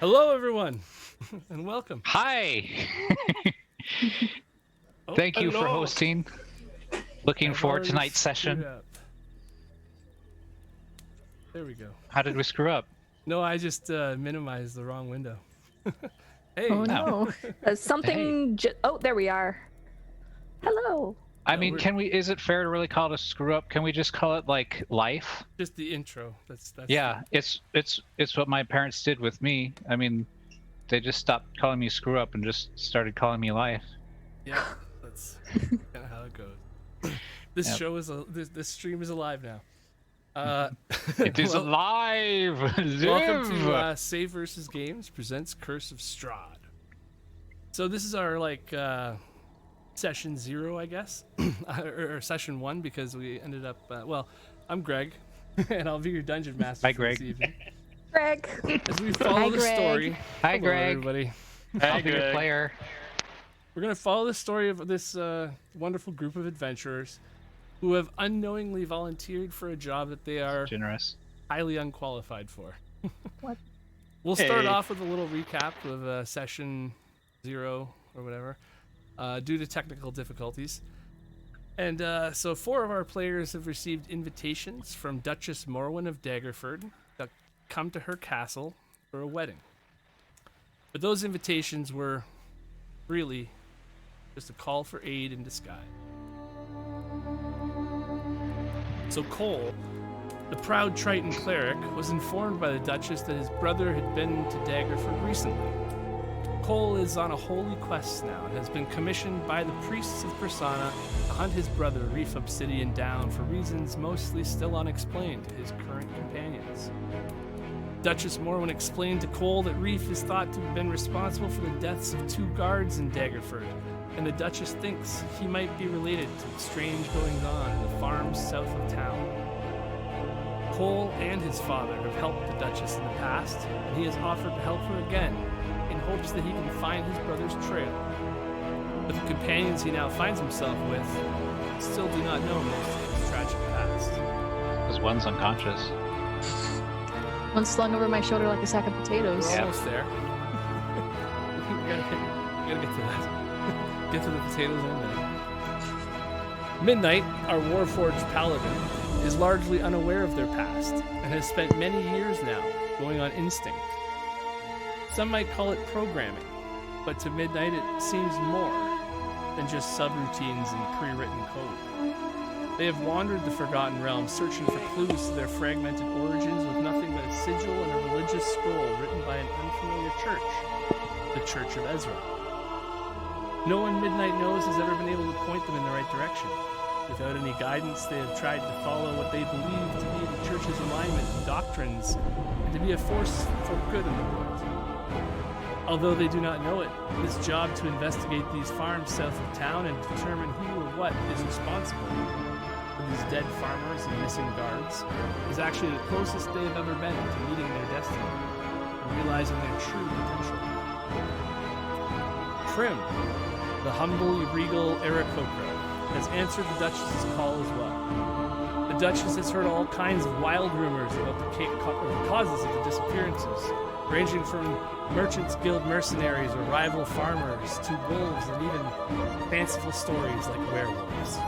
Hello, everyone, and welcome. Hi. Thank you for hosting. Looking forward to tonight's session. There we go. How did we screw up? No, I just minimized the wrong window. Hey. Oh no. Something. Hey. Oh, there we are. Hello. I mean, can we? Is it fair to really call it a screw up? Can we just call it like life? Just the intro. That's yeah. It's what my parents did with me. I mean, they just stopped calling me screw up and just started calling me life. Yeah, that's kind of how it goes. This show is this stream is alive now. It is alive. Welcome to saveVSgames presents Curse of Strahd. So this is our session 0, I guess, or session 1, because we ended up. Well, I'm Greg, and I'll be your dungeon master. Hi, Greg. This evening. Greg. As we follow the story. Hi, Hello, Greg. Everybody. I'll be your player. We're gonna follow the story of this wonderful group of adventurers who have unknowingly volunteered for a job that they are generous, highly unqualified for. What? We'll start off with a little recap of session 0 or whatever. Due to technical difficulties. And so 4 of our players have received invitations from Duchess Morwen of Daggerford to come to her castle for a wedding. But those invitations were really just a call for aid in disguise. So Cole, the proud Triton cleric, was informed by the Duchess that his brother had been to Daggerford recently. Cole is on a holy quest now and has been commissioned by the priests of Persana to hunt his brother Reef Obsidian down for reasons mostly still unexplained to his current companions. Duchess Morwen explained to Cole that Reef is thought to have been responsible for the deaths of 2 guards in Daggerford, and the Duchess thinks he might be related to the strange goings-on in the farms south of town. Cole and his father have helped the Duchess in the past, and he has offered to help her again, in hopes that he can find his brother's trail. But the companions he now finds himself with still do not know most of his tragic past. Because one's unconscious. One's slung over my shoulder like a sack of potatoes. We're almost there. We gotta get to that. Get to the potatoes in a minute. Midnight, our Warforged paladin, is largely unaware of their past and has spent many years now going on instinct. Some might call it programming, but to Midnight it seems more than just subroutines and pre-written code. They have wandered the Forgotten Realms searching for clues to their fragmented origins with nothing but a sigil and a religious scroll written by an unfamiliar church, the Church of Ezra. No one Midnight knows has ever been able to point them in the right direction. Without any guidance, they have tried to follow what they believe to be the Church's alignment and doctrines, and to be a force for good in the world. Although they do not know it, his job to investigate these farms south of town and determine who or what is responsible for these dead farmers and missing guards is actually the closest they have ever been to meeting their destiny and realizing their true potential. Prim, the humbly regal Aarakocra, has answered the Duchess's call as well. The Duchess has heard all kinds of wild rumors about the causes of the disappearances, ranging from Merchants Guild mercenaries or rival farmers to wolves and even fanciful stories like werewolves.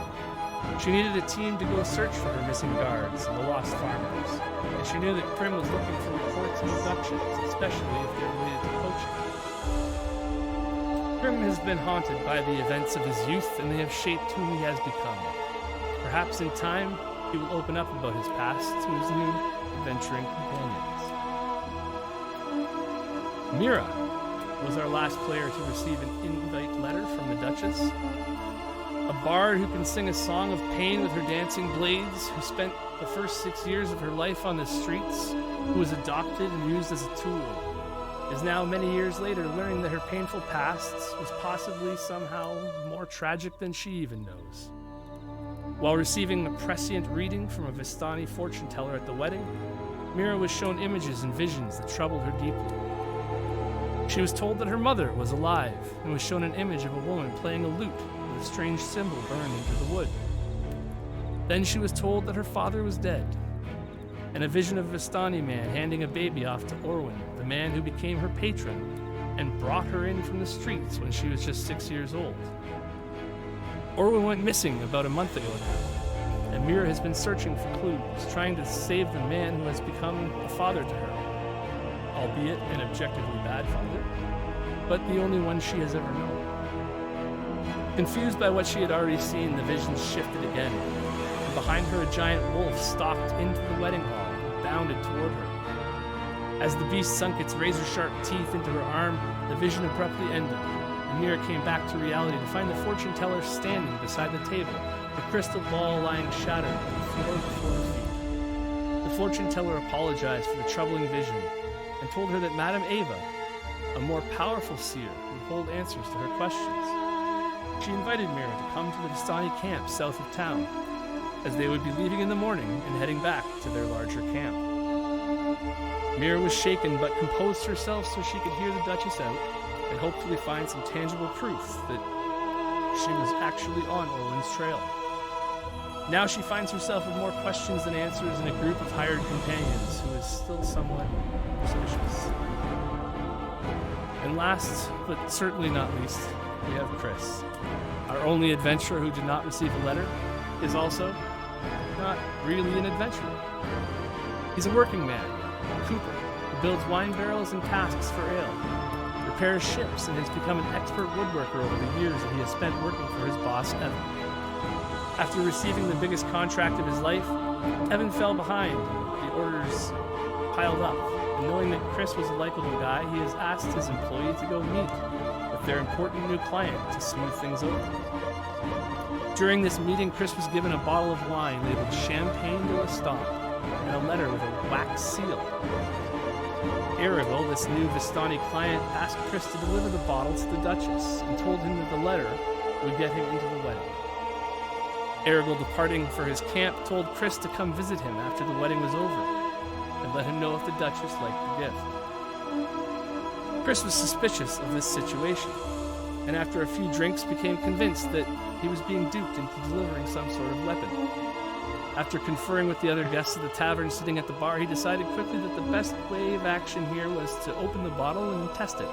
She needed a team to go search for her missing guards and the lost farmers, and she knew that Prim was looking for reports of abductions, especially if they're related to poaching. Prim has been haunted by the events of his youth, and they have shaped who he has become. Perhaps in time, he will open up about his past to his new adventuring companions. Mira was our last player to receive an invite letter from the Duchess. A bard who can sing a song of pain with her dancing blades, who spent the first 6 years of her life on the streets, who was adopted and used as a tool, is now many years later learning that her painful past was possibly somehow more tragic than she even knows. While receiving a prescient reading from a Vistani fortune teller at the wedding, Mira was shown images and visions that troubled her deeply. She was told that her mother was alive and was shown an image of a woman playing a lute with a strange symbol burned into the wood. Then she was told that her father was dead, and a vision of a Vistani man handing a baby off to Orwin, the man who became her patron and brought her in from the streets when she was just 6 years old. Orwin went missing about a month ago now, and Mira has been searching for clues, trying to save the man who has become a father to her, albeit an objectively bad father, but the only one she has ever known. Confused by what she had already seen, the visions shifted again, and behind her a giant wolf stalked into the wedding hall and bounded toward her. As the beast sunk its razor-sharp teeth into her arm, the vision abruptly ended, and Mira came back to reality to find the fortune teller standing beside the table, the crystal ball lying shattered on the floor before her feet. The fortune teller apologized for the troubling vision and told her that Madame Ava, a more powerful seer, would hold answers to her questions. She invited Mira to come to the Vistani camp south of town, as they would be leaving in the morning and heading back to their larger camp. Mira was shaken but composed herself so she could hear the Duchess out and hopefully find some tangible proof that she was actually on Orwin's trail. Now she finds herself with more questions than answers in a group of hired companions who is still somewhat suspicious. And last, but certainly not least, we have Chris. Our only adventurer who did not receive a letter is also not really an adventurer. He's a working man, a cooper, who builds wine barrels and casks for ale, repairs ships, and has become an expert woodworker over the years that he has spent working for his boss, Evan. After receiving the biggest contract of his life, Evan fell behind. The orders piled up, and knowing that Chris was a likable guy, he has asked his employee to go meet with their important new client to smooth things over. During this meeting, Chris was given a bottle of wine labeled Champagne de l'Estape and a letter with a wax seal. Eregal, this new Vistani client, asked Chris to deliver the bottle to the Duchess and told him that the letter would get him into the wedding. Eregal, departing for his camp, told Chris to come visit him after the wedding was over and let him know if the Duchess liked the gift. Chris was suspicious of this situation, and after a few drinks became convinced that he was being duped into delivering some sort of weapon. After conferring with the other guests of the tavern sitting at the bar, he decided quickly that the best way of action here was to open the bottle and test it.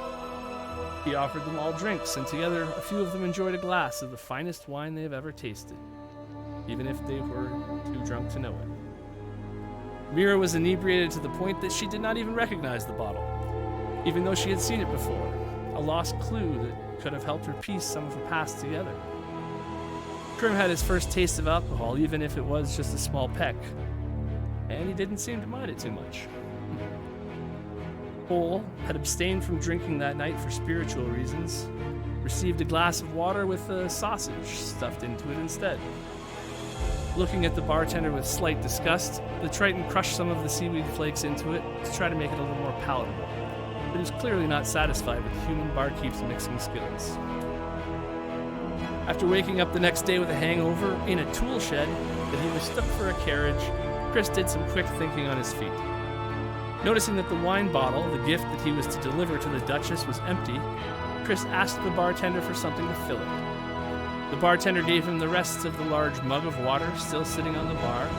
He offered them all drinks, and together a few of them enjoyed a glass of the finest wine they have ever tasted, even if they were too drunk to know it. Mira was inebriated to the point that she did not even recognize the bottle, even though she had seen it before, a lost clue that could have helped her piece some of her past together. Prim had his first taste of alcohol, even if it was just a small peck, and he didn't seem to mind it too much. Cole had abstained from drinking that night for spiritual reasons, received a glass of water with a sausage stuffed into it instead. Looking at the bartender with slight disgust, the Triton crushed some of the seaweed flakes into it to try to make it a little more palatable. but is clearly not satisfied with the human barkeep's mixing skills. After waking up the next day with a hangover in a tool shed that he mistook for a carriage, Chris did some quick thinking on his feet. Noticing that the wine bottle, the gift that he was to deliver to the Duchess, was empty, Chris asked the bartender for something to fill it. The bartender gave him the rest of the large mug of water still sitting on the bar,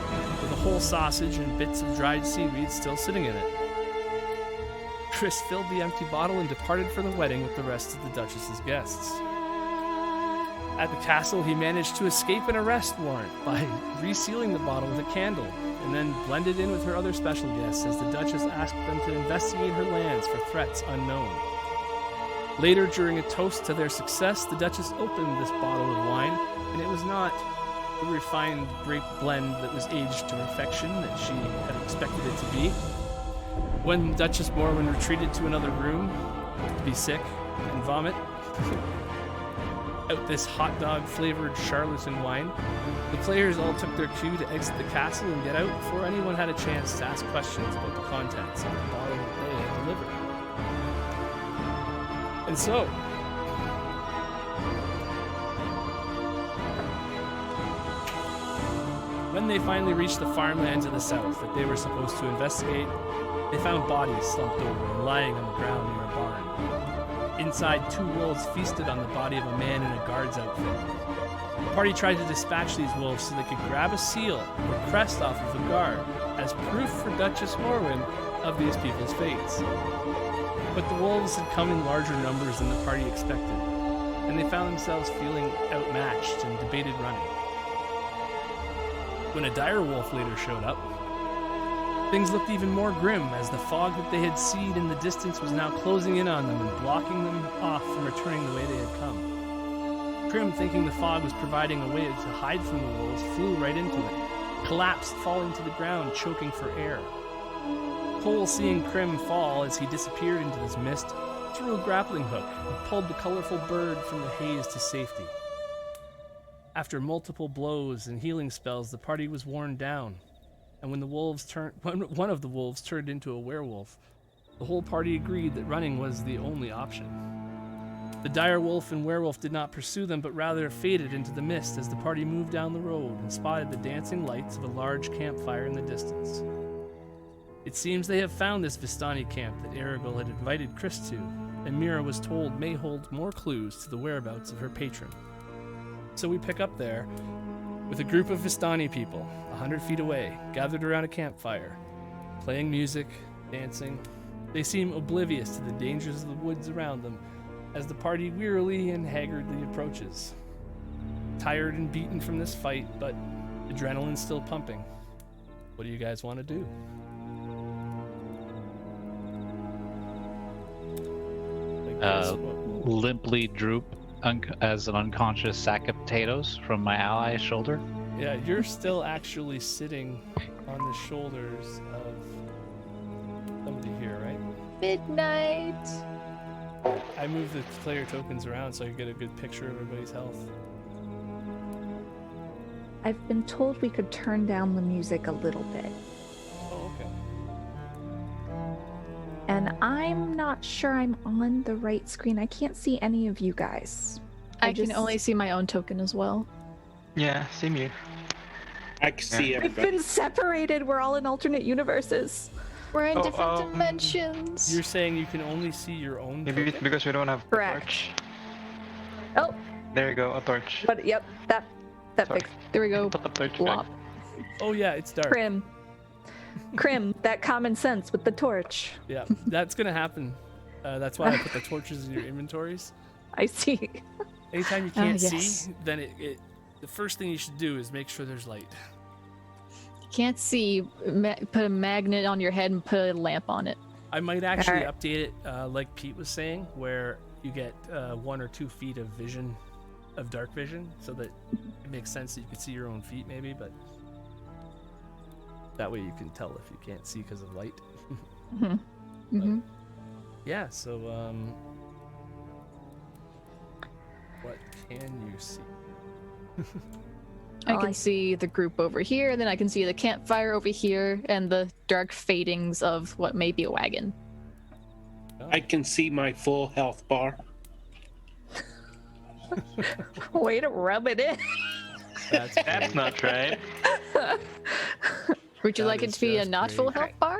with a whole sausage and bits of dried seaweed still sitting in it. Chris filled the empty bottle and departed for the wedding with the rest of the Duchess's guests. At the castle, he managed to escape an arrest warrant by resealing the bottle with a candle, and then blended in with her other special guests as the Duchess asked them to investigate her lands for threats unknown. Later, during a toast to their success, the Duchess opened this bottle of wine, and it was not the refined grape blend that was aged to perfection that she had expected it to be. When Duchess Morwen retreated to another room to be sick and vomit out this hot dog flavored charlatan wine, the players all took their cue to exit the castle and get out before anyone had a chance to ask questions about the contents of the bottle that they had delivered. And so, when they finally reached the farmlands of the south that they were supposed to investigate, they found bodies slumped over and lying on the ground near a barn. Inside, 2 wolves feasted on the body of a man in a guard's outfit. The party tried to dispatch these wolves so they could grab a seal or crest off of the guard as proof for Duchess Morwen of these people's fates. But the wolves had come in larger numbers than the party expected, and they found themselves feeling outmatched and debated running. When a dire wolf later showed up, things looked even more grim as the fog that they had seen in the distance was now closing in on them and blocking them off from returning the way they had come. Krim, thinking the fog was providing a way to hide from the wolves, flew right into it, collapsed, falling to the ground, choking for air. Cole, seeing Krim fall as he disappeared into this mist, threw a grappling hook and pulled the colorful bird from the haze to safety. After multiple blows and healing spells, the party was worn down, and when one of the wolves turned into a werewolf, the whole party agreed that running was the only option. The dire wolf and werewolf did not pursue them, but rather faded into the mist as the party moved down the road and spotted the dancing lights of a large campfire in the distance. It seems they have found this Vistani camp that Aragorn had invited Chris to, and Mira was told may hold more clues to the whereabouts of her patron. So we pick up there with a group of Vistani people, 100 feet away, gathered around a campfire, playing music, dancing. They seem oblivious to the dangers of the woods around them as the party wearily and haggardly approaches. Tired and beaten from this fight, but adrenaline still pumping. What do you guys want to do? Limply droop as an unconscious sack of potatoes from my ally's shoulder. Yeah, you're still actually sitting on the shoulders of somebody here, right? Midnight. I moved the player tokens around so I could get a good picture of everybody's health. I've been told we could turn down the music a little bit. Oh, okay. And I'm not sure I'm on the right screen. I can't see any of you guys. I can only see my own token as well. Yeah, same here. I can see We've everybody. been separated. We're all in alternate universes. We're in different dimensions. You're saying you can only see your own Maybe it's token? because we don't have a Correct. torch. Oh, There you go, a torch. but yep, that Sorry. fixed. There we go. Put the torch Blop. back. Oh yeah, it's dark. Krim, that common sense with the torch. Yeah, that's gonna happen. That's why I put the torches in your inventories. I see. Anytime you can't yes. see, then the first thing you should do is make sure there's light. Can't see. Put a magnet on your head and put a lamp on it. I might actually Alright. update it, like Pete was saying, where you get 1 or 2 feet of vision, of dark vision, so that it makes sense that you can see your own feet, maybe. But that way you can tell if you can't see because of light. Mm-hmm. Yeah. So, what can you see? I Oh, can I- see the group over here, and then I can see the campfire over here, and the dark fadings of what may be a wagon. Oh, I can see my full health bar. Way to rub it in. That's That's not right. Would you That like it is to be a just not full great. health bar?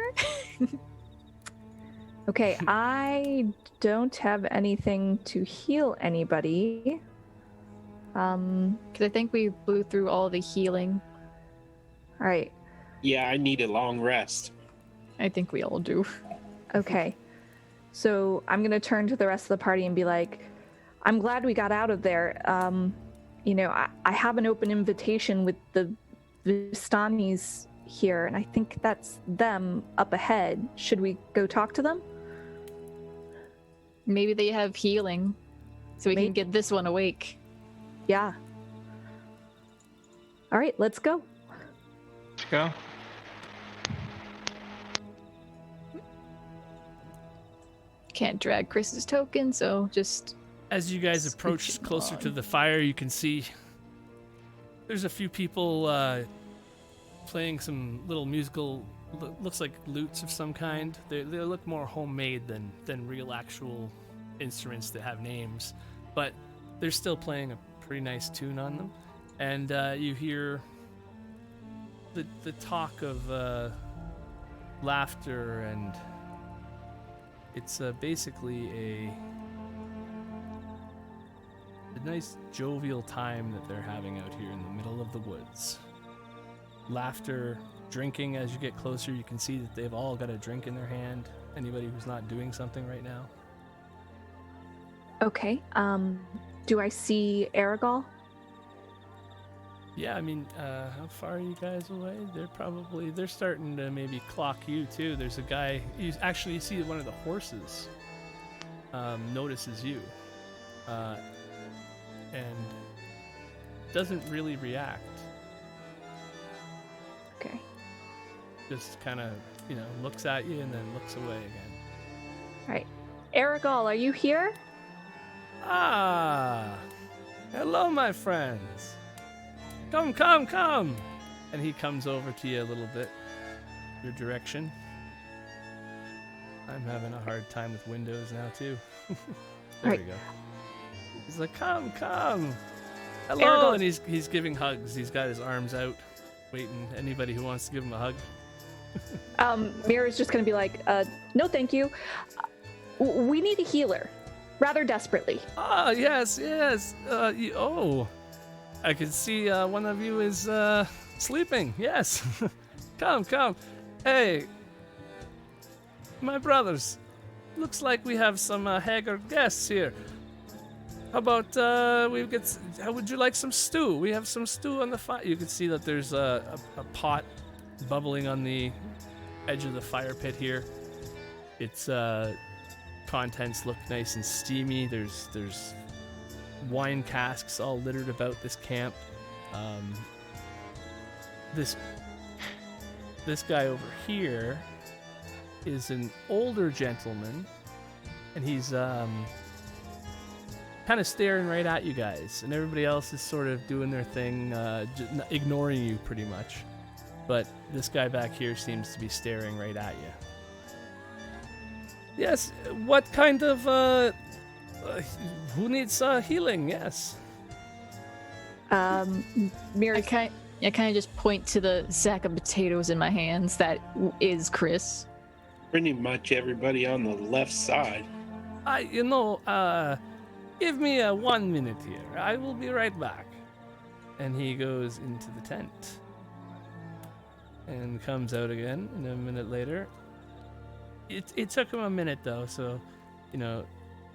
Okay, I don't have anything to heal anybody. Because I think we blew through all the healing. All right. Yeah, I need a long rest. I think we all do. Okay. So I'm going to turn to the rest of the party and be like, I'm glad we got out of there. You know, I have an open invitation with the Vistanis here, and I think that's them up ahead. Should we go talk to them? Maybe they have healing, so we can get this one awake. Yeah. All right, let's go. Let's go. Can't drag Chris's token, so just... As you guys approach Scooching closer to along. the fire, you can see there's a few people playing some little musical, looks like lutes of some kind. They look more homemade than real actual instruments that have names, but they're still playing a pretty nice tune on them. And you hear the talk of laughter, and it's basically a nice jovial time that they're having out here in the middle of the woods. Laughter, drinking. As you get closer, you can see that they've all got a drink in their hand. Anybody who's not doing something right now. Okay. Do I see Aragol? Yeah, I mean, how far are you guys away? They're starting to maybe clock you too. There's a guy, you see one of the horses notices you and doesn't really react. Okay. Just kind of, looks at you and then looks away again. All right. Aragol, are you here? Ah, hello, my friends. Come, come, come. And he comes over to you a little bit, your direction. I'm having a hard time with Windows now, too. There Right. we go. He's like, come, come. Hello. Aragorn. And he's giving hugs. He's got his arms out, waiting. Anybody who wants to give him a hug. Mira's just going to be like, no, thank you. We need a healer. Rather desperately. Ah, yes, yes. I can see one of you is sleeping. Yes. Come, come. Hey, my brothers. Looks like we have some haggard guests here. How about how would you like some stew? We have some stew on the fire. You can see that there's a pot bubbling on the edge of the fire pit here. Its contents look nice and steamy. There's wine casks all littered about this camp. This guy over here is an older gentleman, and he's kind of staring right at you guys, and everybody else is sort of doing their thing, ignoring you pretty much. But this guy back here seems to be staring right at you. Yes, what kind of who needs healing? Yes. Mira, I kind of just point to the sack of potatoes in my hands that is Chris. Pretty much everybody on the left side. Give me 1 minute here. I will be right back. And he goes into the tent and comes out again in a minute later. It took him a minute though, so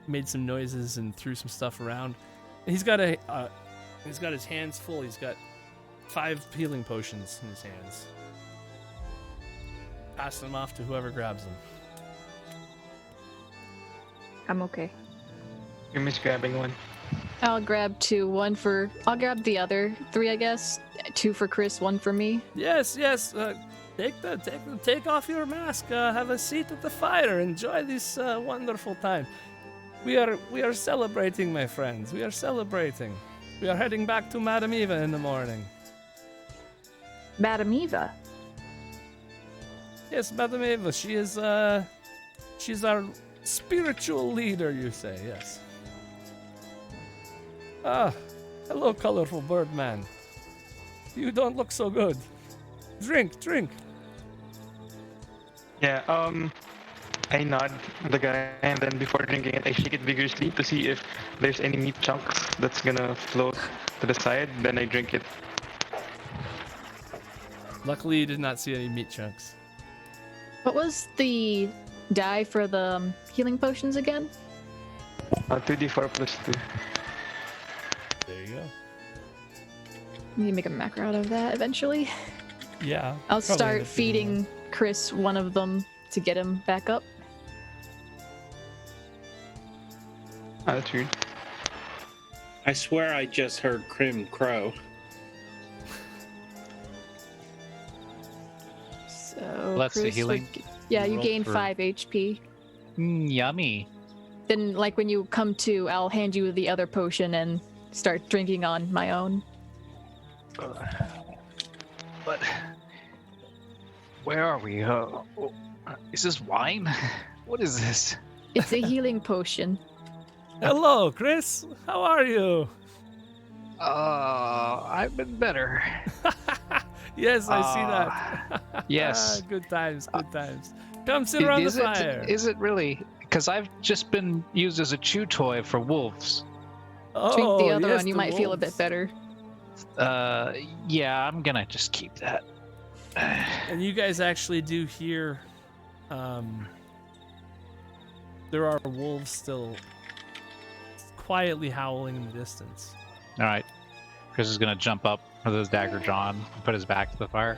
made some noises and threw some stuff around. And he's got his hands full. He's got 5 healing potions in his hands. Passing them off to whoever grabs them. I'm okay. You're misgrabbing one. I'll grab 2. I'll grab the other 3, I guess. 2 for Chris, 1 for me. Yes. Take off your mask. Have a seat at the fire. Enjoy this wonderful time. We are celebrating, my friends. We are celebrating. We are heading back to Midi-Evil in the morning. Madam Eva. Yes, Midi-Evil. She's our Spiritual leader, you say, yes. Ah, hello, colorful bird man. You don't look so good. Drink, drink. Yeah, I nod the guy, and then before drinking it, I shake it vigorously to see if there's any meat chunks that's gonna float to the side. Then I drink it. Luckily, you did not see any meat chunks. What was the die for the healing potions again? 2d4 plus 2. There you go. You need to make a macro out of that eventually. Yeah. I'll probably end start up doing feeding Chris one of them to get him back up. That's weird. I swear I just heard Crim crow. So That's the Chris healing yeah, you roll gain for- 5 HP. Yummy. Then, like, when you come to, I'll hand you the other potion and start drinking on my own. But where are we? Is this wine? What is this? It's a healing potion. Hello, Chris. How are you? I've been better. Yes, I see that. Yes. Good times, good times. Come sit around the fire. Is it really? Because I've just been used as a chew toy for wolves. Drink the other yes, one, you the might feel a bit wolves. better. Yeah, I'm gonna just keep that. And you guys actually do hear there are wolves still quietly howling in the distance. All right. Chris is gonna jump up with his dagger drawn, and put his back to the fire.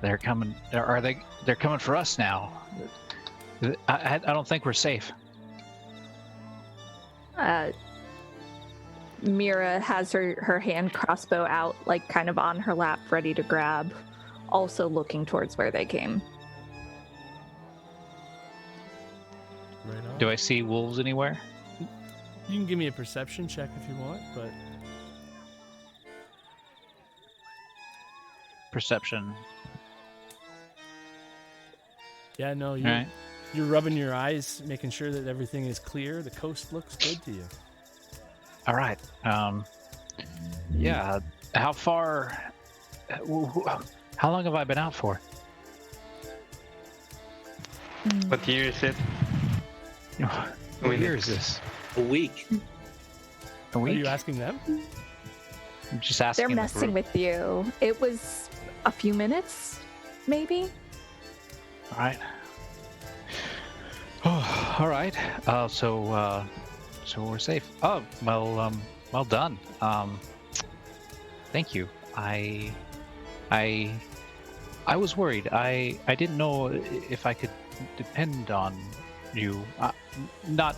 They're coming. They're coming for us now. I don't think we're safe. Mira has her hand crossbow out, like kind of on her lap, ready to grab, also looking towards where they came. Right on. Do I see wolves anywhere? You can give me a perception check if you want, but Perception. yeah, no, All right. you're rubbing your eyes, making sure that everything is clear. The coast looks good to you. All right. Yeah. How far? How long have I been out for? What year is it? What year is this? A week. A Are week? you asking them? I'm just asking. They're the messing group. with you. It was a few minutes, maybe? All right. Oh, all right. So we're safe. Oh, well done. Thank you. I was worried. I didn't know if I could depend on you. Not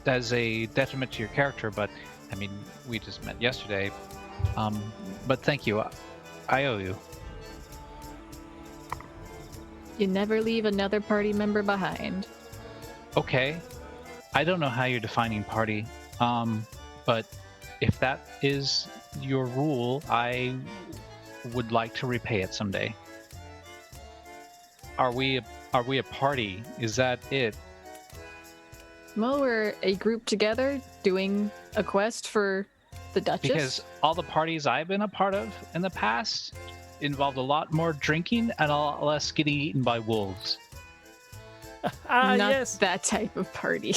as a detriment to your character, but I mean, we just met yesterday. But thank you. I owe you. You never leave another party member behind. Okay. I don't know how you're defining party, but if that is your rule, I would like to repay it someday. Are we a party? Is that it? Well, we're a group together doing a quest for the Duchess. Because all the parties I've been a part of in the past involved a lot more drinking and a lot less getting eaten by wolves. Ah, Not yes. that type of party.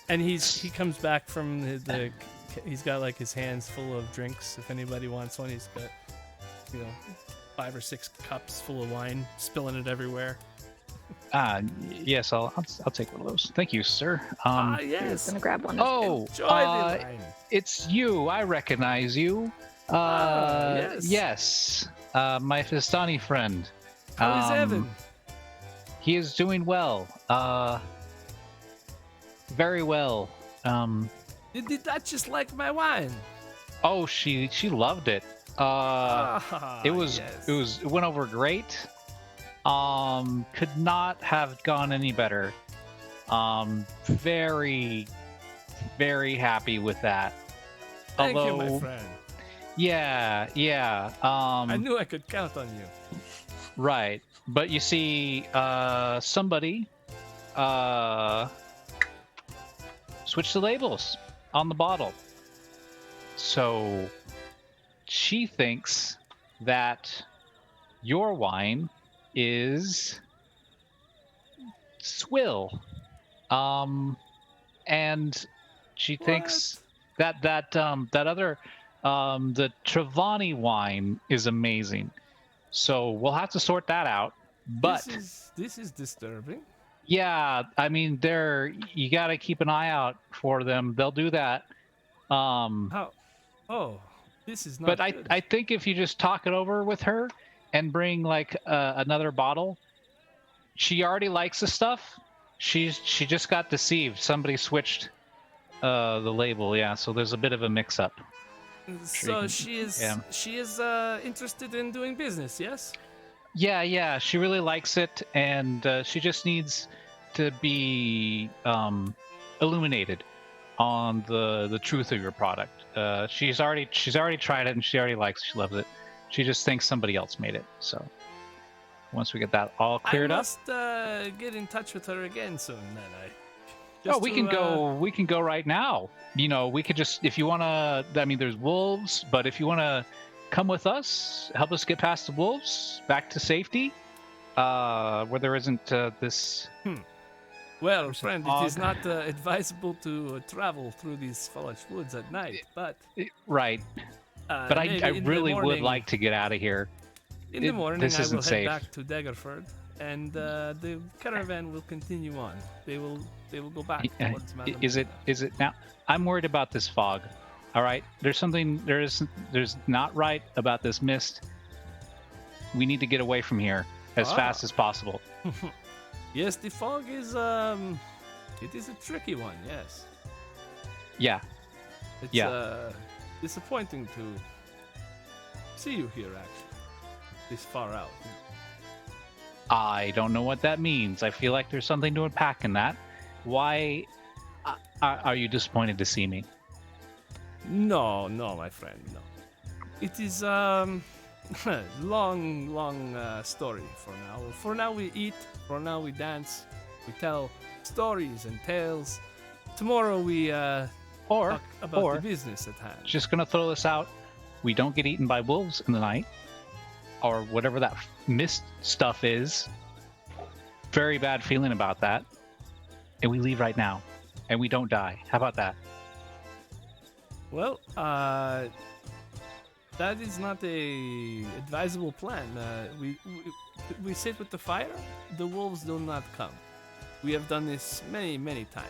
And he comes back from the he's got like his hands full of drinks. If anybody wants one, he's got 5 or 6 cups full of wine, spilling it everywhere. Yes, I'll take one of those. Thank you, sir. Ah, He's yes. gonna grab one. Oh, Enjoy the wine. it's you. I recognize you. Yes. Yes. My Vistani friend. How is Evan? He is doing well. Very well. Did the Duchess like my wine? Oh, she loved it. It went over great. Could not have gone any better. Very, very happy with that. Thank you, Although, my friend. yeah. I knew I could count on you. Right. But you see, somebody switch the labels on the bottle. So she thinks that your wine is swill. And she thinks that other the Trevani wine is amazing. So we'll have to sort that out. But this is disturbing. yeah, I mean, you got to keep an eye out for them. They'll do that. How? Oh, this is not. But good. I think if you just talk it over with her and bring like another bottle, she already likes the stuff. She just got deceived. Somebody switched the label. Yeah, so there's a bit of a mix-up. So she is interested in doing business, yes? Yeah, she really likes it, and she just needs to be illuminated on the truth of your product. She's already tried it, and she already likes it. She loves it. She just thinks somebody else made it. So once we get that all cleared up, I must get in touch with her again soon. Then we can go. We can go right now. You know, we could just, if you want to. I mean, there's wolves, but if you want to come with us, help us get past the wolves, back to safety, where there isn't this. Well, friend, it is not advisable to travel through these Svalich woods at night, but right. But I really would like to get out of here. In the morning, this I isn't will head safe. back to Daggerford, and the caravan will continue on. They will go back towards Madame Is it now? I'm worried about this fog. All right, there's not right about this mist. We need to get away from here as fast as possible. Yes, the fog is it is a tricky one. Yes. Yeah. It's disappointing to see you here actually, this far out. I don't know what that means. I feel like there's something to unpack in that. Why are you disappointed to see me? No, my friend, no. It is long story for now. For now we eat, for now we dance, we tell stories and tales. Tomorrow we talk about the business at hand. Just gonna throw this out. We don't get eaten by wolves in the night, or whatever that mist stuff is. Very bad feeling about that. And we leave right now, and we don't die. How about that? Well, that is not a advisable plan. We sit with the fire. The wolves do not come. We have done this many times.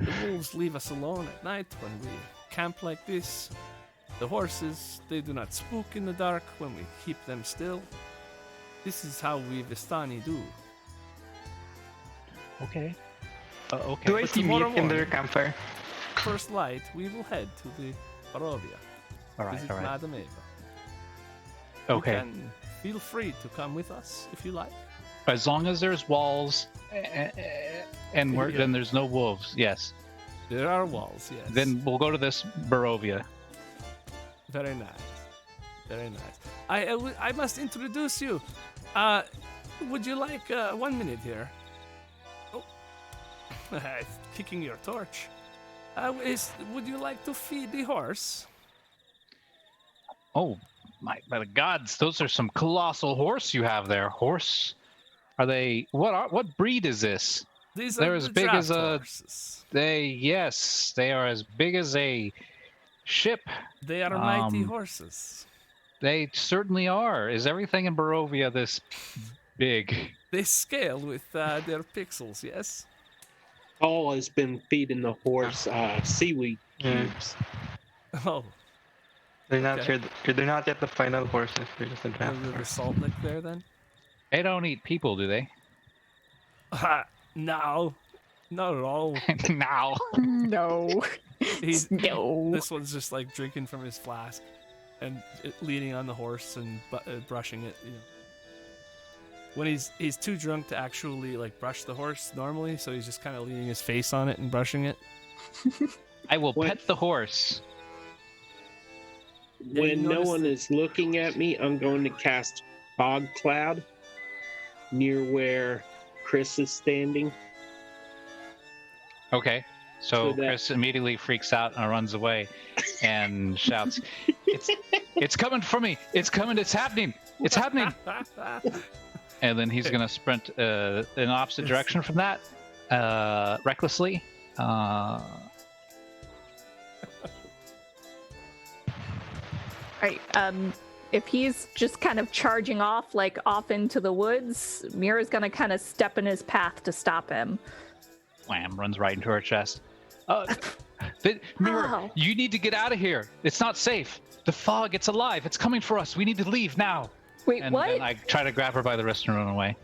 The wolves leave us alone at night when we camp like this. The horses, they do not spook in the dark when we keep them still. This is how we Vistani do. Okay. Okay. Do I see meat tomorrow in their morning- campfire? First light, we will head to the Barovia. All right. Visit Madame Eva. Okay. You can feel free to come with us if you like. As long as there's walls and then there's no wolves. Yes. There are walls, yes. Then we'll go to this Barovia. Very nice. Very nice. I must introduce you. Would you like 1 minute here? Oh, kicking your torch. Would you like to feed the horse? Oh, my gods! Those are some colossal horse you have there. Horse? Are they? What breed is this? These They're are as the big as draft a- horses. They are as big as a ship. They are mighty horses. They certainly are. Is everything in Barovia this big? They scale with their pixels, yes? Paul has been feeding the horse seaweed cubes. Oh, They're not Okay. sure. They're not yet the final horses. They're just a a draft little horse. salt lick there then? They don't eat people, do they? No, not at all. No. No. He's No. This one's just like drinking from his flask and leaning on the horse and brushing it. You know. When he's too drunk to actually like brush the horse normally, so he's just kind of leaning his face on it and brushing it. I will What? pet the horse. Yeah, you When no notice one that- is looking at me, I'm going to cast Fog Cloud near where Chris is standing. Okay. So So that- Chris immediately freaks out and runs away and shouts, it's coming for me. It's coming. It's happening. It's happening. And then he's going to sprint in opposite direction from that, recklessly. Right. If he's just kind of charging off, like off into the woods, Mira's gonna kind of step in his path to stop him. Wham, runs right into her chest. Mira, Ow. you need to get out of here. It's not safe. The fog, it's alive. It's coming for us. We need to leave now. Wait, And what? then I try to grab her by the wrist and run away.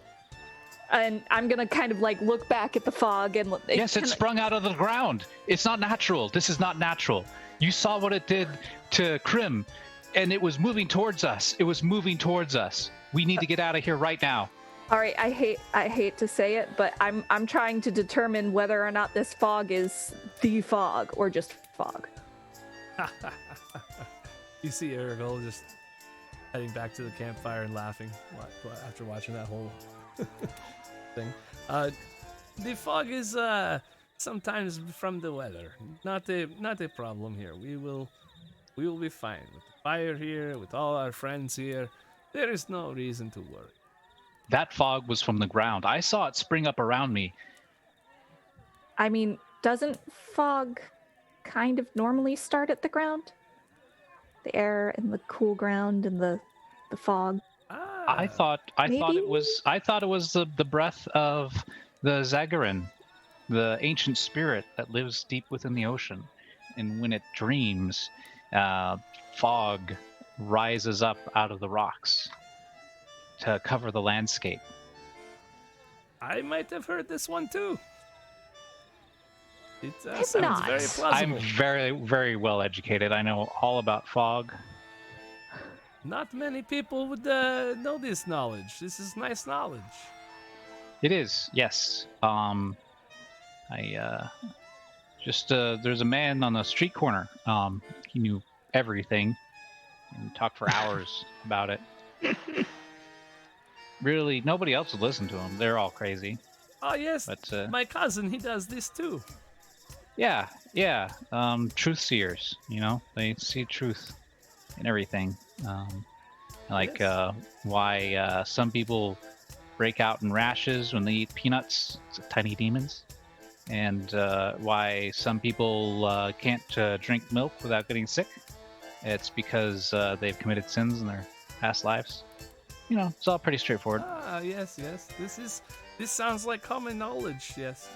And I'm gonna kind of like look back at the fog and Yes, it sprung out of the ground. It's not natural. This is not natural. You saw what it did to Krim, and it was moving towards us. It was moving towards us. We need to get out of here right now. All right, I hate to say it, but I'm trying to determine whether or not this fog is the fog or just fog. You see Aragol just heading back to the campfire and laughing after watching that whole thing. The fog is sometimes from the weather, not a problem here. We will be fine with the fire here, with all our friends here. There is no reason to worry. That fog was from the ground. I saw it spring up around me. I mean, doesn't fog kind of normally start at the ground? The air and the cool ground and the fog. I thought Maybe? it was the breath of the Zagarin, the ancient spirit that lives deep within the ocean. And when it dreams, fog rises up out of the rocks to cover the landscape. I might have heard this one too. It It's sounds not. very plausible. I'm very, very well educated. I know all about fog. Not many people would know this knowledge. This is nice knowledge. It is, yes. There's a man on the street corner. He knew everything and talked for hours about it. Really, nobody else would listen to him. They're all crazy. Oh yes, But my cousin, he does this too. yeah. Truth seers. They see truth in everything. Yes. Why some people break out in rashes when they eat peanuts, tiny demons, and why some people can't drink milk without getting sick. It's because they've committed sins in their past lives. It's all pretty straightforward. Ah, yes. This sounds like common knowledge. Yes.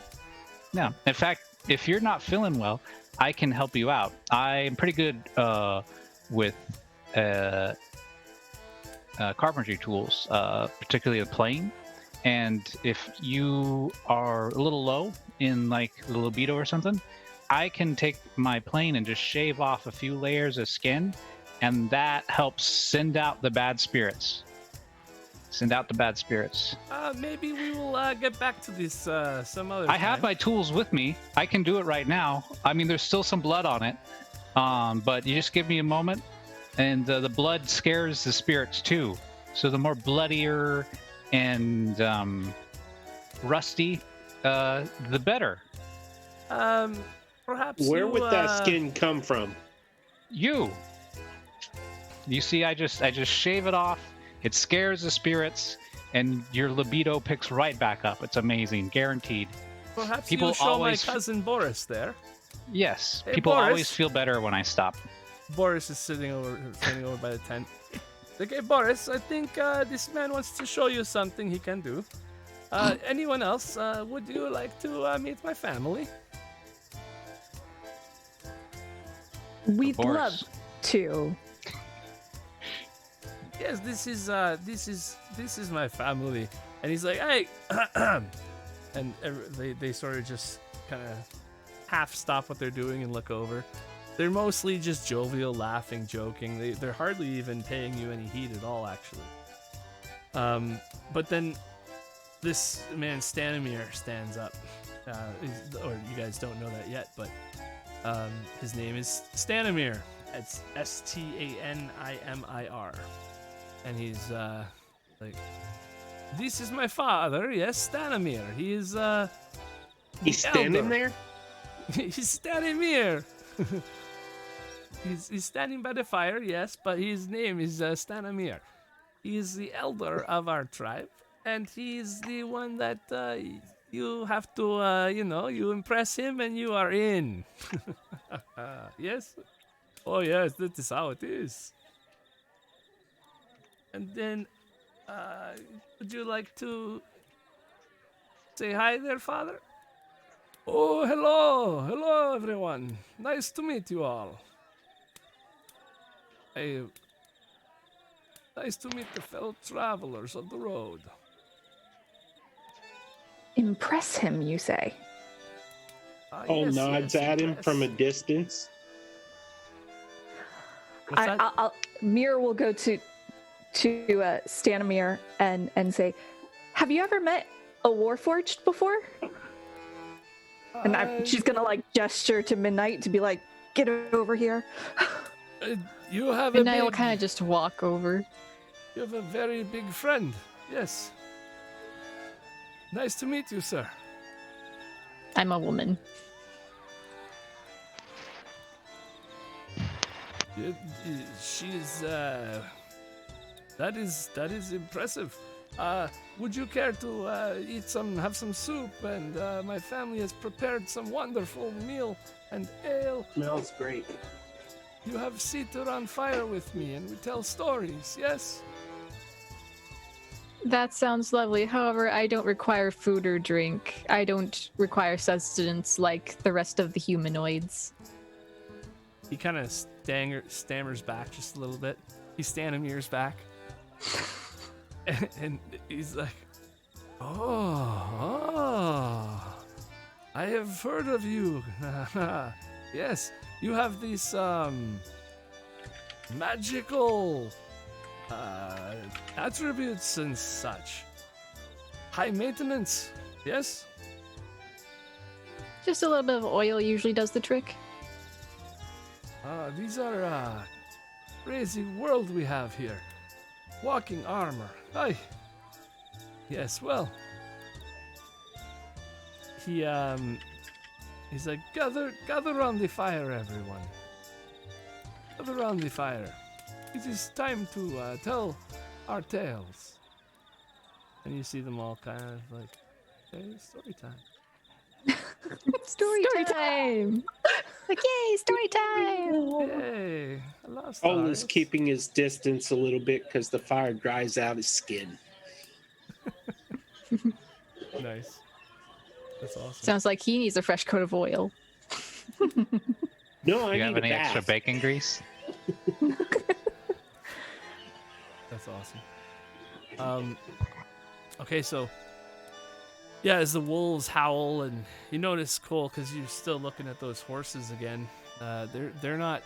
Yeah. In fact, if you're not feeling well, I can help you out. I'm pretty good with carpentry tools, particularly a plane. And if you are a little low in like the libido or something, I can take my plane and just shave off a few layers of skin, and that helps send out the bad spirits. Maybe we will get back to this some other time. I have my tools with me. I can do it right now. I mean, there's still some blood on it, but you just give me a moment, and the blood scares the spirits too. So the more bloodier and rusty, the better. Perhaps Where you, would that skin come from? You see, I just shave it off. It scares the spirits, and your libido picks right back up. It's amazing, guaranteed. Perhaps people you show always- my cousin Boris there. Yes, Hey, people Boris. always feel better when I stop. Boris is sitting over by the tent. Okay, Boris, I think this man wants to show you something he can do. Anyone else? Would you like to meet my family? We'd Boris. love to. Yes, this is my family. And he's like, hey, and they sort of just kind of half stop what they're doing and look over. They're mostly just jovial, laughing, joking. They're hardly even paying you any heed at all, actually. But then this man Stanimir stands up. Or you guys don't know that yet, but his name is Stanimir. It's Stanimir. And he's like, this is my father, yes, Stanimir. He is He's standing elder. there? He's standing here. He's standing by the fire, yes, but his name is Stanimir. He is the elder of our tribe, and he's the one that you have to, you impress him and you are in. Yes? Oh, yes, that is how it is. And then, would you like to say hi there, Father? Oh, hello. Hello, everyone. Nice to meet you all. Nice to meet the fellow travelers of the road. Impress him, you say? Cole Yes, nods yes, at him impress. from a distance. What's that? Mir will go to Stanimir and say, "Have you ever met a Warforged before?" And she's gonna like gesture to Midnight to be like, "Get over here." You have And a I will big, kind of just walk over. you have a very big friend. Yes. Nice to meet you, sir. I'm a woman. She's that is impressive. Would you care to have some soup? And my family has prepared some wonderful meal and ale. Smells great. You have seat around fire with me, and we tell stories. Yes. That sounds lovely. However, I don't require food or drink. I don't require sustenance like the rest of the humanoids. He kind of stammers back just a little bit. He's standing years back. and he's like, oh, I have heard of you. Yes, you have these magical attributes and such. High maintenance, yes? Just a little bit of oil usually does the trick. These are crazy world we have here. Walking armor. Aye. Yes, well. He's like, gather around the fire, everyone. Gather around the fire. It is time to tell our tales. And you see them all kind of like, okay, story time. Story time! Like, yay, story time! Yay! I lost Cole is ours. keeping his distance a little bit because the fire dries out his skin. Nice. That's awesome. Sounds like he needs a fresh coat of oil. No, I You have need a any extra bath. bacon grease? That's awesome. Okay, so yeah, as the wolves howl, and you notice, Cole, because you're still looking at those horses again. They're not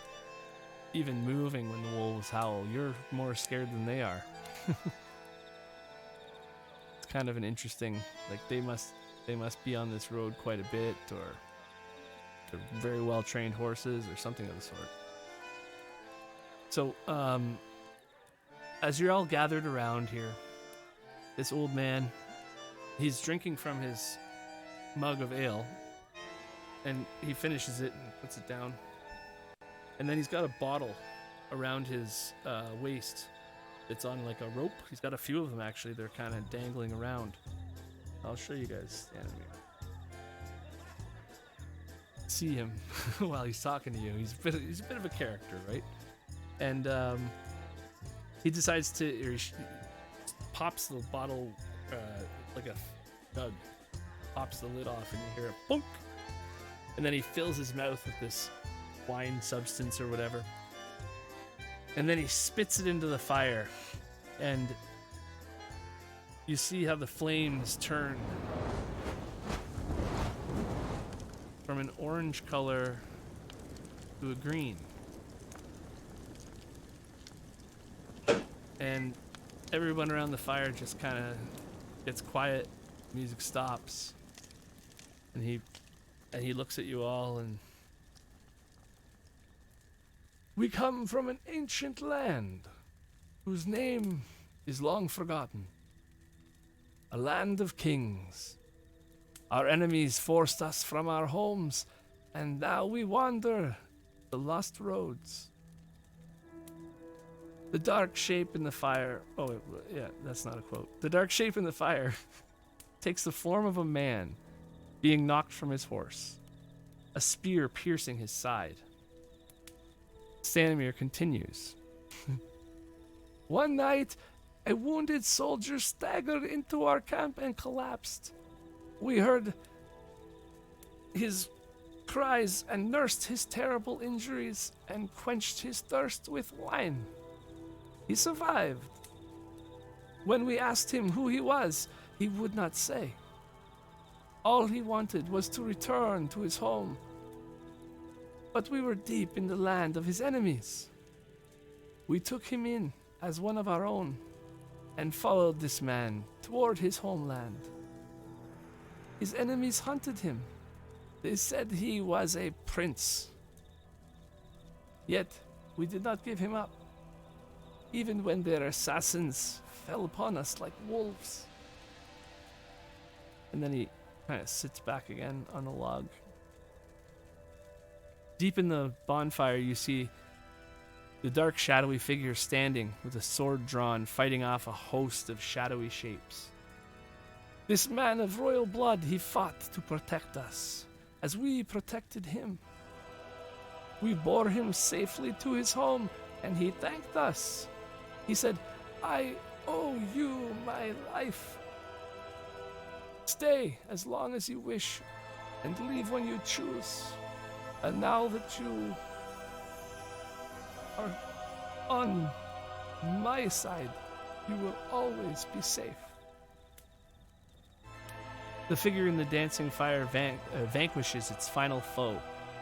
even moving when the wolves howl. You're more scared than they are. It's kind of an interesting, like they must be on this road quite a bit, or they're very well trained horses, or something of the sort. So, as you're all gathered around here, this old man, he's drinking from his mug of ale, and he finishes it and puts it down. And then he's got a bottle around his waist. It's on like a rope. He's got a few of them actually. They're kind of dangling around. I'll show you guys standing here. See him while he's talking to you. He's a bit of a character, right? And he decides to, or he pops the bottle like a jug, pops the lid off, and you hear a bonk. And then he fills his mouth with this wine substance or whatever. And then he spits it into the fire. And you see how the flames turn from an orange color to a green. And everyone around the fire just kind of gets quiet. Music stops. And he looks at you all, and we come from an ancient land whose name is long forgotten. A land of kings. Our enemies forced us from our homes and now we wander the lost roads. The dark shape in the fire. Oh, yeah, that's not a quote. The dark shape in the fire takes the form of a man being knocked from his horse, a spear piercing his side. Stanimir continues. One night, a wounded soldier staggered into our camp and collapsed. We heard his cries and nursed his terrible injuries and quenched his thirst with wine. He survived. When we asked him who he was, he would not say. All he wanted was to return to his home. But we were deep in the land of his enemies. We took him in as one of our own and followed this man toward his homeland. His enemies hunted him. They said he was a prince. Yet we did not give him up, even when their assassins fell upon us like wolves. And then he kind of sits back again on a log. Deep in the bonfire, you see the dark, shadowy figure standing with a sword drawn, fighting off a host of shadowy shapes. This man of royal blood, he fought to protect us, as we protected him. We bore him safely to his home, and he thanked us. He said, I owe you my life. Stay as long as you wish, and leave when you choose. And now that you are on my side, you will always be safe. The figure in the dancing fire vanquishes its final foe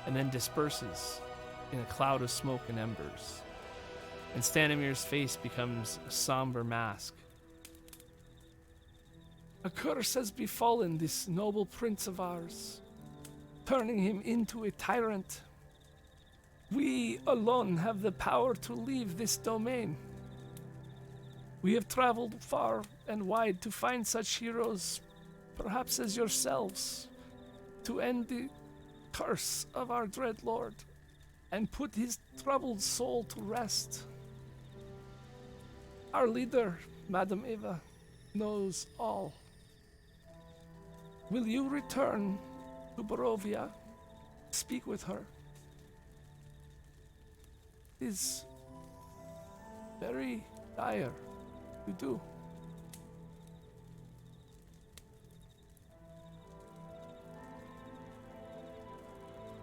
and then disperses in a cloud of smoke and embers. And Stanimir's face becomes a somber mask. A curse has befallen this noble prince of ours, turning him into a tyrant. We alone have the power to leave this domain. We have traveled far and wide to find such heroes, perhaps as yourselves, to end the curse of our dread lord and put his troubled soul to rest. Our leader, Madam Eva, knows all. Will you return to Barovia? Speak with her. It is very dire to do.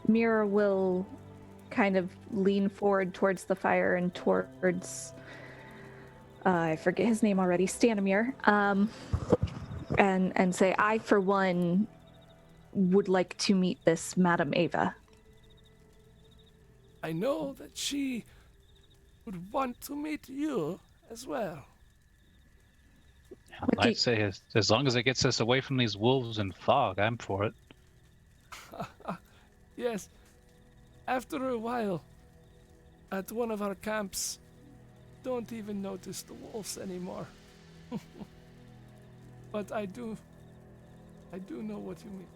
Mira will kind of lean forward towards the fire and towards I forget his name already, Stanimir, and say, I for one would like to meet this Madam Eva. I know that she would want to meet you as well. I'd say as long as it gets us away from these wolves and fog, I'm for it. Yes. After a while, at one of our camps, don't even notice the wolves anymore. But I do know what you mean.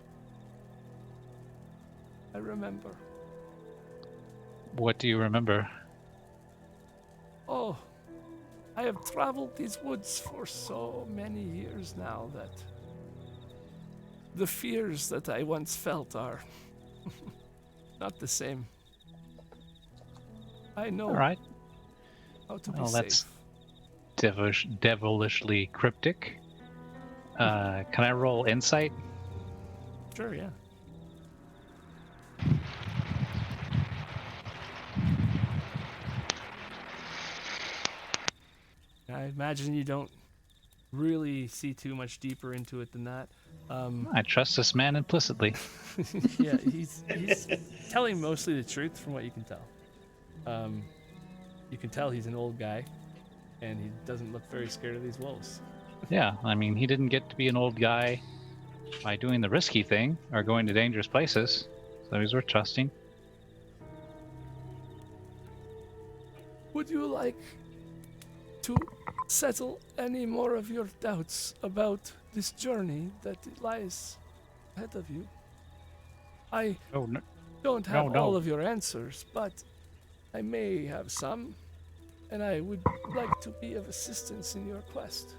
I remember. What do you remember? Oh, I have traveled these woods for so many years now that the fears that I once felt are not the same. I know All right. how to be Well, safe. that's devilishly cryptic. Can I roll insight? Sure, yeah. I imagine you don't really see too much deeper into it than that. I trust this man implicitly. Yeah, he's telling mostly the truth from what you can tell. You can tell he's an old guy, and he doesn't look very scared of these wolves. Yeah, I mean, he didn't get to be an old guy by doing the risky thing or going to dangerous places, so he's worth trusting. Would you like to settle any more of your doubts about this journey that lies ahead of you? Oh, don't have No. all of your answers, but I may have some, and I would like to be of assistance in your quest.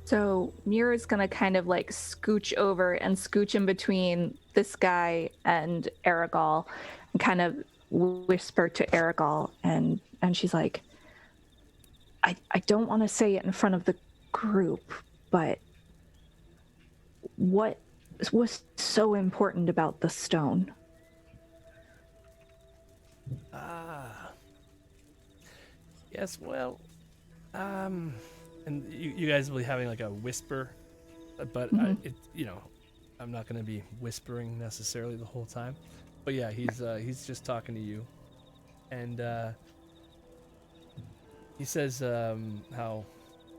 So Mira's gonna kind of like scooch over and scooch in between this guy and Aragol and kind of whisper to Aragol, and she's like, I don't want to say it in front of the group, but what was so important about the stone? Yes, well, and you guys will be having like a whisper, but I'm not going to be whispering necessarily the whole time. But yeah, he's just talking to you, and he says how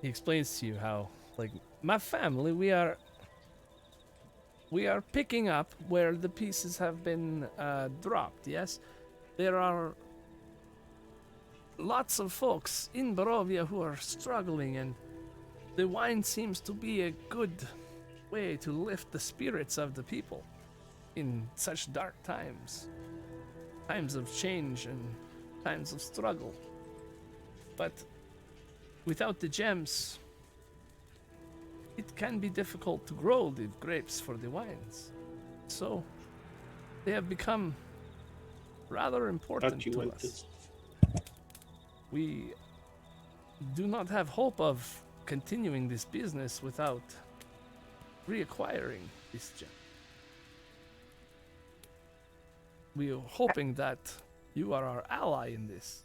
he explains to you how, like, my family, we are picking up where the pieces have been dropped. Yes, there are lots of folks in Barovia who are struggling, and the wine seems to be a good way to lift the spirits of the people in such dark times of change and times of struggle. But without the gems, it can be difficult to grow the grapes for the wines. So they have become rather important to us. We do not have hope of continuing this business without reacquiring this gem. We are hoping that you are our ally in this.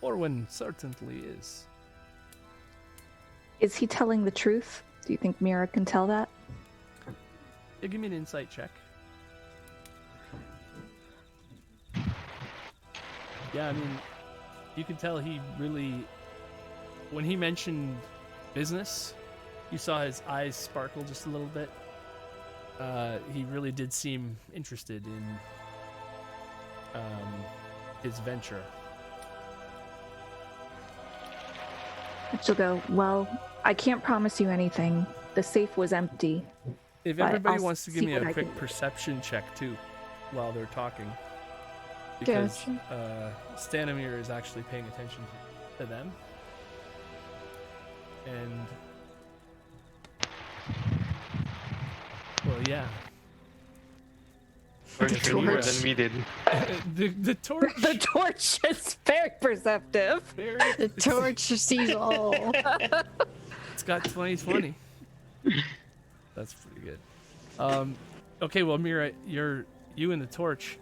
Orwin certainly is. Is he telling the truth? Do you think Mira can tell that? Yeah, give me an insight check. Yeah, I mean, you can tell he really, when he mentioned business, you saw his eyes sparkle just a little bit. He really did seem interested in his venture. She'll go, well, I can't promise you anything. The safe was empty. If but everybody I'll wants to give see me what a I quick can- perception check too, while they're talking, because Stanimir is actually paying attention to them, and well, yeah, Or more than we did. the torch. The torch is very perceptive. The torch sees all. It's got 20/20. That's pretty good. Okay, well, Mira, you and the torch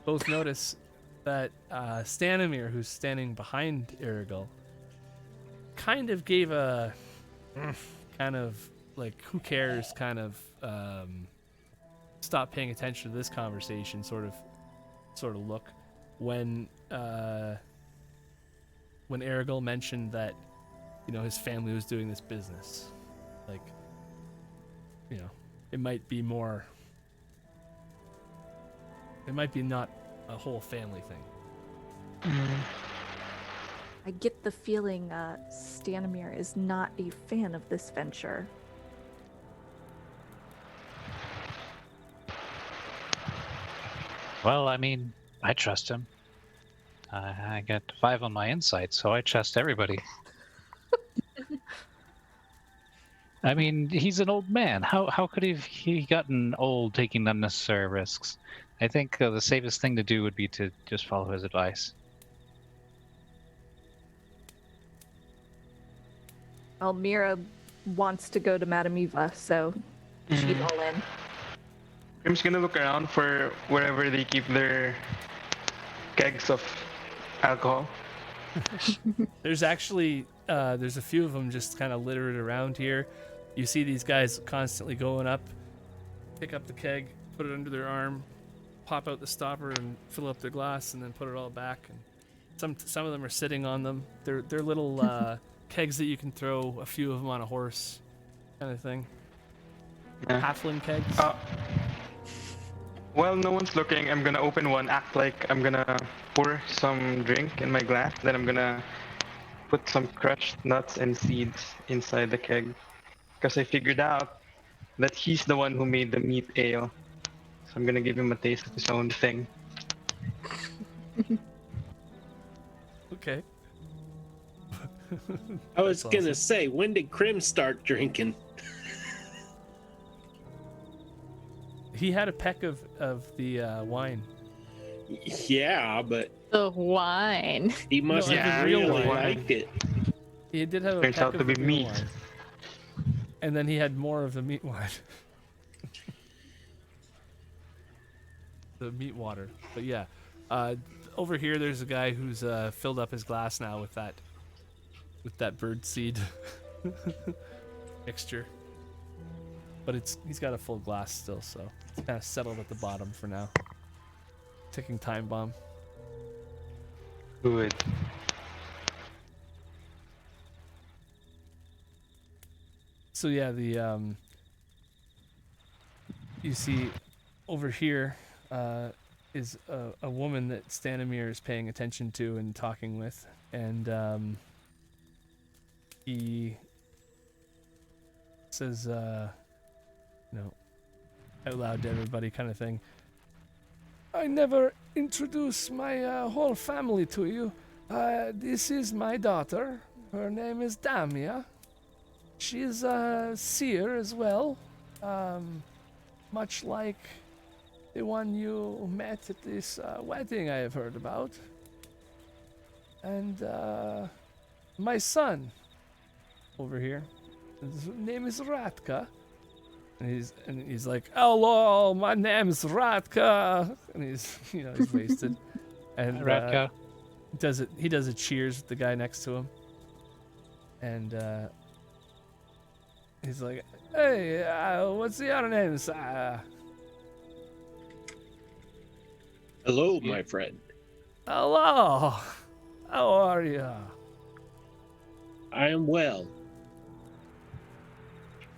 both notice that Stanimir, who's standing behind Aragol, kind of gave a kind of like, who cares, kind of stop paying attention to this conversation sort of look when Aragol mentioned that, you know, his family was doing this business. Like, you know, it might be not a whole family thing. I get the feeling Stanimir is not a fan of this venture. Well, I mean, I trust him. I got 5 on my insight, so I trust everybody. I mean, he's an old man. How could he gotten old taking unnecessary risks? I think the safest thing to do would be to just follow his advice. Well, Mira wants to go to Madame Eva, so she's all in. I'm just gonna look around for wherever they keep their kegs of alcohol. There's actually there's a few of them just kind of littered around here. You see these guys constantly going up, pick up the keg, put it under their arm, pop out the stopper and fill up their glass, and then put it all back. And some of them are sitting on them. They're little kegs that you can throw a few of them on a horse, kind of thing. Yeah. Halfling kegs. Well, no one's looking. I'm gonna open one, act like I'm gonna pour some drink in my glass, then I'm gonna put some crushed nuts and seeds inside the keg. Because I figured out that he's the one who made the meat ale. So I'm gonna give him a taste of his own thing. Okay. I was That's gonna awesome. say, when did Krim start drinking? He had a peck of the wine. Yeah, but The wine. he must No, have the real really wine. liked it. He did have a Turns peck out of to be the real meat. wine. And then he had more of the meat wine. The meat water. But yeah. Over here there's a guy who's filled up his glass now with that bird seed mixture. But he's got a full glass still, so it's kind of settled at the bottom for now. Ticking time bomb. Good. So yeah, the you see over here is a woman that Stanimir is paying attention to and talking with, and he says, you know, out loud to everybody, kind of thing. I never introduce my whole family to you. This is my daughter. Her name is Damia. She's a seer as well, much like the one you met at this wedding I have heard about. And my son over here, his name is Ratka. And he's like, hello, my name is Ratka. And he's, he's wasted. And Radka. he does a cheers with the guy next to him. And he's like, hey, what's the other name? Hello, my friend. Hello. How are you? I am well.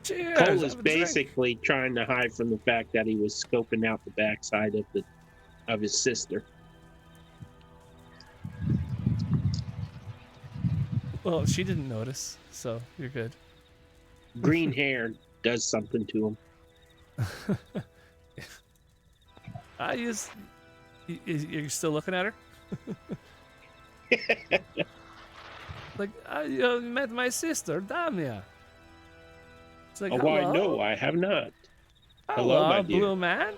Cheers. Cole have is a drink. basically trying to hide from the fact that he was scoping out the backside of his sister. Well, she didn't notice, so you're good. Green hair does something to him. You're still looking at her? Like, you met my sister, Damia. It's like, Oh, hello? I know, I have not. Hello, my dear. Blue man.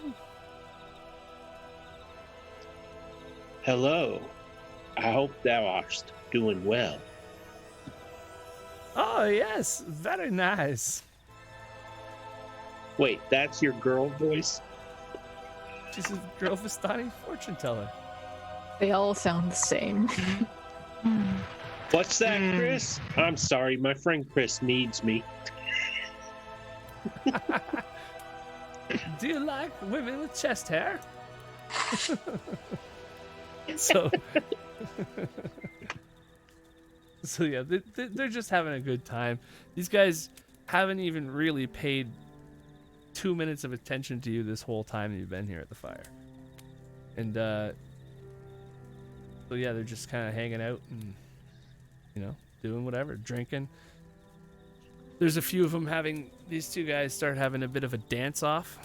Hello. I hope thou art doing well. Oh, yes, very nice. Wait, that's your girl voice? She's a girl Vistani fortune teller. They all sound the same. What's that, Chris? I'm sorry, my friend Chris needs me. Do you like women with chest hair? So yeah, they're just having a good time. These guys haven't even really paid 2 minutes of attention to you this whole time that you've been here at the fire. And so yeah, they're just kind of hanging out and doing whatever, drinking. There's a few of them these two guys start having a bit of a dance off,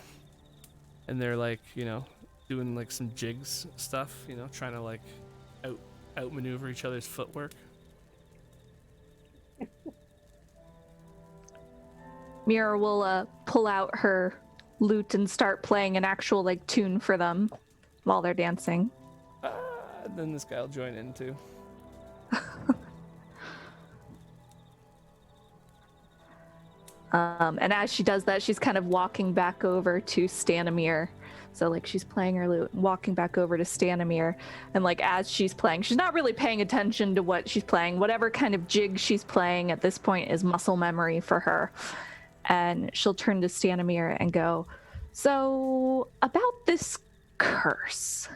and they're like, doing like some jigs stuff, trying to like outmaneuver each other's footwork. Mira will pull out her lute and start playing an actual like tune for them while they're dancing. And then this guy will join in too. And as she does that, she's kind of walking back over to Stanimir. So like she's playing her lute, walking back over to Stanimir, and like as she's playing, she's not really paying attention to what she's playing. Whatever kind of jig she's playing at this point is muscle memory for her. And she'll turn to Stanimir and go, so about this curse.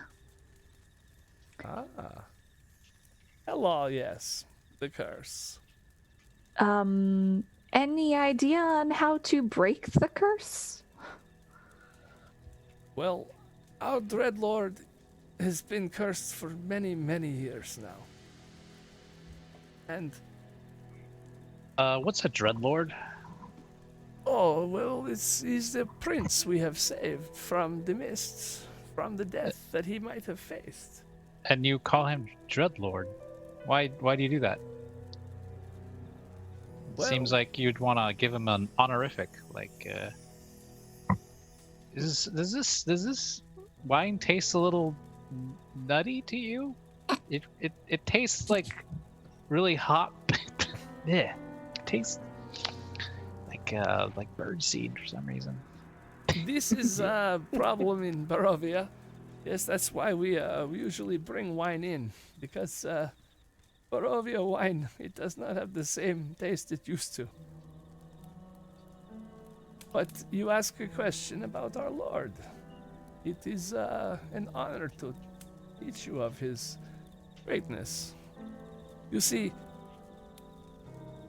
Hello, yes, the curse. Any idea on how to break the curse? Well, our Dreadlord has been cursed for many, many years now. And What's a dreadlord? oh well, he's the prince we have saved from the mists, from the death that he might have faced. And you call him dreadlord? Why do you do that? Seems Well- like you'd want to give him an honorific, like. Does this wine taste a little nutty to you? It tastes like really hot. Yeah, it tastes like birdseed for some reason. This is a problem in Barovia. Yes, that's why we usually bring wine in, because Barovia wine, it does not have the same taste it used to. But you ask a question about our Lord. It is an honor to teach you of his greatness. You see,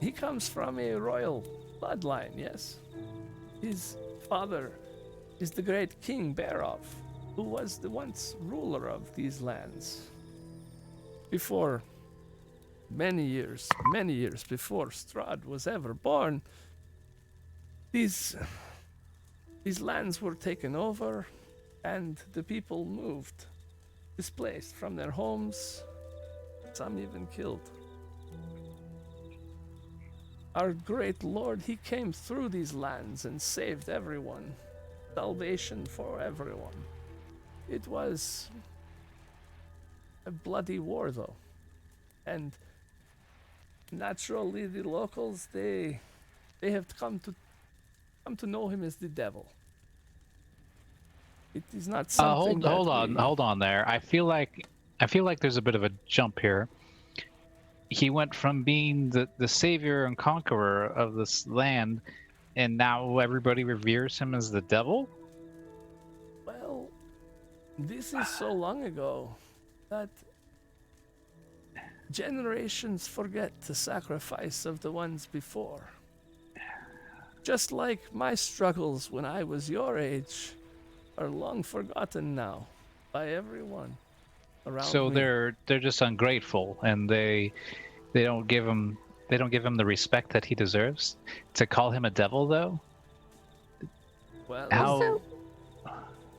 he comes from a royal bloodline, yes? His father is the great King Berov, who was the once ruler of these lands. Before many years before Strahd was ever born, these lands were taken over and the people moved, displaced from their homes, some even killed. Our great Lord, he came through these lands and saved everyone. Salvation for everyone. It was a bloody war, though. And naturally, the locals, they have come to know him as the devil. It is not something Hold on there. I feel like there's a bit of a jump here. He went from being the savior and conqueror of this land, and now everybody reveres him as the devil? Well, this is so long ago that generations forget the sacrifice of the ones before. Just like my struggles when I was your age are long forgotten now by everyone around So me. they're just ungrateful, and they don't give him the respect that he deserves. To call him a devil, though, Well, how?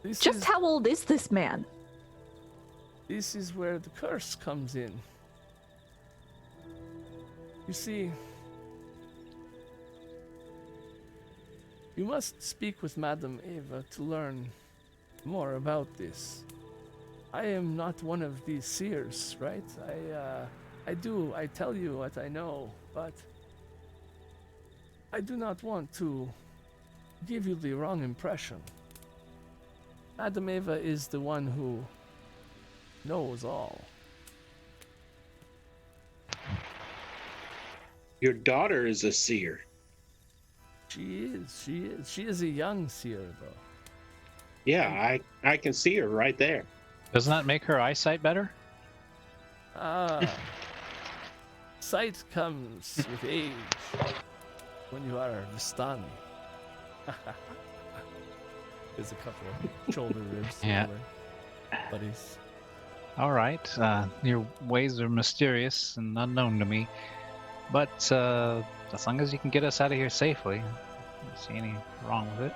this Just is, how old is this man? this is where the curse comes in. You see, you must speak with Madame Eva to learn more about this. I am not one of these seers, right? I tell you what I know, but I do not want to give you the wrong impression. Madame Eva is the one who knows all. Your daughter is a seer. She is a young seer, though. Yeah, I can see her right there. Doesn't that make her eyesight better? Sight comes with age when you are Vistani. There's a couple of shoulder ribs. Yeah. Buddies. All right. Your ways are mysterious and unknown to me, but as long as you can get us out of here safely, I don't see any wrong with it.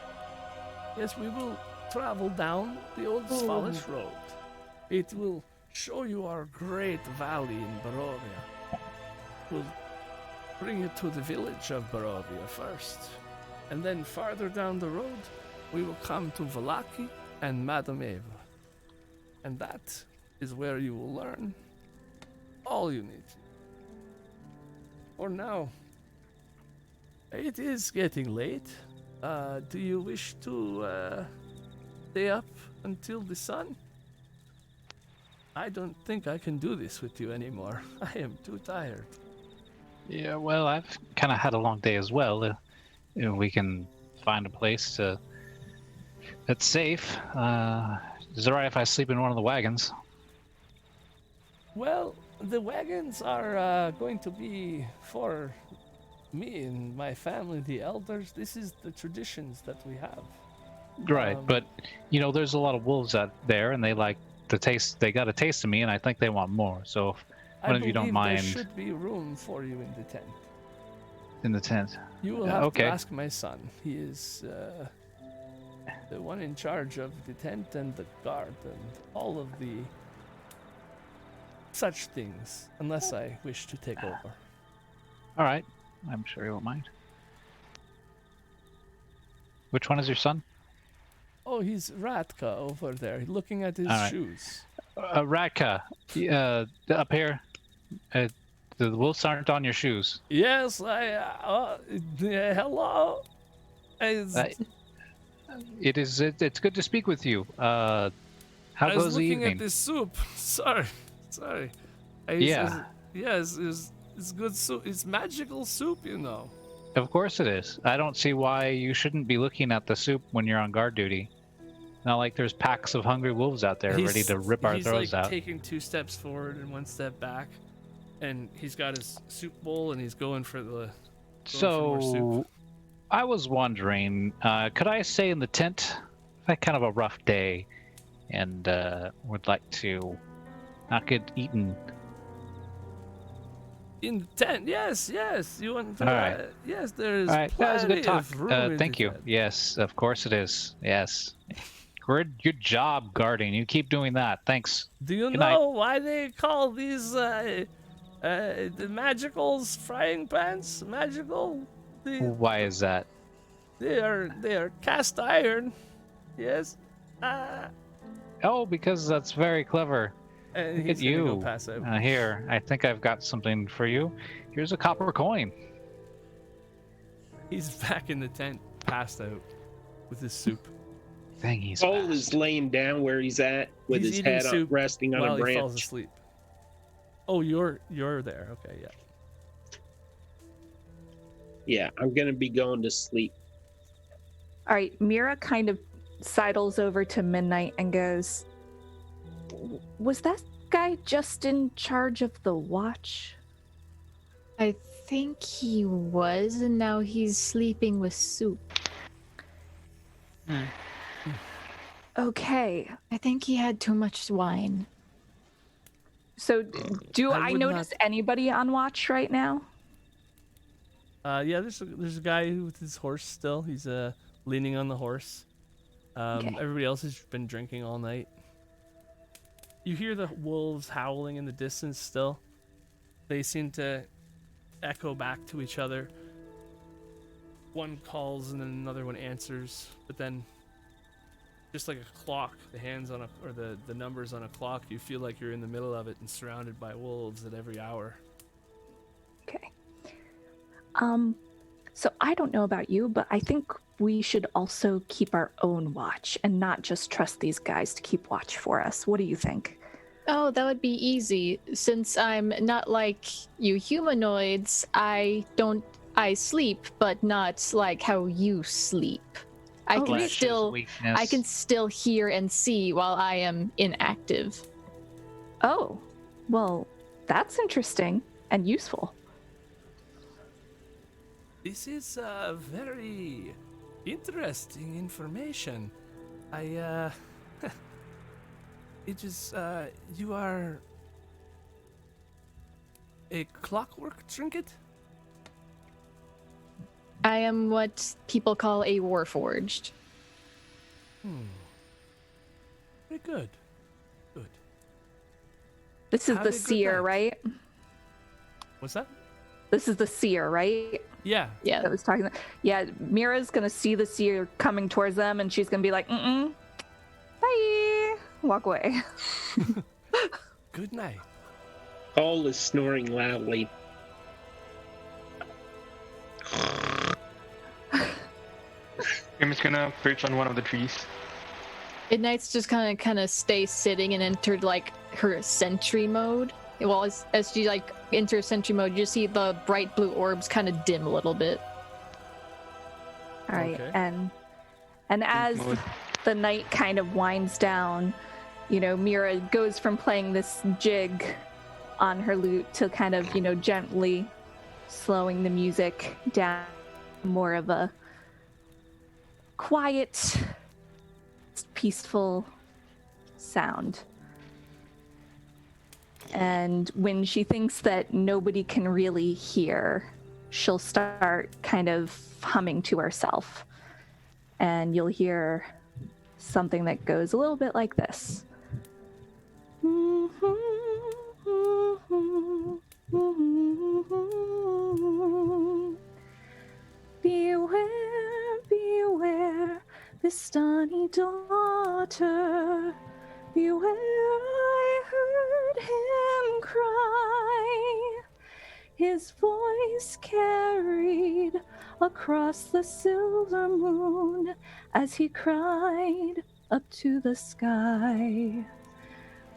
Yes, we will travel down the old Svalich road. It will show you our great valley in Barovia. We'll bring you to the village of Barovia first, and then farther down the road, we will come to Valaki and Madame Eva. And that is where you will learn all you need. For now, it is getting late. Do you wish to stay up until the sun? I don't think I can do this with you anymore. I am too tired. Yeah, well, I've kind of had a long day as well. We can find a place that's safe. Is it alright if I sleep in one of the wagons? Well, the wagons are going to be for me and my family, the elders. This is the traditions that we have. Right, but there's a lot of wolves out there, and they like the taste. They got a taste of me, and I think they want more. So I if you don't believe mind. there should be room for you in the tent. In the tent. You will have Okay. to ask my son. He is the one in charge of the tent and the guard and all of the such things, unless I wish to take over. All right. I'm sure he won't mind. Which one is your son? Oh, he's Ratka over there, looking at his All right. shoes. Raka, up here. The wolves aren't on your shoes. Yes, hello. It's good to speak with you. How I was goes the looking evening? at this soup. Sorry. Yeah. Yes, it's good soup. It's magical soup, you know. Of course it is. I don't see why you shouldn't be looking at the soup when you're on guard duty. Not like there's packs of hungry wolves out there ready to rip our throats He's like out. taking 2 steps forward and 1 step back, and he's got his soup bowl and he's going for more So, soup. I was wondering, could I stay in the tent? I've had kind of a rough day, and would like to not get eaten. In the tent, yes. You want to? All right. Yes, there is. All right, that was a good talk. Of room in Thank the you. tent. Yes, of course it is. Yes. Good job guarding. You keep doing that. Thanks. Do you Good night. know why they call these the magicals frying pans magical? Why is that? They are cast iron. Yes. Oh, because that's very clever. And Look he's at gonna you. go pass out. Here, I think I've got something for you. Here's a copper coin. He's back in the tent, passed out, with his soup. Dang, he's Cole fast. is laying down where he's at with He's his eating head soup resting on while a he falls branch. asleep. Oh, you're there. Okay, yeah. Yeah, I'm gonna be going to sleep. All right, Mira kind of sidles over to Midnight and goes, "Was that guy just in charge of the watch?" I think he was, and now he's sleeping with soup. Okay. I think he had too much wine. So, do I I would notice anybody on watch right now? Yeah, there's a guy with his horse still. He's leaning on the horse. Okay. Everybody else has been drinking all night. You hear the wolves howling in the distance still. They seem to echo back to each other. One calls and then another one answers, but then just like a clock, the hands on the numbers on a clock, you feel like you're in the middle of it and surrounded by wolves at every hour. Okay. So I don't know about you, but I think we should also keep our own watch and not just trust these guys to keep watch for us. What do you think? Oh, that would be easy. Since I'm not like you humanoids, I sleep, but not like how you sleep. I Oh, can right. still hear and see while I am inactive. Oh, well, that's interesting and useful. This is very interesting information. It is, you are a clockwork trinket? I am what people call a warforged. Very good. Good. This is Have the a good seer, night. right? What's that? This is the seer, right? Yeah. Yeah. That was talking. Yeah, Mira's gonna see the seer coming towards them, and she's gonna be like, "Mm-mm, bye," walk away. Good night. Cole is snoring loudly. I'm just gonna perch on one of the trees. Midnight's just kind of stay sitting and entered like her sentry mode. Well, as she like enters sentry mode, you see the bright blue orbs kind of dim a little bit. All right, Okay. and as mode. the night kind of winds down, you know, Mira goes from playing this jig on her lute to kind of, you know, gently slowing the music down, more of a quiet, peaceful sound. And when she thinks that nobody can really hear, she'll start kind of humming to herself. And you'll hear something that goes a little bit like this. Beware, beware, Vistani daughter. Beware, I heard him cry. His voice carried across the silver moon as he cried up to the sky.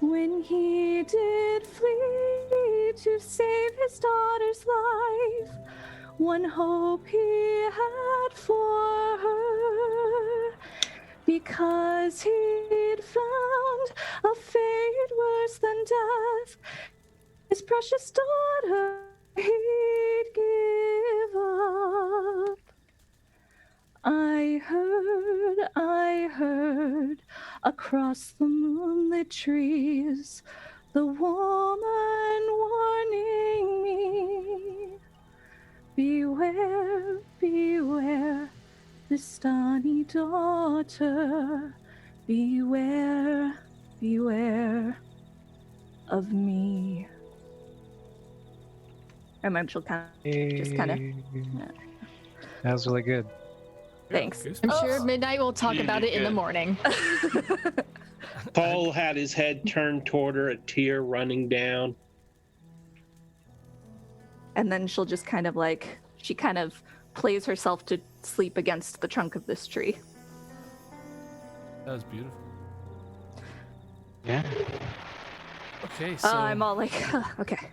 When he did flee to save his daughter's life, one hope he had for her, because he'd found a fate worse than death. His precious daughter he'd give up. I heard across the moonlit trees the woman warning me. Beware, beware, Vistani daughter. Beware, beware of me. And then she'll kind of just kind of. That was really good. Thanks. I'm sure Midnight will talk about it in the morning. Paul had his head turned toward her, a tear running down. And then she'll just kind of like, she kind of plays herself to sleep against the trunk of this tree. That was beautiful. Yeah. Okay, so I'm all like, okay.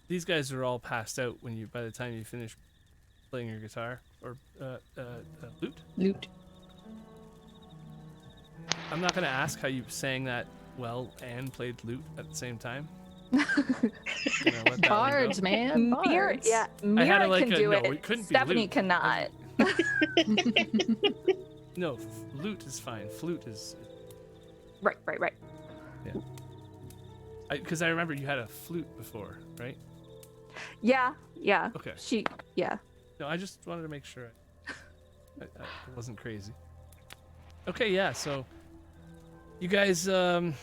These guys are all passed out by the time you finish playing your guitar or lute. Loot. I'm not gonna ask how you sang that well and played lute at the same time. Bards, man. Mira, Bards. yeah, I had Mira like can a, do no, it. it couldn't be Stephanie lute. cannot. No, lute is fine. Flute is Right. because I remember you had a flute before, right? Yeah. Okay. Yeah. No, I just wanted to make sure I wasn't crazy. Okay, yeah. So you guys are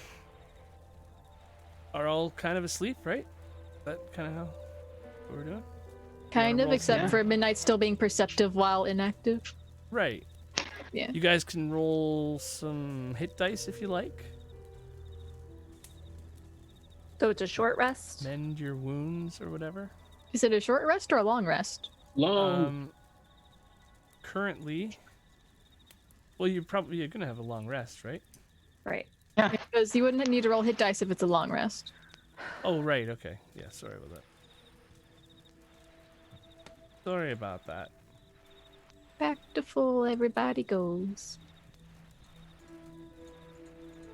all kind of asleep, right? Is that kind of how what we're doing? Kind of, roll except yeah. for Midnight still being perceptive while inactive. Right. Yeah. You guys can roll some hit dice if you like. So it's a short rest. Mend your wounds or whatever. Is it a short rest or a long rest? Long. Currently, well, you're gonna have a long rest, right? Right. Because you wouldn't need to roll hit dice if it's a long rest. Oh, right. Okay. Yeah. Sorry about that. Sorry about that. Back to full, everybody goes.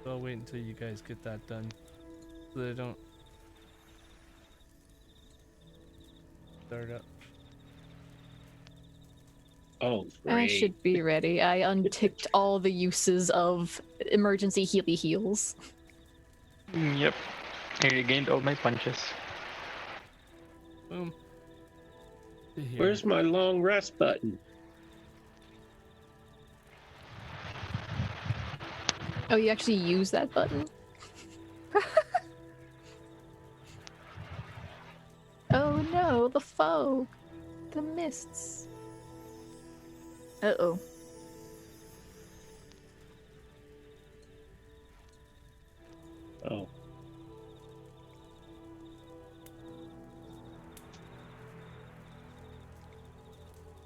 So I'll wait until you guys get that done, so they don't start up. Oh, I great. should be ready. I unticked all the uses of emergency healy heals. Yep. I regained all my punches. Boom. Here. Where's my long rest button? Oh, you actually use that button? Oh no, the fog. The mists. Uh-oh. Oh.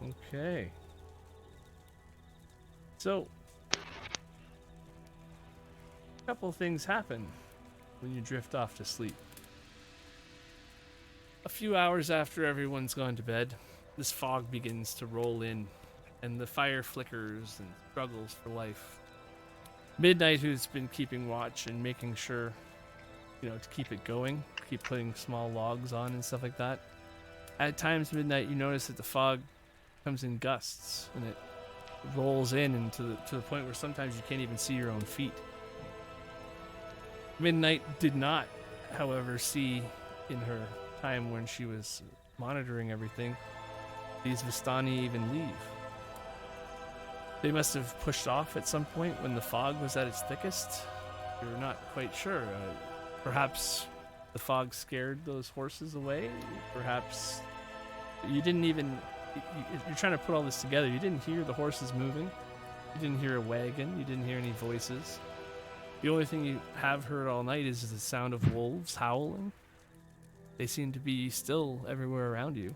Okay. So, a couple things happen when you drift off to sleep. A few hours after everyone's gone to bed, this fog begins to roll in, and the fire flickers and struggles for life. Midnight, who's been keeping watch and making sure, to keep it going, keep putting small logs on and stuff like that. At times, Midnight, you notice that the fog comes in gusts, and it rolls in and to the point where sometimes you can't even see your own feet. Midnight did not, however, see in her time when she was monitoring everything, these Vistani even leave. They must have pushed off at some point when the fog was at its thickest. You're not quite sure. Perhaps the fog scared those horses away. Perhaps you didn't even... You're trying to put all this together. You didn't hear the horses moving. You didn't hear a wagon. You didn't hear any voices. The only thing you have heard all night is the sound of wolves howling. They seem to be still everywhere around you.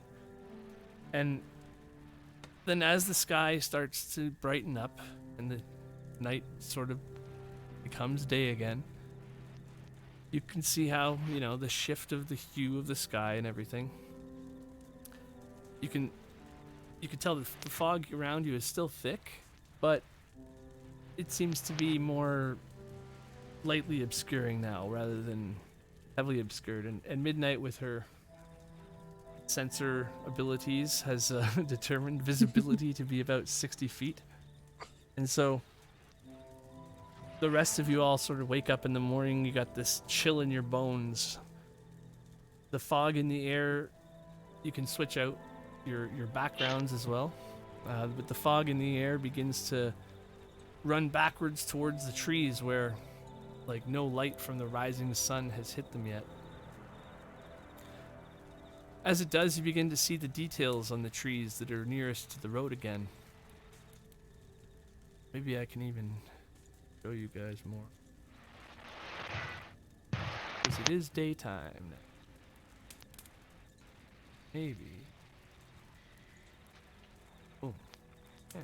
And then as the sky starts to brighten up and the night sort of becomes day again, you can see how, the shift of the hue of the sky and everything. You can tell the fog around you is still thick, but it seems to be more lightly obscuring now rather than heavily obscured. And Midnight, with her sensor abilities, has determined visibility to be about 60 feet. And so the rest of you all sort of wake up in the morning. You got this chill in your bones. The fog in the air, you can switch out your backgrounds as well. But the fog in the air begins to run backwards towards the trees where no light from the rising sun has hit them yet. As it does, you begin to see the details on the trees that are nearest to the road again. Maybe I can even show you guys more. Because it is daytime now. Maybe. Oh, yeah.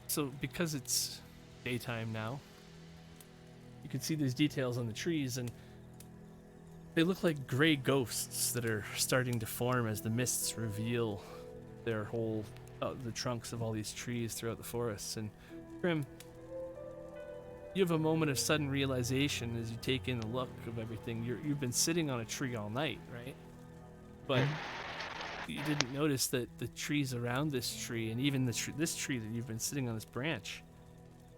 So because it's daytime now, you can see these details on the trees, and they look like gray ghosts that are starting to form as the mists reveal their whole, the trunks of all these trees throughout the forests. And Grim, you have a moment of sudden realization as you take in the look of everything. You've been sitting on a tree all night, right? But you didn't notice that the trees around this tree, and even this tree that you've been sitting on, this branch,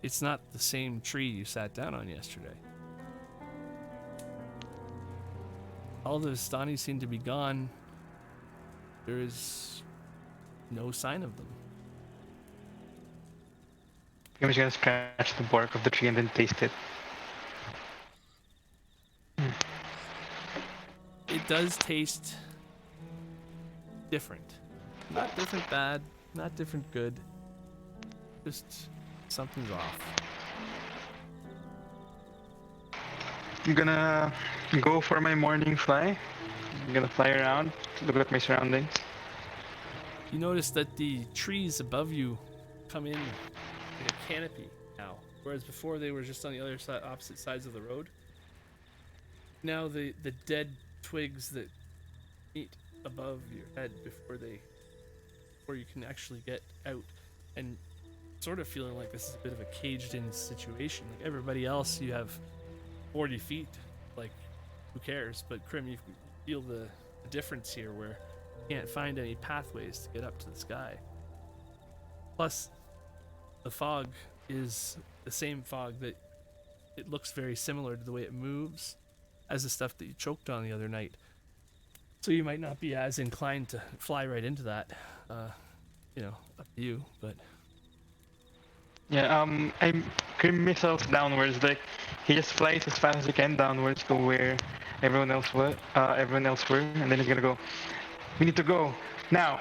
it's not the same tree you sat down on yesterday. All the Vistani seem to be gone. There is no sign of them. I'm just gonna scratch the bark of the tree and then taste it. It does taste different. Not different bad, not different good. Just something's off. I'm gonna go for my morning fly. I'm gonna fly around, look at my surroundings. You notice that the trees above you come in like a canopy now, whereas before they were just on the other side, opposite sides of the road. Now the dead twigs that meet above your head before you can actually get out, and sort of feeling like this is a bit of a caged-in situation. Like everybody else, you have 40 feet. Like, who cares? But Krim, you feel the difference here, where you can't find any pathways to get up to the sky. Plus, the fog is the same fog that it looks very similar to the way it moves as the stuff that you choked on the other night. So you might not be as inclined to fly right into that. Up to you, but... Yeah, I Krim missiles downwards, like he just flies as fast as he can downwards to where everyone else were, and then he's gonna go. We need to go now.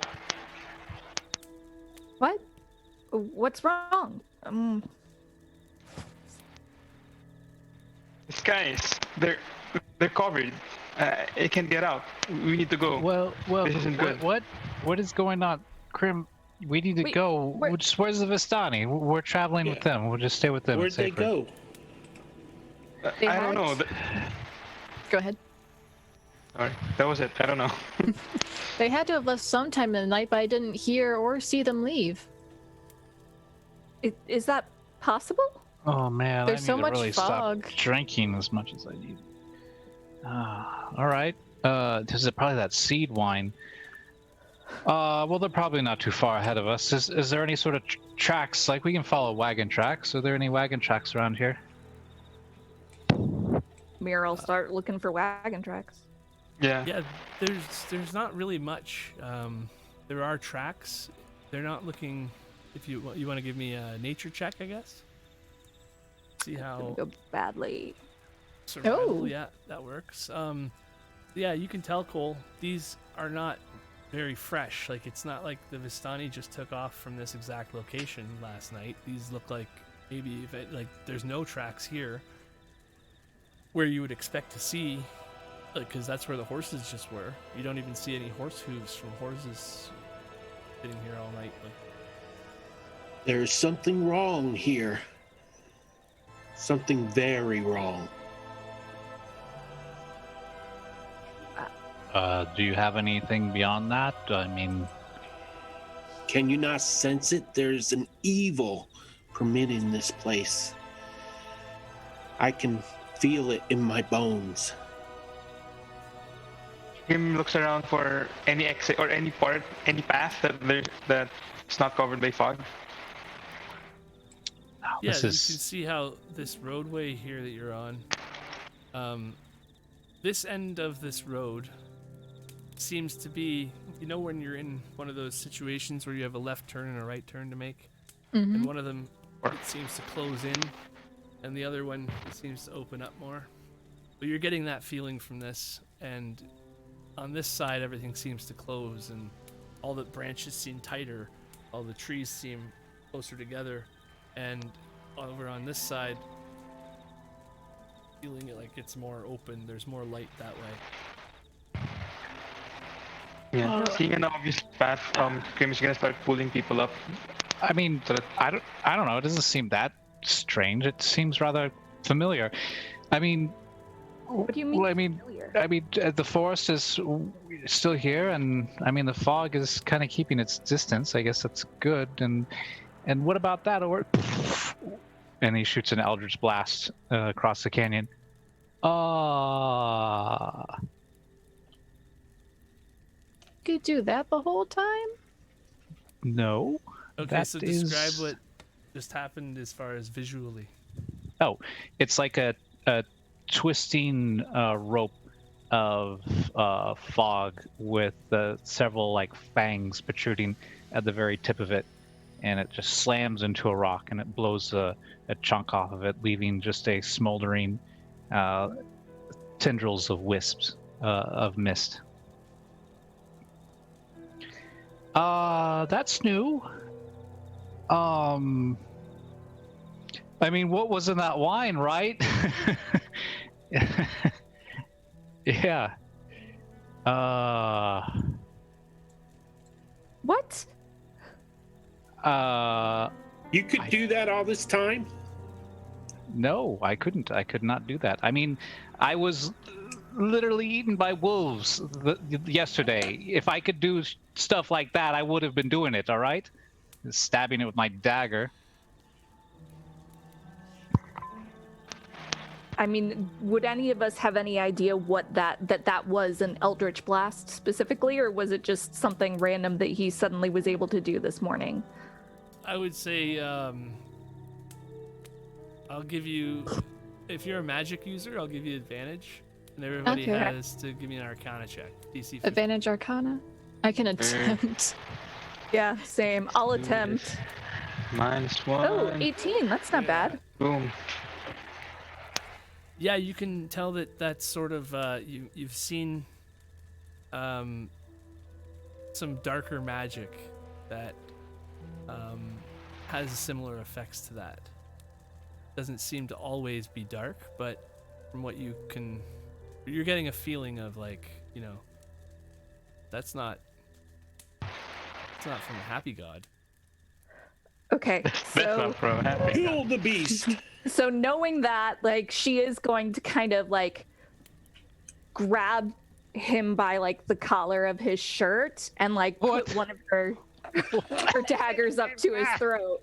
What? What's wrong? The skies, they're covered. It can't get out. We need to go. Well, This isn't good. What is going on, Krim? We need to go. Where's the Vistani? We're traveling with them. We'll just stay with them. Where'd they go? I don't know. Go ahead. Alright, that was it. I don't know. They had to have left sometime in the night, but I didn't hear or see them leave. Is that possible? Oh man, There's I need so to much really fog. stop drinking as much as I need. All right. This is probably that seed wine. Well, they're probably not too far ahead of us. Is there any sort of tracks? Like, we can follow wagon tracks. Are there any wagon tracks around here? Mirror will start looking for wagon tracks. Yeah. Yeah, there's not really much. There are tracks. They're not looking. If you want to give me a nature check, I guess. See Gonna how go badly. survival. Oh. Yeah, that works. Yeah, you can tell, Cole. These are not very fresh. Like, it's not like the Vistani just took off from this exact location last night. These look like maybe like there's no tracks here where you would expect to see, because that's where the horses just were. You don't even see any horse hooves from horses sitting here all night. Like, There's something wrong here. Something very wrong. Do you have anything beyond that? I mean, Can you not sense it? There's an evil permitted in this place. I can feel it in my bones. Grim looks around for any exit or any path that's not covered by fog. yeah, this you is can see how this roadway here that you're on, this end of this road seems to be, when you're in one of those situations where you have a left turn and a right turn to make, and one of them it seems to close in, and the other one seems to open up more. But you're getting that feeling from this, and on this side everything seems to close, and all the branches seem tighter, all the trees seem closer together, and over on this side, feeling it like it's more open. There's more light that way. Yeah. Seeing an obvious path, Grim is gonna start pulling people up. I mean, So that, I don't know. It doesn't seem that strange. It seems rather familiar. I mean, What do you mean? well, I mean, the forest is still here, and I mean, the fog is kind of keeping its distance. I guess that's good. And what about that? Or and he shoots an eldritch blast across the canyon. Could do that the whole time? No. Okay, That so describe is- what just happened as far as visually. Oh, it's like a twisting rope of fog with several like fangs protruding at the very tip of it, and it just slams into a rock and it blows a chunk off of it, leaving just a smoldering tendrils of wisps of mist. That's new. I mean, what was in that wine, right? Yeah. What? You could do that all this time? No, I couldn't. I could not do that. I mean, I was literally eaten by wolves yesterday. If I could do stuff like that, I would have been doing it, all right? Stabbing it with my dagger. I mean, would any of us have any idea what that was an Eldritch Blast specifically, or was it just something random that he suddenly was able to do this morning? I would say, I'll give you, if you're a magic user, I'll give you advantage, and everybody Okay. has to give me an Arcana check. DC 15. Advantage Arcana? I can attempt. Yeah, same. I'll do attempt. this. -1. Oh, 18. That's not bad. Boom. Yeah, you can tell that that's sort of you've seen some darker magic that has similar effects to that. Doesn't seem to always be dark, but from what you're getting a feeling of, like, that's not from a happy god. Okay, That's so not from happy. Kill the beast! so knowing that, like, she is going to kind of like grab him by like the collar of his shirt and like put one of her daggers up to his throat.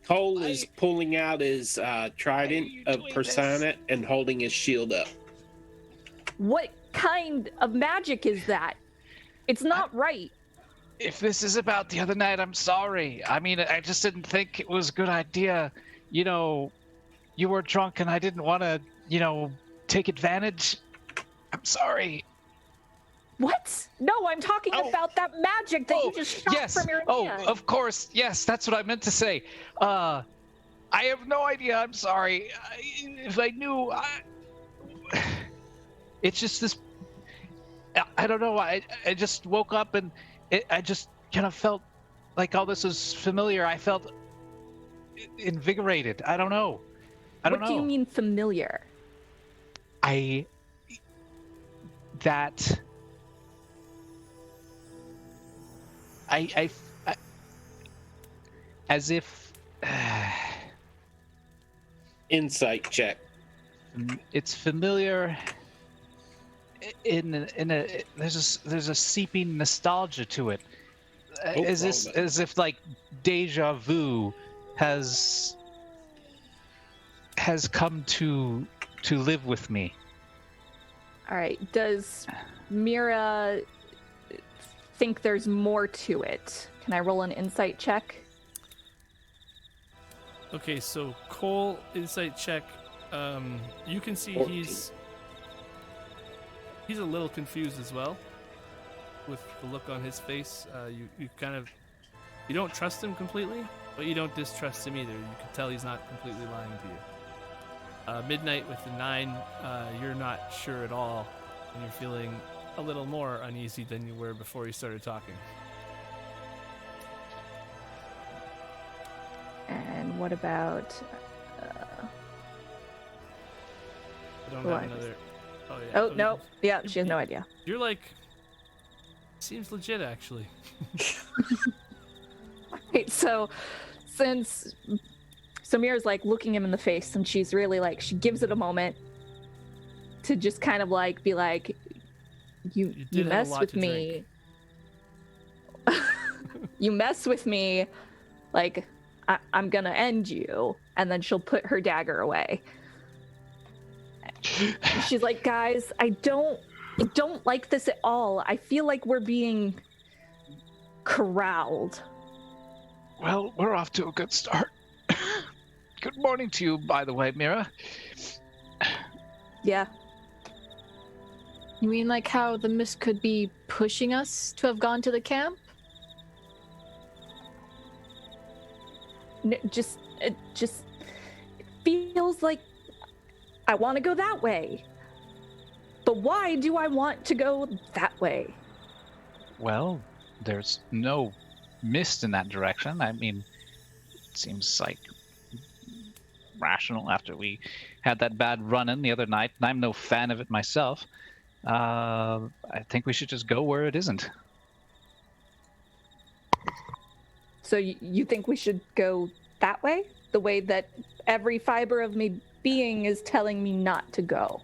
Cole is pulling out his trident of persona and holding his shield up. What kind of magic is that? It's not right. if this is about the other night, I'm sorry. I mean, I just didn't think it was a good idea. You know, you were drunk and I didn't want to, take advantage. I'm sorry. What? No, I'm talking about that magic that you just shot from your hand. Oh, of course. Yes, that's what I meant to say. I have no idea. I'm sorry. If I knew, it's just this. I don't know. I just woke up and I just kind of felt like all this was familiar. I felt invigorated. I don't know. What do you mean familiar? As if Insight check. it's familiar in a there's a seeping nostalgia to it. As if like deja vu has come to live with me. All right. Does Mira think there's more to it? Can I roll an insight check? Okay, so Cole, insight check. You can see 14. he's a little confused as well with the look on his face. You don't trust him completely, but you don't distrust him either. You can tell he's not completely lying to you. Midnight with the 9, you're not sure at all, and you're feeling a little more uneasy than you were before you started talking. And what about... I don't What? have another... Oh, yeah. Oh, no. Yeah, she has no idea. You're like... Seems legit, actually. Right, so Mira's like looking him in the face, and she's really like, she gives it a moment to just kind of like be like, you did have a mess lot with to me. You mess with me, like I'm gonna end you. And then she'll put her dagger away. She's like, guys, I don't like this at all. I feel like we're being corralled. Well, we're off to a good start. Good morning to you, by the way, Mira. Yeah. You mean like how the mist could be pushing us to have gone to the camp? No, it feels like I want to go that way. But why do I want to go that way? Well, there's no mist in that direction. I mean, it seems like rational after we had that bad run-in the other night, and I'm no fan of it myself. I think we should just go where it isn't. So you think we should go that way? The way that every fiber of me being is telling me not to go?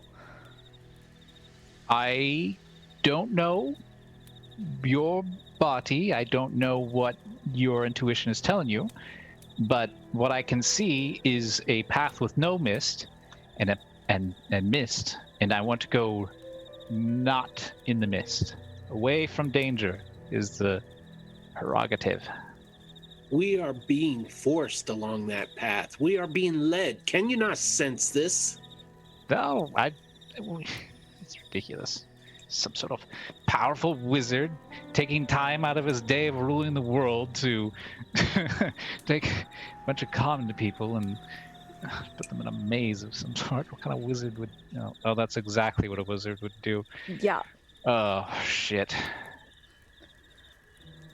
I don't know your body. I don't know what your intuition is telling you. But what I can see is a path with no mist and mist. And I want to go not in the mist. Away from danger is the prerogative. We are being forced along that path. We are being led. Can you not sense this? No, it's ridiculous. Some sort of powerful wizard taking time out of his day of ruling the world to take a bunch of common people and put them in a maze of some sort. What kind of wizard would... Oh, that's exactly what a wizard would do. Yeah. Oh, shit.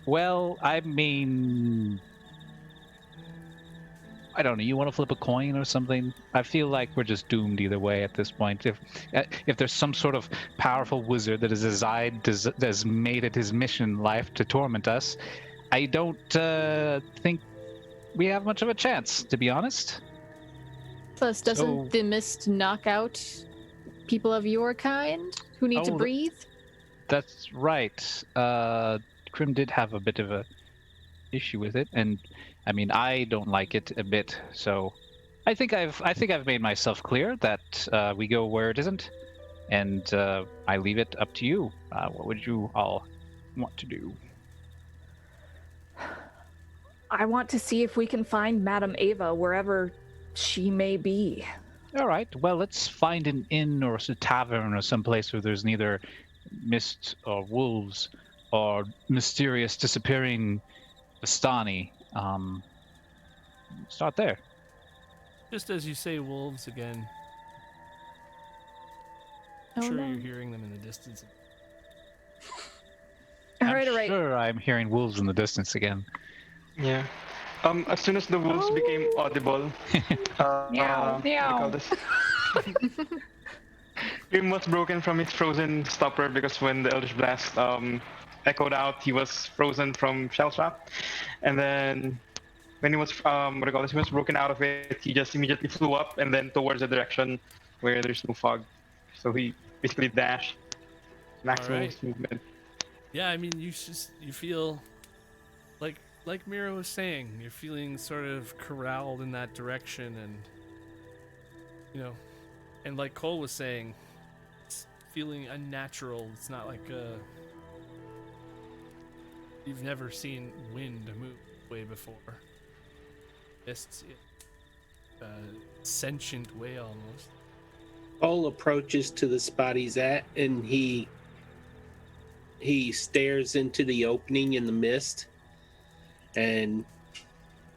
Well, I mean... I don't know. You want to flip a coin or something? I feel like we're just doomed either way at this point. If there's some sort of powerful wizard that has made it his mission in life to torment us, I don't think we have much of a chance, to be honest. Plus, doesn't the mist knock out people of your kind who need to breathe? That's right. Krim did have a bit of a issue with it, and I mean, I don't like it a bit. So, I think I've made myself clear that we go where it isn't, and I leave it up to you. What would you all want to do? I want to see if we can find Madame Ava wherever she may be. All right. Well, let's find an inn or a tavern or some place where there's neither mist or wolves or mysterious disappearing Vistani. Start there. Just as you say wolves again, Oh, I'm sure no. you're hearing them in the distance. All I'm right. sure I'm hearing wolves in the distance again. Yeah. As soon as the wolves became audible, Meow, what do you call this? Grim was broken from his frozen stupor because when the Eldritch Blast echoed out, he was frozen from shell shock. And then when he was he was broken out of it, he just immediately flew up and then towards the direction where there's no fog. So he basically dashed. Maximum Alright. movement. Yeah, I mean, you feel like Mira was saying, you're feeling sort of corralled in that direction, and and like Cole was saying, it's feeling unnatural. It's not like you've never seen wind move way before. It's sentient way almost. Cole approaches to the spot he's at, and he stares into the opening in the mist, and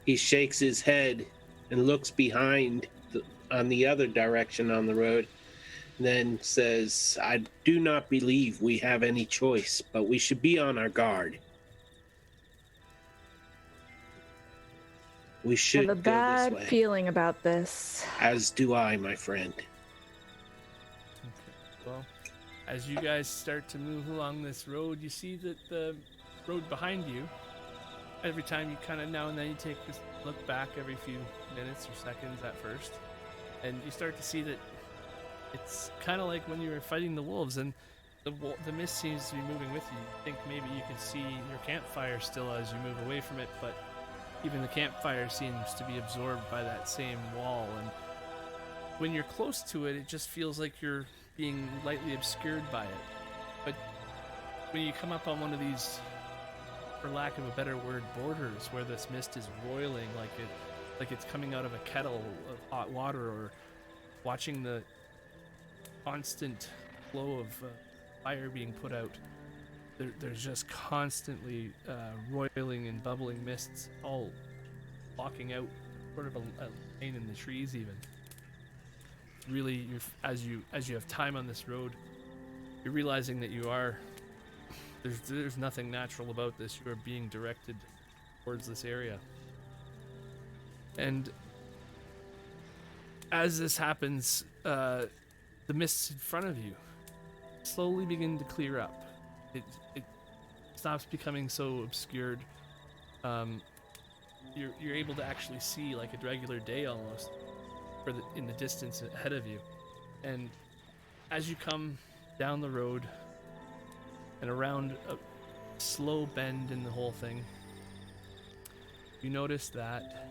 he shakes his head and looks behind on the other direction on the road, and then says, "I do not believe we have any choice, but we should be on our guard. We I should have a go bad this way." feeling about this. As do I, my friend. Well, as you guys start to move along this road, you see that the road behind you, every time you kind of now and then you take this look back every few minutes or seconds at first, and you start to see that it's kind of like when you were fighting the wolves, and the mist seems to be moving with you. You think maybe you can see your campfire still as you move away from it, but even the campfire seems to be absorbed by that same wall, and when you're close to it, it just feels like you're being lightly obscured by it. But when you come up on one of these, for lack of a better word, borders where this mist is roiling like it's coming out of a kettle of hot water, or watching the constant flow of fire being put out, there's just constantly roiling and bubbling mists all blocking out sort of a lane in the trees even. Really, as you have time on this road, you're realizing that there's nothing natural about this. You are being directed towards this area. And as this happens, the mists in front of you slowly begin to clear up. It stops becoming so obscured. You're able to actually see like a regular day almost in the distance ahead of you. And as you come down the road and around a slow bend in the whole thing, you notice that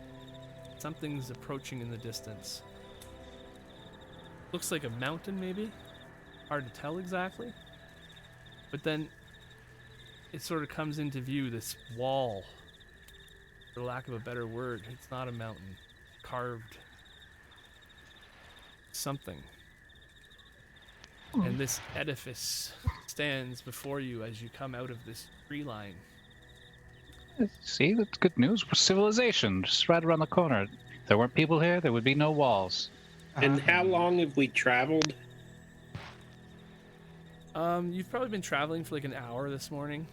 something's approaching in the distance. Looks like a mountain maybe? Hard to tell exactly. But then it sort of comes into view, this wall, for lack of a better word. It's not a mountain. Carved something. And this edifice stands before you as you come out of this tree line. See, that's good news. We're civilization, just right around the corner. If there weren't people here, there would be no walls. And how long have we traveled? You've probably been traveling for like an hour this morning.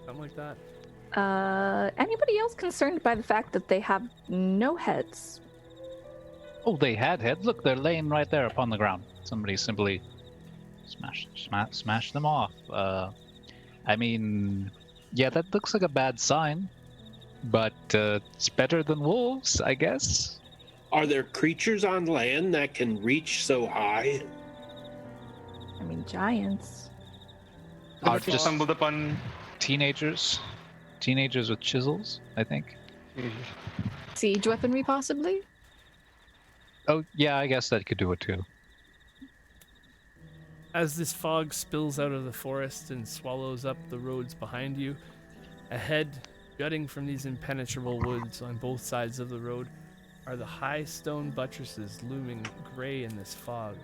Something like that. Anybody else concerned by the fact that they have no heads? Oh, they had heads. Look, they're laying right there upon the ground. Somebody simply smash them off. I mean, yeah, that looks like a bad sign, but it's better than wolves, I guess. Are there creatures on land that can reach so high? I mean, giants. Are If you just stumbled upon teenagers with chisels, I think. Siege weaponry, possibly? Oh, yeah, I guess that could do it too. As this fog spills out of the forest and swallows up the roads behind you, ahead Jutting from these impenetrable woods on both sides of the road are the high stone buttresses looming gray in this fog.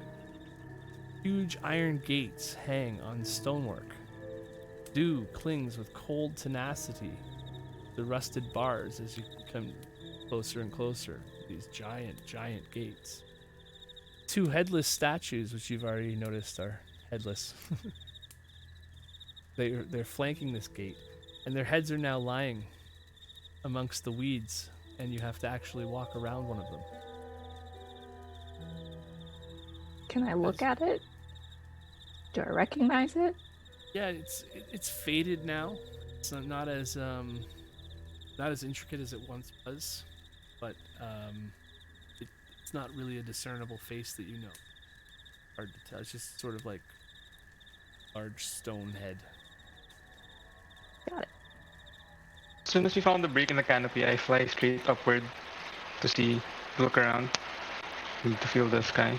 Huge iron gates hang on stonework. Dew clings with cold tenacity to the rusted bars as you come closer and closer to these giant gates. Two headless statues, which you've already noticed are headless. They're flanking this gate, and their heads are now lying amongst the weeds, and you have to actually walk around one of them. Can I look at it? Do I recognize it? Yeah, it's faded now. It's not as intricate as it once was, but it's not really a discernible face that you know. Hard to tell. It's just sort of like large stone head. Got it. As soon as we found the break in the canopy, I fly straight upward to look around, to feel the sky.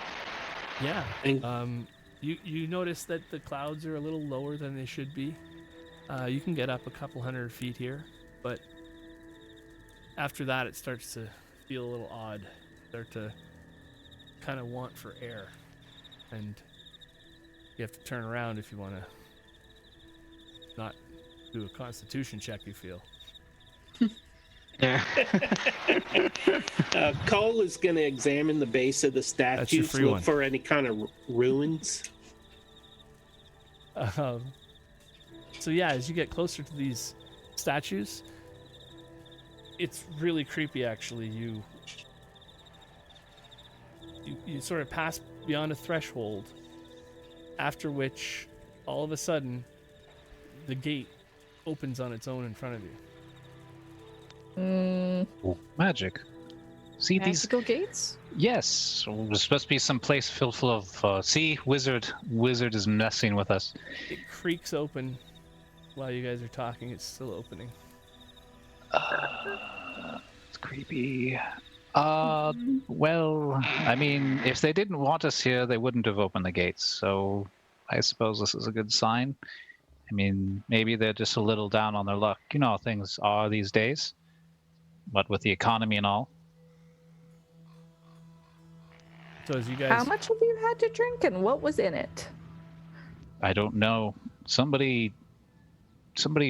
Yeah. And You notice that the clouds are a little lower than they should be. You can get up a couple hundred feet here, but after that it starts to feel a little odd. Start to kind of want for air, and you have to turn around if you want to not do a constitution check, you feel. Yeah. Cole is going to examine the base of the That's your statues, free look one. for any kind of ruins. So yeah, as you get closer to these statues, it's really creepy actually. You sort of pass beyond a threshold, after which all of a sudden the gate opens on its own in front of you. Oh, magic. See these? Magical gates? Yes. There's supposed to be some place filled full of. See, wizard is messing with us. It creaks open while you guys are talking. It's still opening. It's creepy. Well, I mean, if they didn't want us here, they wouldn't have opened the gates. So, I suppose this is a good sign. I mean, maybe they're just a little down on their luck. You know how things are these days. What with the economy and all. So as you guys, How much have you had to drink and what was in it? I don't know. Somebody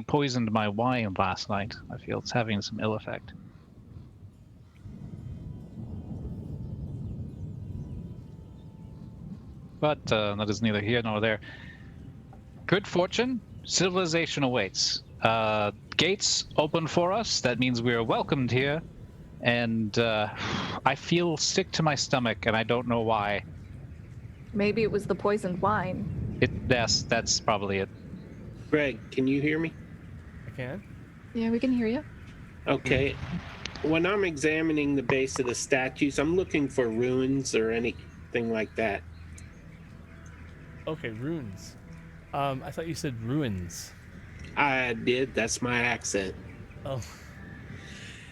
poisoned my wine last night. I feel it's having some ill effect. But that is neither here nor there. Good fortune, civilization awaits. Gates open for us. That means we are welcomed here. And I feel sick to my stomach, and I don't know why. Maybe it was the poisoned wine. That's probably it. Greg, can you hear me? I can. Yeah, we can hear you. Okay. When I'm examining the base of the statues, I'm looking for ruins or anything like that. Okay, runes. I thought you said ruins. I did. That's my accent. Oh.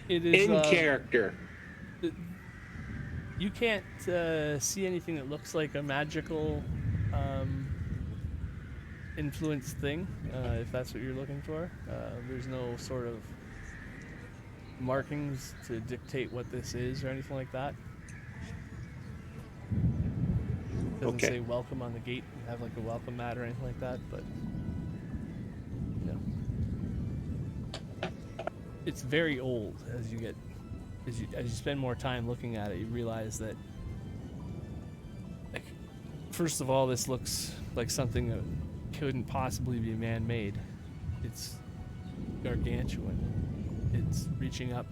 It is In character. You can't see anything that looks like a magical influence thing, if that's what you're looking for. There's no sort of markings to dictate what this is or anything like that. It doesn't Okay. say welcome on the gate, have like a welcome mat or anything like that, but no. It's very old. As you spend more time looking at it, you realize that, like, first of all, this looks like something that couldn't possibly be man-made. It's gargantuan. It's reaching up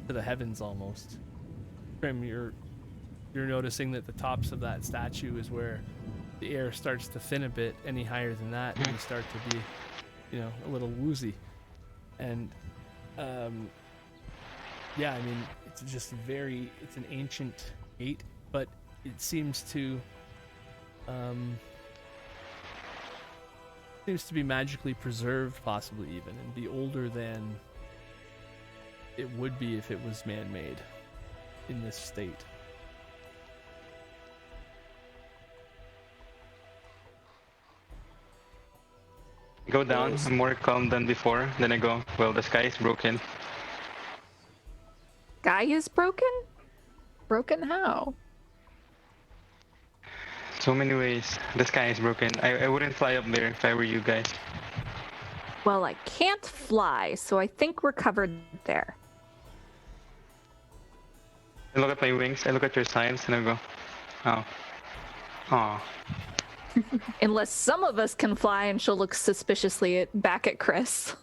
to the heavens almost. Prim, you're noticing that the tops of that statue is where the air starts to thin a bit. Any higher than that, and you start to be, a little woozy. And yeah, I mean, it's just it's an ancient gate, but it seems to be magically preserved, possibly even, and be older than it would be if it was man-made in this state. Go down. I'm more calm than before. Then I go, well, the sky is broken. Guy is broken? Broken how? So many ways. The sky is broken. I wouldn't fly up there if I were you guys. Well, I can't fly, so I think we're covered there. I look at my wings, I look at your signs, and I go, oh. Aw. Unless some of us can fly, and she'll look suspiciously back at Chris.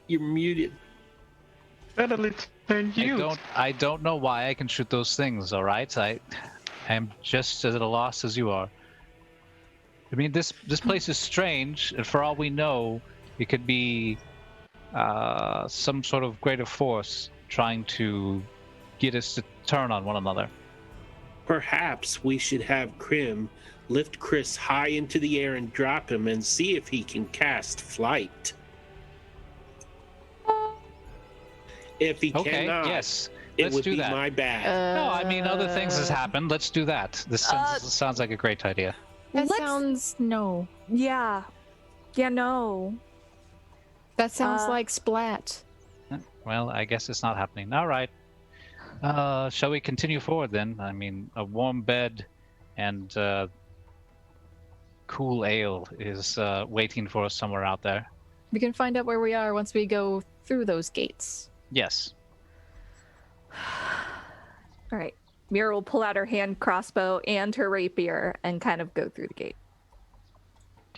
You're muted. Suddenly turn you. I don't know why I can shoot those things. All right, I am just as at a loss as you are. I mean, this place is strange, and for all we know, it could be some sort of greater force trying to get us to turn on one another. Perhaps we should have Krim lift Chris high into the air and drop him and see if he can cast flight. If he cannot, yes, it let's would do be that. my bad. No, I mean, other things has happened. Let's do that. This sounds like a great idea. That Let's- sounds no. Yeah. Yeah, no. That sounds Uh, like Splat. Well, I guess it's not happening. All right. Shall we continue forward then? I mean, a warm bed and cool ale is waiting for us somewhere out there. We can find out where we are once we go through those gates. Yes. All right. Mira will pull out her hand crossbow and her rapier and kind of go through the gate.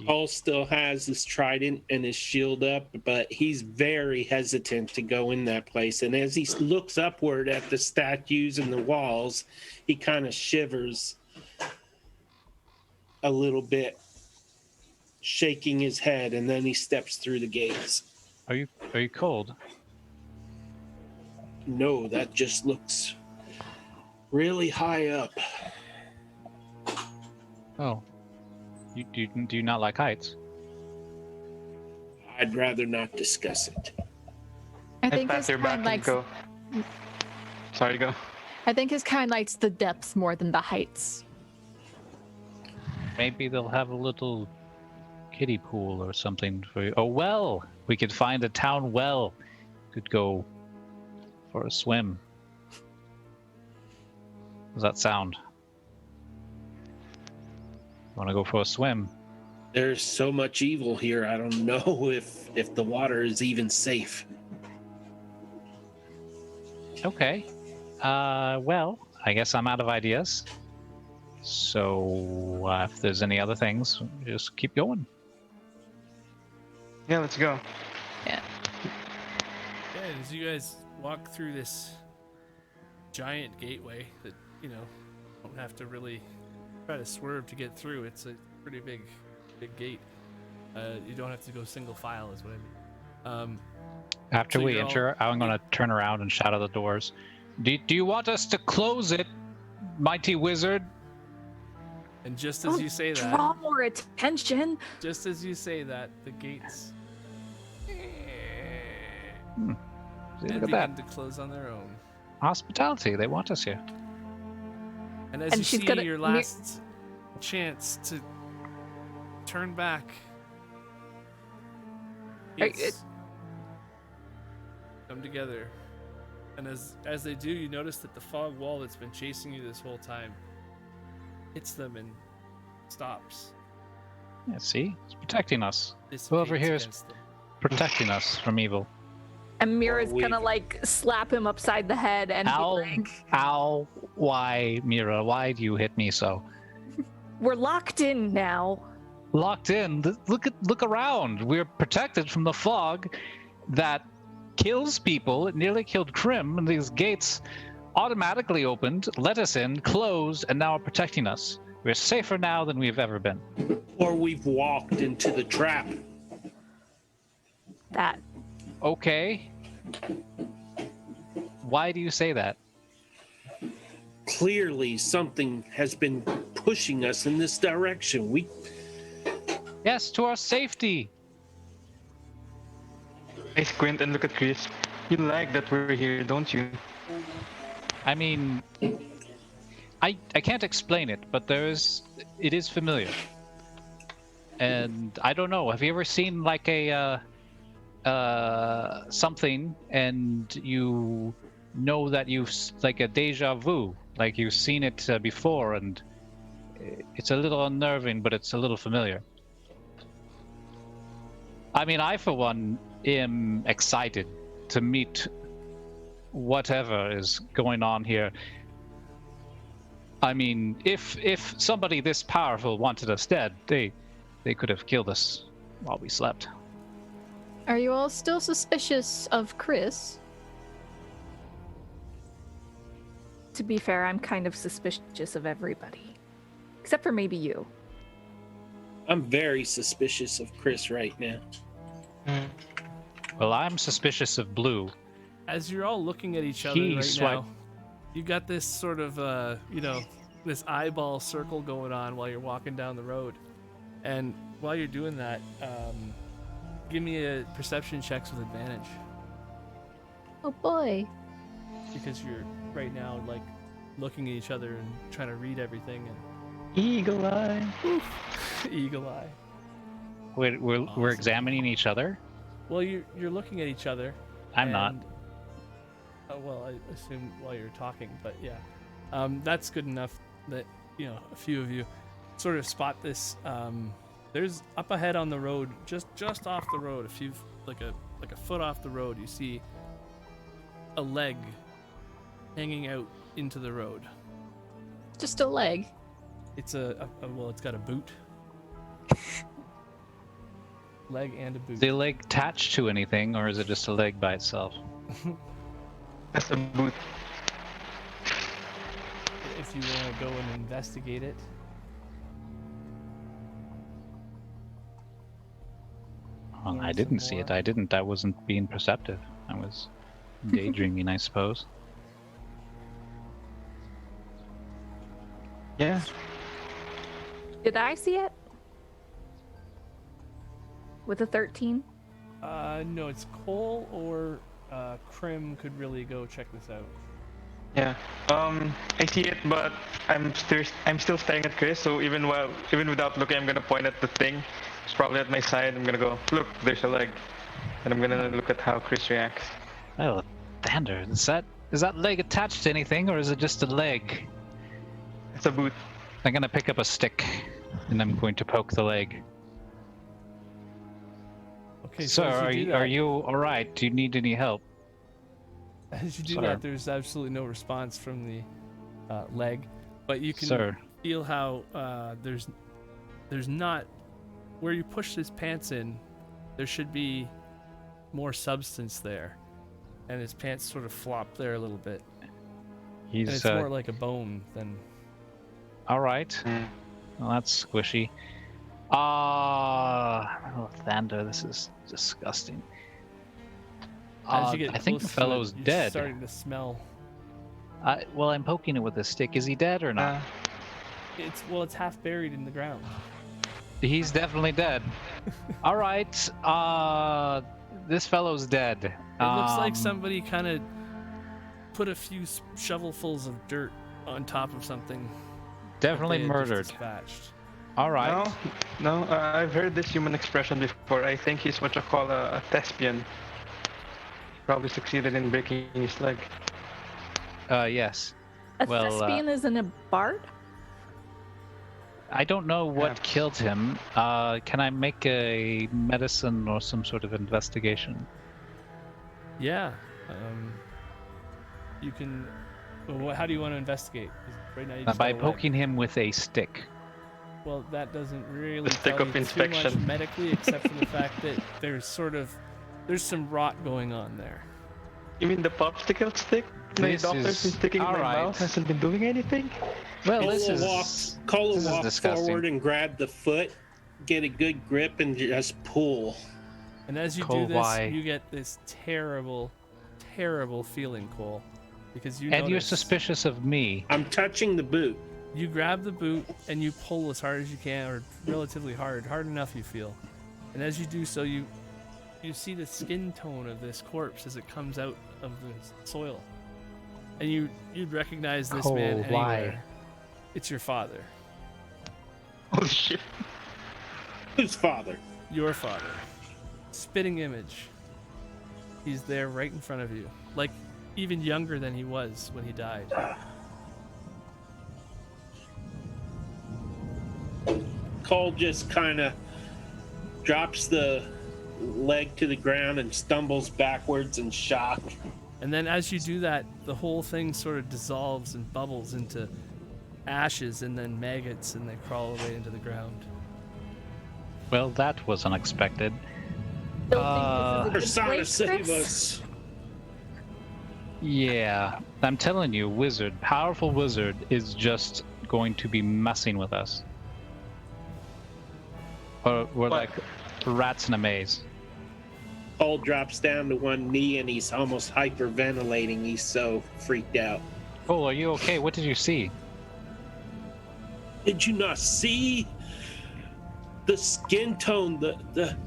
Paul still has his trident and his shield up, but he's very hesitant to go in that place. And as he looks upward at the statues and the walls, he kind of shivers a little bit, shaking his head, and then he steps through the gates. Are you cold? No, that just looks really high up. Oh. Do you not like heights? I'd rather not discuss it. I I think pat his your back kind and likes. go. Sorry, go. I think his kind likes the depth more than the heights. Maybe they'll have a little kiddie pool or something for you. Oh, well, we could find a town well. Could go for a swim. How's that sound? Want to go for a swim? There's so much evil here. I don't know if the water is even safe. Okay. Well, I guess I'm out of ideas. So if there's any other things, just keep going. Yeah, let's go. Yeah, as you guys walk through this giant gateway that, don't have to really try to swerve to get through. It's a pretty big gate. You don't have to go single file is what I mean. After So we you're enter, I'm going to turn around and shout at the doors. Do you want us to close it, mighty wizard? And just as you say that, Draw more attention. the gates Look begin at that. to close on their own. Hospitality. They want us here. And as And you she's see gonna- your last chance to turn back, Right, gates come together. And as they do, you notice that the fog wall that's been chasing you this whole time hits them and stops. Yeah, see? It's protecting us. Dissipates here is- against them. Protecting us from evil. And Mira's we- gonna slap him upside the head and Ow. be like, Ow. Why, Mira? Why do you hit me so? "We're locked in now." Locked in. Look around. We're protected from the fog that kills people. It nearly killed Krim, and these gates automatically opened, let us in, closed, and now are protecting us. We're safer now than we've ever been. Or we've walked into the trap. That Okay. Why do you say that? Clearly, something has been pushing us in this direction. Yes, to our safety. I squint and look at Chris. You like that we're here, don't you? I mean, I can't explain it, but it is familiar. And I don't know. Have you ever seen like a something, and you know that you've like a deja vu, like you've seen it before, and it's a little unnerving, but it's a little familiar. I mean, I for one am excited to meet whatever is going on here. I mean, if somebody this powerful wanted us dead, they could have killed us while we slept. Are you all still suspicious of Chris? To be fair, I'm kind of suspicious of everybody. Except for maybe you. I'm very suspicious of Chris right now. Well, I'm suspicious of Blue. As you're all looking at each other He right swiped- now, you got this sort of, this eyeball circle going on while you're walking down the road. And while you're doing that, give me a perception checks with advantage. Oh boy. Because you're right now, like, looking at each other and trying to read everything. Eagle eye. And eagle eye. We're Awesome. examining each other. Well, you're looking at each other. I'm not. Well, I assume while you're talking, but yeah. That's good enough that, a few of you sort of spot this. There's up ahead on the road, just off the road, like a foot off the road, you see a leg hanging out into the road. Just a leg. It's it's got a boot. Leg and a boot. Is the leg attached to anything, or is it just a leg by itself? That's a boot. If you want to go and investigate it. Well, Learn I some didn't see it. more. I wasn't being perceptive. I was daydreaming, I suppose. Yeah. Did I see it? With a 13? No, it's Cole or Krim could really go check this out. Yeah. I see it, but I'm still staring at Chris. So even without looking, I'm gonna point at the thing. It's probably at my side. I'm gonna go, look, there's a leg, and I'm gonna look at how Chris reacts. Oh, Thunder, is that leg attached to anything, or is it just a leg? It's a boot. I'm gonna pick up a stick, and I'm going to poke the leg. Okay, Sir, so are you all right? Do you need any help? as you do Sir. that, there's absolutely no response from the leg, but you can Sir. feel how there's not where you push his pants in. There should be more substance there, and his pants sort of flop there a little bit. And it's He's more like a bone than. all right. Well, that's squishy. Oh, Thunder, this is disgusting. As you get I think the close to it, fellow's you're dead. starting to smell. Well, I'm poking it with a stick. Is he dead or not? It's half buried in the ground. He's definitely dead. All right. This fellow's dead. It looks like somebody kind of put a few shovelfuls of dirt on top of something. Definitely that they had just murdered. dispatched. All right. No, I've heard this human expression before. I think he's what you call a thespian. Probably succeeded in breaking his leg. Yes. A Well, thespian isn't a bard? I don't know what Yeah. killed him. Can I make a medicine or some sort of investigation? Yeah. You can. Well, how do you want to investigate? 'Cause right now you just By got a leg. poking him with a stick. Well, that doesn't really stick tell of you too much inspection. medically, except for the fact that there's some rot going on there. You mean the popsicle stick? My This doctor's is- been sticking in my alright. mouth. Hasn't been doing anything. Well, Kola this is walks disgusting. forward and grab the foot, get a good grip, and just pull. And as you Cole, do this, why? you get this terrible, terrible feeling, Cole, because you And you're notice- suspicious of me. I'm touching the boot. You grab the boot and you pull as hard as you can, or relatively hard enough you feel. And as you do so, you see the skin tone of this corpse as it comes out of the soil, and you'd recognize this man Why? anywhere. It's your father. Holy shit. Whose father? Your father. Spitting image. He's there right in front of you. Like, even younger than he was when he died. Cole just kind of drops the leg to the ground and stumbles backwards in shock. And then as you do that, the whole thing sort of dissolves and bubbles into ashes and then maggots, and they crawl away into the ground. Well, that was unexpected. Don't think this is a Persona, disgrace, save Chris. us. Yeah, I'm telling you, wizard, powerful wizard is just going to be messing with us. We're What? like rats in a maze. Cole drops down to one knee and he's almost hyperventilating. He's so freaked out. Oh, are you okay? What did you see? Did you not see the skin tone, the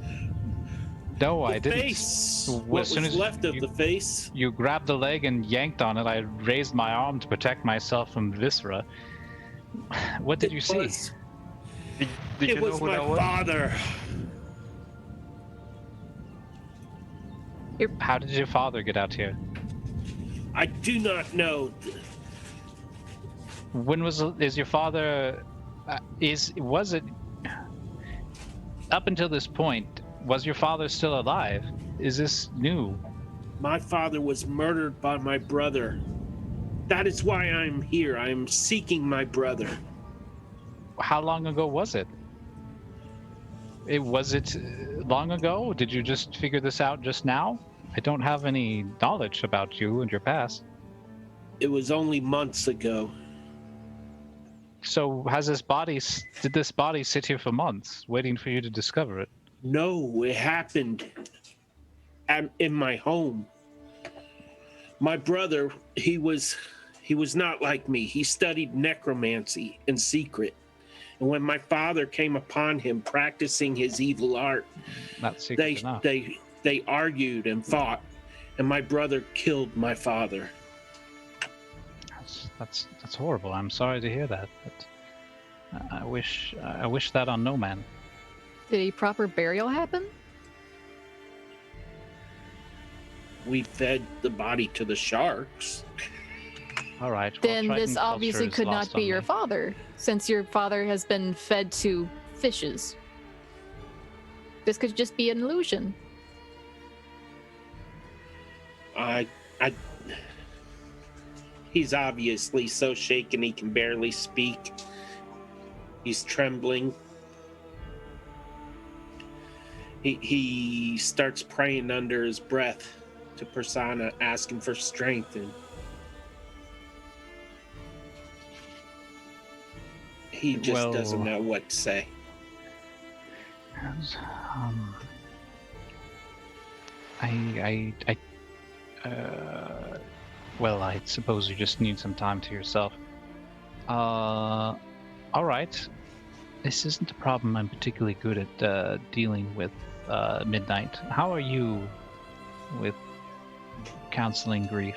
No, I didn't. face? As What soon was as left of you- the face? You grabbed the leg and yanked on it. I raised my arm to protect myself from viscera. What did you see? Did It you know was who my that was? father. How did your father get out here? I do not know. When is your father? Was it up until this point? Was your father still alive? Is this new? My father was murdered by my brother. That is why I'm here. I am seeking my brother. How long ago was it? Was it long ago? Did you just figure this out just now? I don't have any knowledge about you and your past. It was only months ago. So did this body sit here for months, waiting for you to discover it? No, it happened in my home. My brother, he was not like me. He studied necromancy in secret. And when my father came upon him practicing his evil art, Not secret enough. they argued and fought, and my brother killed my father. That's horrible. I'm sorry to hear that, but I wish that on no man. Did a proper burial happen? We fed the body to the sharks. All right. well, Then Triton this obviously culture is could not lost be on your me. father, since your father has been fed to fishes. This could just be an illusion. He's obviously so shaken he can barely speak. He's trembling. He starts praying under his breath to Persona, asking for strength, and he just doesn't know what to say. Well, I suppose you just need some time to yourself. All right. This isn't a problem I'm particularly good at dealing with midnight. How are you with counseling grief?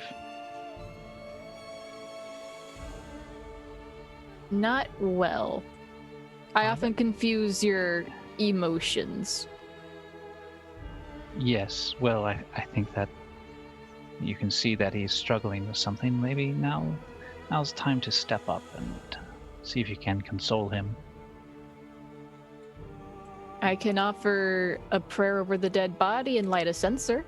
Not well. I often confuse your emotions. Yes, well, I think that you can see that he's struggling with something. Maybe now's time to step up and see if you can console him. I can offer a prayer over the dead body and light a censer.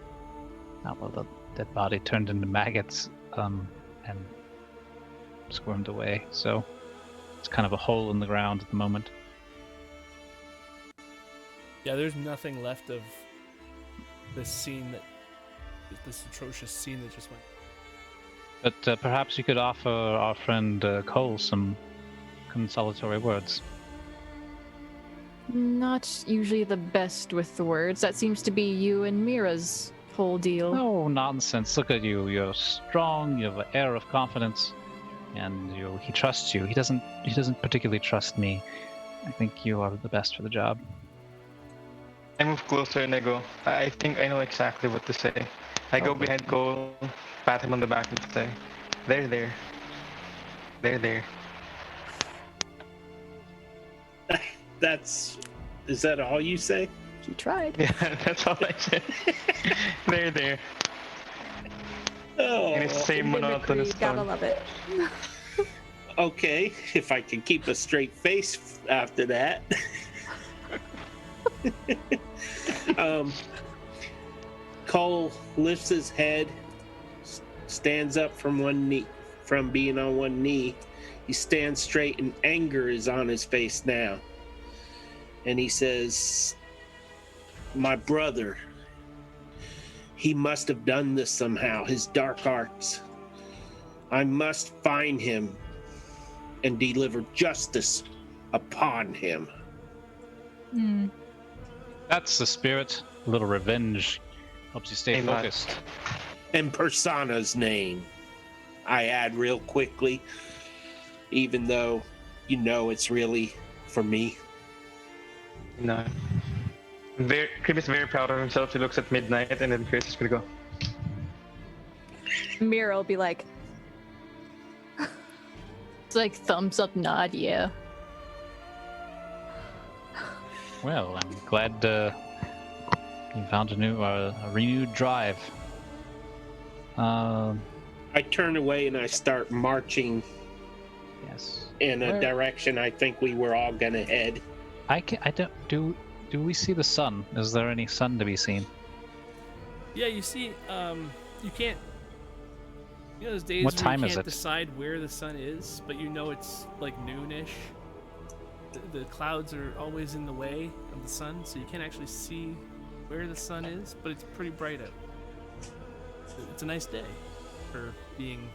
Well, the dead body turned into maggots and squirmed away, so it's kind of a hole in the ground at the moment. Yeah, there's nothing left of this atrocious scene that just went. But perhaps you could offer our friend Cole some consolatory words. Not usually the best with the words. That seems to be you and Mira's whole deal. No nonsense. Look at you. You're strong. You have an air of confidence, and he trusts you. He doesn't particularly trust me. I think you are the best for the job. I move closer and I go, I think I know exactly what to say. I go behind Cole, pat him on the back and say, there. That's Is that all you say? She tried. Yeah, that's all I said. there. Oh, In the same Mimicry, monotonous gotta tone. love it. okay. If I can keep a straight face after that. Cole lifts his head, stands up from one knee, from being on one knee. He stands straight, and anger is on his face now. And he says, "My brother, he must have done this somehow, his dark arts. I must find him and deliver justice upon him." Hmm. That's the spirit. A little revenge helps you stay Amen. focused. In Persana's name, I add real quickly, even though you know it's really for me. No. Krim is very proud of himself. He looks at midnight, and then Chris is gonna go. Mira will be like, It's like thumbs up nod, yeah. Well, I'm glad you found a renewed drive. I turn away and I start marching Yes. in a Where- direction I think we were all gonna head. I don't do we see the sun? Is there any sun to be seen? Yeah, you see, you can't. You know those days What where time you is can't it? decide where the sun is, but you know it's like noonish. The clouds are always in the way of the sun, so you can't actually see where the sun is, but it's pretty bright out. It's a nice day for being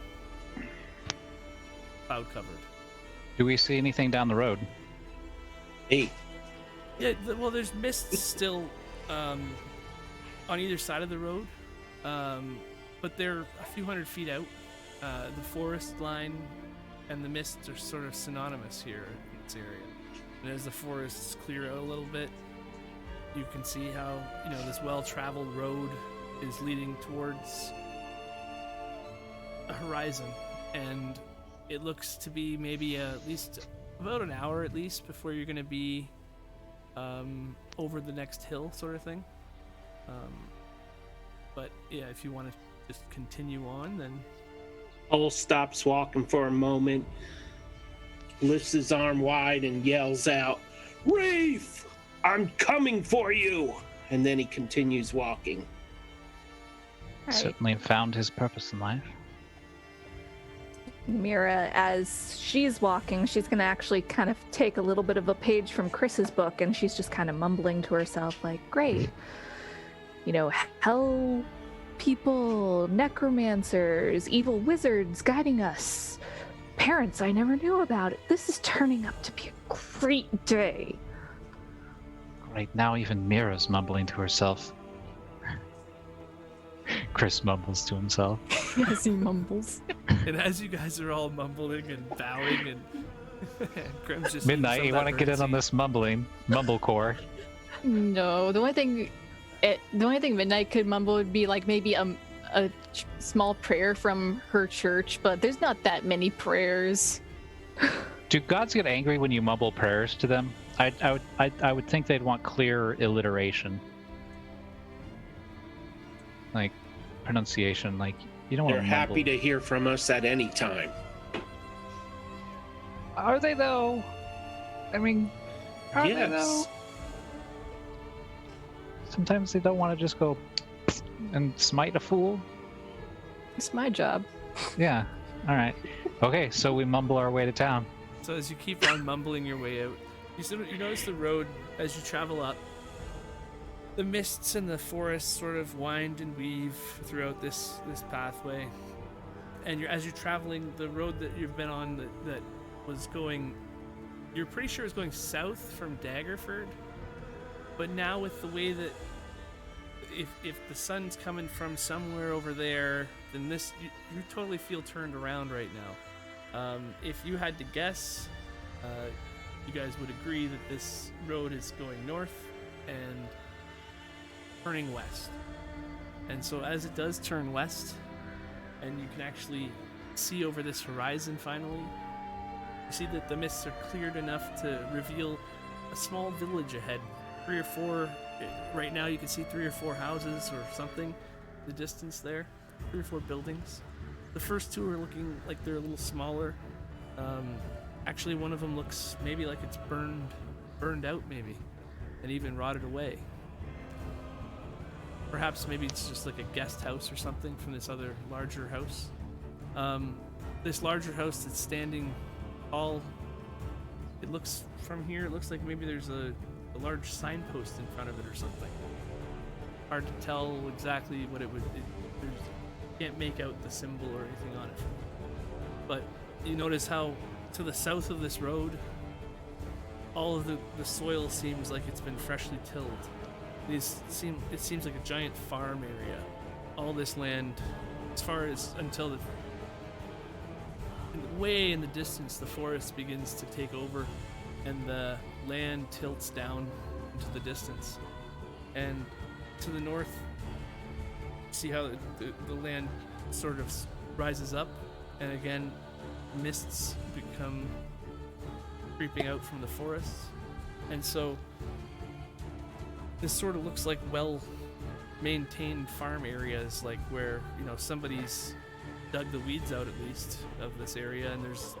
cloud covered. Do we see anything down the road? Hey, Yeah, well, there's mist still on either side of the road, but they're a few hundred feet out. The forest line and the mist are sort of synonymous here in this area. And as the forests clear out a little bit, you can see how, this well-traveled road is leading towards a horizon, and it looks to be maybe at least about an hour at least before you're going to be over the next hill, sort of thing. But yeah, if you want to just continue on, then Cole stops walking for a moment, lifts his arm wide and yells out, "Reef, I'm coming for you!" And then he continues walking. all right. Certainly found his purpose in life. Mira, as she's walking, she's gonna actually kind of take a little bit of a page from Chris's book, and she's just kind of mumbling to herself, like, great. Hell people, necromancers, evil wizards guiding us. Parents I never knew about. This is turning up to be a great day. Right now, even Mira's mumbling to herself. Chris mumbles to himself. Yes, he mumbles. and as you guys are all mumbling and bowing and Grim's just Midnight, eating you some want to get in on birdseed. this mumblecore? No, the only thing Midnight could mumble would be like maybe a small prayer from her church, but there's not that many prayers. Do gods get angry when you mumble prayers to them? I would think they'd want clear alliteration, like pronunciation. Like you don't want They're to happy to hear from us at any time. Are they though? I mean, are they Yes. though? Sometimes they don't want to just go and smite a fool. It's my job. Yeah. All right. Okay. So we mumble our way to town. So as you keep on mumbling your way out, you notice the road as you travel up. The mists and the forest sort of wind and weave throughout this pathway, and as you're traveling, the road that you've been on that was going, you're pretty sure it's going south from Daggerford, but now with the way that if the sun's coming from somewhere over there, then you totally feel turned around right now. If you had to guess, you guys would agree that this road is going north and turning west. And so as it does turn west, and you can actually see over this horizon finally, you see that the mists are cleared enough to reveal a small village ahead. 3 or 4. Right now, you can see 3 or 4 houses or something. In the distance there, 3 or 4 buildings. The first 2 are looking like they're a little smaller. Actually, one of them looks maybe like it's burned out, maybe, and even rotted away. Perhaps maybe it's just like a guest house or something from this other larger house. This larger house that's standing all. It looks from here. It looks like maybe there's a large signpost in front of it or something. Hard to tell exactly what it would. Can't make out the symbol or anything on it. But you notice how to the south of this road, all of the soil seems like it's been freshly tilled. It seems like a giant farm area. All this land, as far as until way in the distance, the forest begins to take over, and the land tilts down into the distance. And to the north, see how the land sort of rises up, and again, mists become creeping out from the forests. And so this sort of looks like well-maintained farm areas, like where, you know, somebody's dug the weeds out at least of this area, and there's,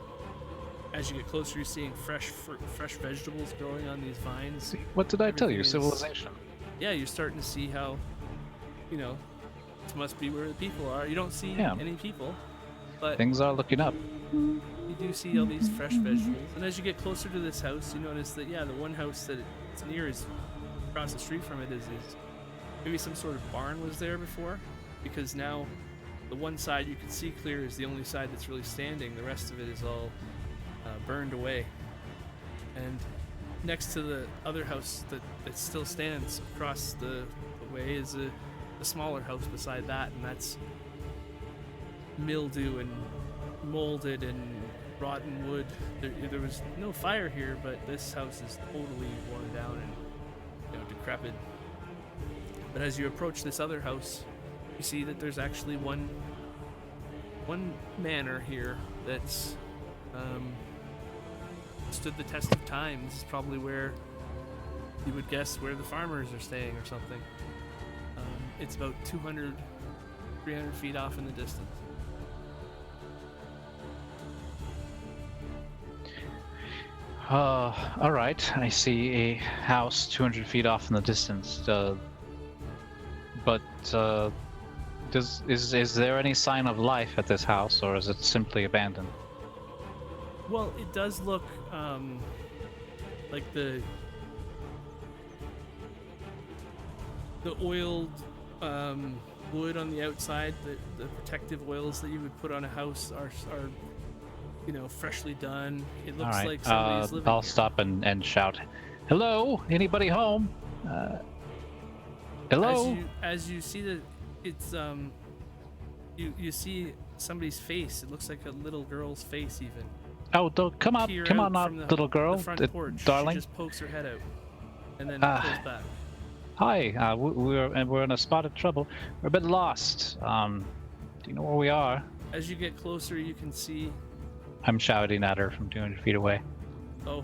as you get closer, you're seeing fresh vegetables growing on these vines. What did I tell you? Everything is- Civilization. Yeah, you're starting to see how, you know, this must be where the people are. You don't see Yeah. any people, but Things are looking up. you do see all these fresh vegetables. And as you get closer to this house, you notice that, yeah, the one house that it's near is across the street from it is maybe some sort of barn was there before, because now the one side you can see clear is the only side that's really standing. The rest of it is all burned away. And next to the other house that still stands across the way is a smaller house beside that, and that's mildew and molded and rotten wood. There was no fire here, but this house is totally worn down and, you know, decrepit. But as you approach this other house, you see that there's actually one manor here that's stood the test of time. This is probably where you would guess where the farmers are staying or something. It's about 200, 300 feet off in the distance. All right. I see a house 200 feet off in the distance. But is there any sign of life at this house, or is it simply abandoned? Well, it does look like the oiled wood on the outside, the protective oils that you would put on a house are you know, freshly done. It looks All right. like somebody's living I'll here. stop and shout, "Hello, anybody home? Hello." As you see that it's you see somebody's face. It looks like a little girl's face even. Oh, come on, Peer come out on, now, from the little girl, front porch. darling. She just pokes her head out, and then Ah. pulls back. Hi, we're in a spot of trouble. We're a bit lost. Do you know where we are? As you get closer, you can see. I'm shouting at her from 200 feet away. Oh,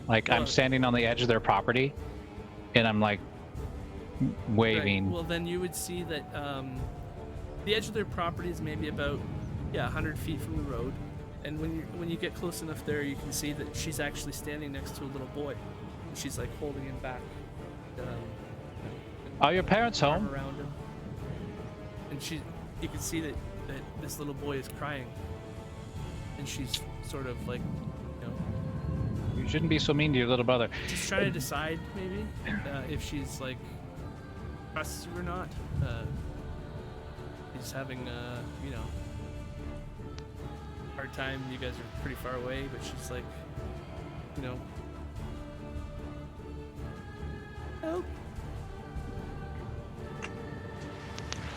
Like, I'm Well- standing on the edge of their property, and I'm like waving. right. Well, then you would see that the edge of their property is maybe about 100 feet from the road, and when you get close enough there, you can see that she's actually standing next to a little boy, and she's like holding him back. Are your parents Arm home? around him, and you can see that this little boy is crying, and she's sort of like, you know, You shouldn't be so mean to your little brother. just trying to decide maybe if she's like trusts you or not. He's having you know, hard time. You guys are pretty far away, but she's like, you know, help.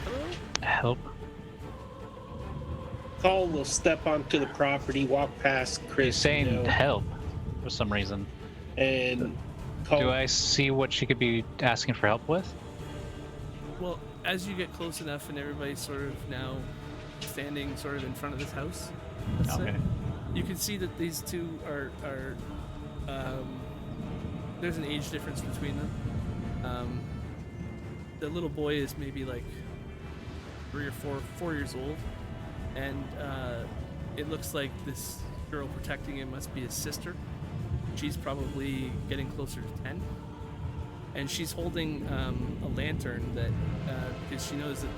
Hello? Help. Cole will step onto the property, walk past He's Chris, saying you know, help for some reason. and Cole, Do I see what she could be asking for help with? Well, as you get close enough, and everybody's sort of now standing sort of in front of this house, let's say, Okay. you can see that these two are there's an age difference between them. The little boy is maybe like 3 or 4 years old, and it looks like this girl protecting him must be his sister. She's probably getting closer to 10, and she's holding a lantern that because she knows that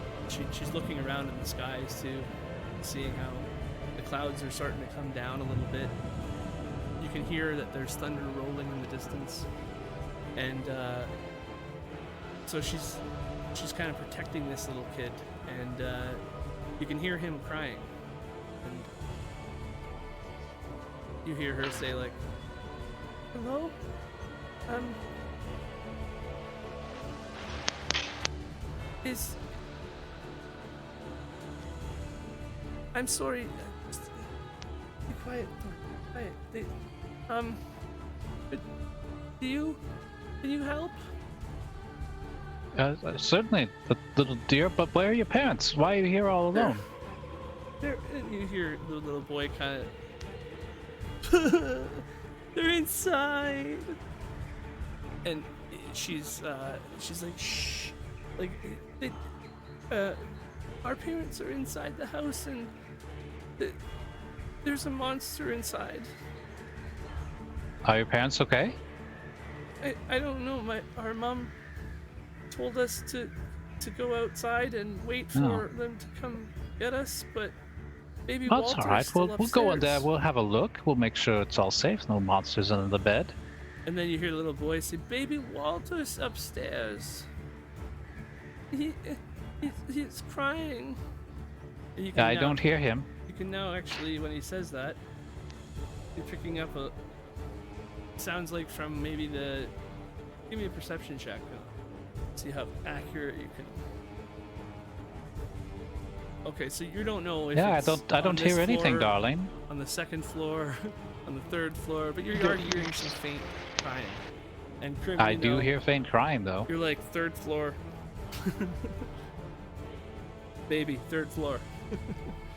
she's looking around in the skies too, seeing how the clouds are starting to come down a little bit. You can hear that there's thunder rolling in the distance, and so she's kind of protecting this little kid, and you can hear him crying, and you hear her say like, "Hello, I'm sorry. Just be quiet. Quiet. Can you help?" Certainly, little dear, but where are your parents? Why are you here all alone? And you hear the little boy kind of, "They're inside." And she's like, "Shh, like, our parents are inside the house, and there's a monster inside." Are your parents okay? I don't know. Our mom told us to go outside and wait for them to come get us, but baby That's Walter's all right. still We'll go in there. upstairs. We'll have a look. We'll make sure it's all safe. No monsters under the bed. And then you hear the little boy say, "Baby Walter's upstairs. He's crying." And you can I now- don't hear him. You can now actually, when he says that, you're picking up a. Sounds like from maybe the. Give me a perception check. See how accurate you can. Okay, so you don't know if Yeah, it's I on don't this hear anything, floor, darling. on the second floor, on the third floor, but you're already hearing some faint crying. And Krim, I you do know, hear faint crying though. You're like third floor. Baby, third floor.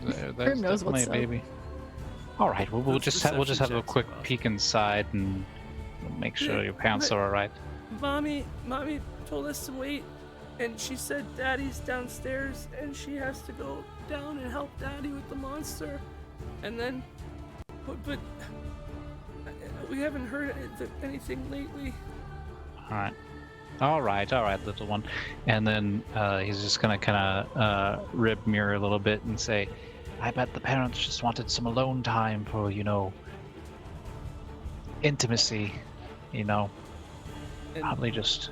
There's knows definitely what's a up. baby. All right, we'll Those just have a perception quick checks are awesome. peek inside and we'll make sure your parents are all right. Mommy told us to wait, and she said Daddy's downstairs, and she has to go down and help Daddy with the monster. And then, but we haven't heard anything lately. All right, little one. And then he's just gonna kind of rib mirror a little bit and say, "I bet the parents just wanted some alone time for, intimacy. And Probably just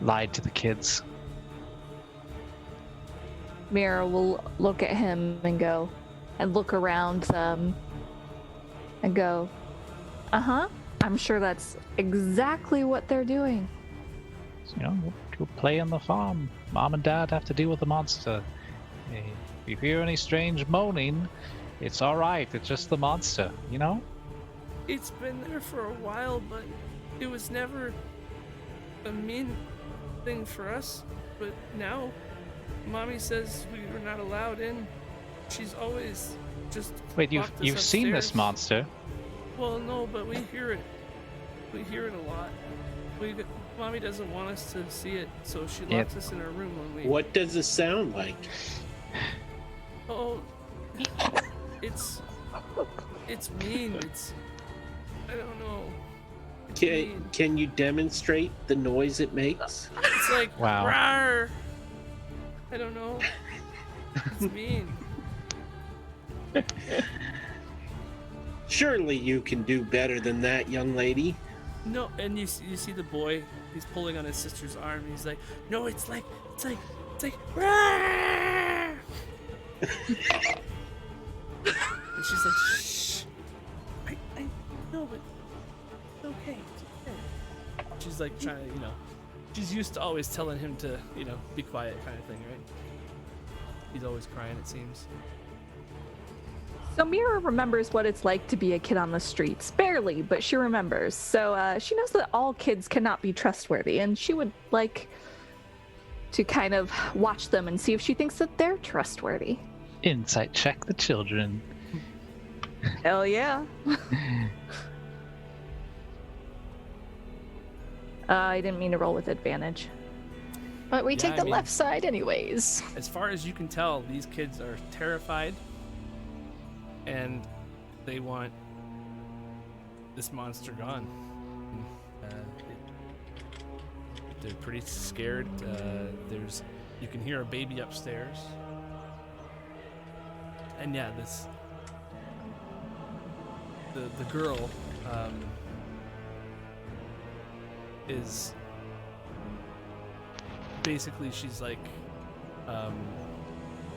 lied to the kids." Mira will look at him and go, and look around them and go, I'm sure that's exactly what they're doing. Go play on the farm. Mom and Dad have to deal with the monster. If you hear any strange moaning, it's all right. It's just the monster, it's been there for a while, but it was never a mean thing for us. But now, Mommy says we were not allowed in. She's always just Wait, locked us you've seen this upstairs. monster? Well, no, but we hear it. We hear it a lot. Mommy doesn't want us to see it, so she locks us in her room when we. What does it sound like? Oh, it's mean. I don't know. It's mean. Can you demonstrate the noise it makes? It's like Wow. rawr. I don't know. It's mean. Surely you can do better than that, young lady. No, and you see the boy. He's pulling on his sister's arm. And he's like, "No, it's like rawr." And she's like, "Shh. I know, but it's okay. It's okay." She's like trying to, she's used to always telling him to, be quiet kind of thing, right? He's always crying, it seems. So Mira remembers what it's like to be a kid on the streets. Barely, but she remembers. So she knows that all kids cannot be trustworthy, and she would like to kind of watch them and see if she thinks that they're trustworthy. Insight check the children. Hell yeah. I didn't mean to roll with advantage. But we Yeah, take I the mean- left side anyways. As far as you can tell, these kids are terrified, and they want this monster gone. They're pretty scared. You can hear a baby upstairs, and yeah, the girl is basically, she's like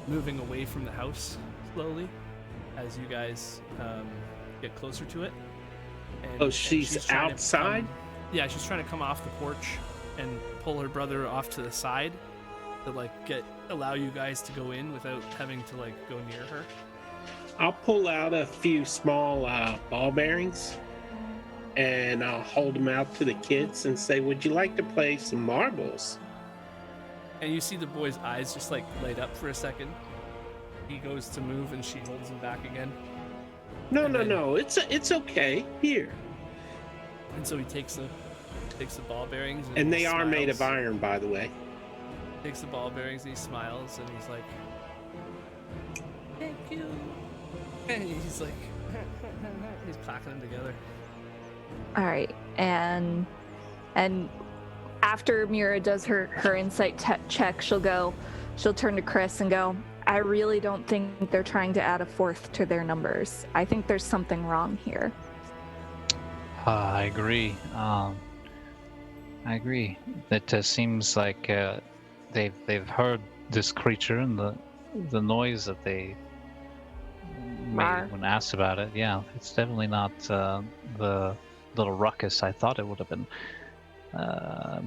moving away from the house slowly as you guys get closer to it. Oh, and she's trying to outside? yeah, she's trying to come off the porch and pull her brother off to the side to like allow you guys to go in without having to like go near her. I'll pull out a few small ball bearings and I'll hold them out to the kids and say, would you like to play some marbles? And you see the boy's eyes just like light up for a second. He goes to move and she holds him back again. No, And no, then- no. It's okay. Here. And so he takes the ball bearings And they are made of smiles. iron, by the way. Takes the ball bearings and he smiles and he's like, "Thank you." And he's like, he's clacking them together. All right, and after Mira does her insight check, she'll turn to Chris and go, I really don't think they're trying to add a fourth to their numbers. I think there's something wrong here. I agree. I agree. It seems like they've heard this creature and the noise that they Rar. made when asked about it. Yeah, it's definitely not the little ruckus I thought it would have been.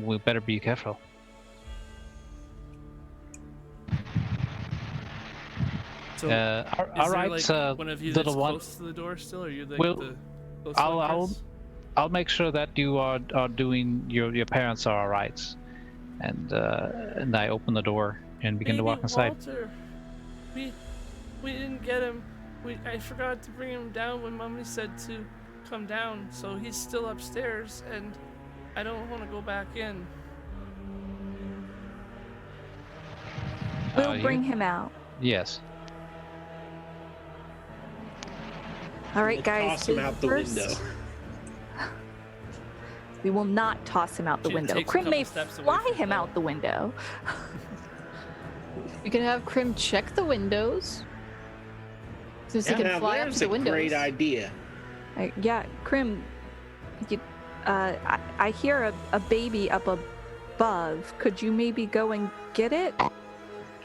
We better be careful. So, all is there, right, like, one of you that's little one. close to the door still, or you're like Well, the close I'll Chris? I'll make sure that you are doing your parents are all right, and I open the door and begin to Baby walk inside. Walter, we didn't get him. I forgot to bring him down when Mommy said to come down, so he's still upstairs, and I don't want to go back in. We'll You- bring him out. Yes. All right, We'll guys. toss him out the first. window. We will not toss him out the She window. takes a Krim couple may steps away fly from him Chloe. out the window. You can have Krim check the windows. Since he Now, can fly up there's to a the windows. great idea. Yeah, Krim, I hear a baby up above. Could you maybe go and get it?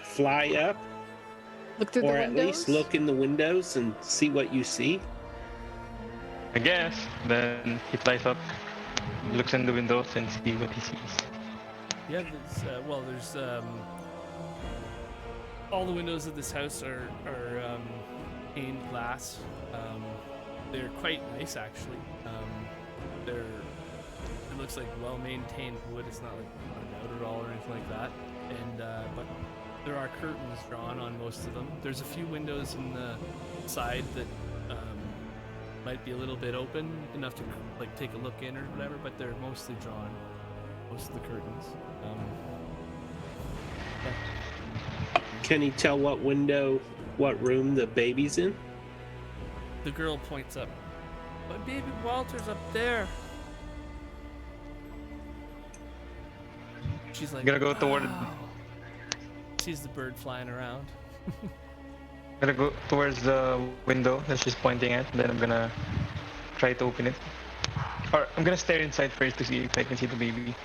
Fly up, Look through or the at windows. least look in the windows and see what you see. I guess. Then he flies up, looks in the windows and see what he sees. Yeah, there's all the windows of this house are stained glass. They're quite nice actually. It looks like well-maintained wood. It's not like run out at all or anything like that. And but there are curtains drawn on most of them. There's a few windows in the side that might be a little bit open enough to like take a look in or whatever, but they're mostly drawn. Most of the curtains. Can he tell what window, what room the baby's in? The girl points up. But baby Walter's up there. She's like, I'm gonna go toward. "Wow." Sees the bird flying around. Gonna go towards the window that she's pointing at. Then I'm gonna try to open it. Or I'm gonna stare inside first to see if I can see the baby.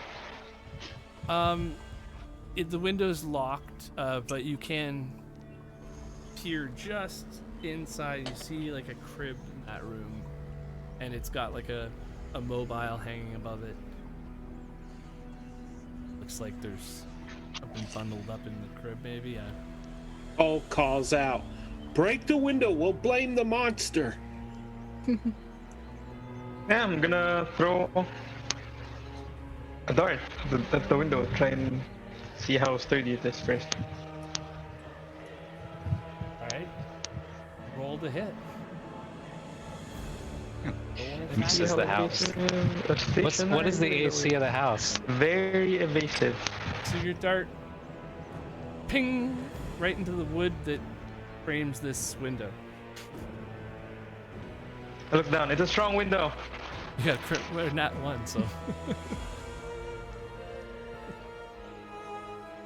The window's locked, but you can peer just inside. You see like a crib in that room, and it's got like a mobile hanging above it. Looks like there's something bundled up in the crib, maybe. Hulk calls out, break the window, we'll blame the monster. Yeah, I'm gonna throw a dart at the window. Try and see how sturdy it is first. All right, roll to hit. Roll an This is the house. What is the AC of the house? Very evasive. So your dart ping right into the wood that frames this window. I look down. It's a strong window. Yeah, we're not one, so.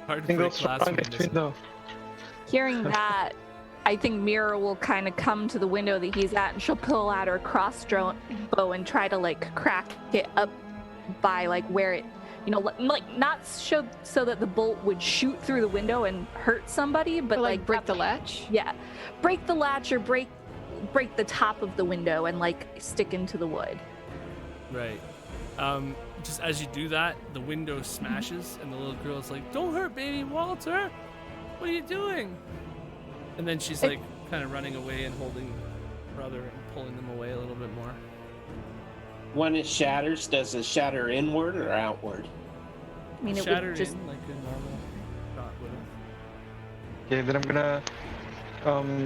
Hard to Single break glass strongest window. Hearing that, I think Mira will kind of come to the window that he's at, and she'll pull out her crossbow and try to like crack it up by like where it, you know, like not show so that the bolt would shoot through the window and hurt somebody, but Or, like break up- the latch. Yeah, break the latch or break the top of the window and like stick into the wood. Right. Just as you do that, the window smashes, and the little girl's like, "Don't hurt baby Walter! What are you doing?" And then she's like kind of running away and holding brother and pulling them away a little bit more. When it shatters, does it shatter inward or outward? I mean, it Shatter would just in like a normal shot would have. Okay, then I'm gonna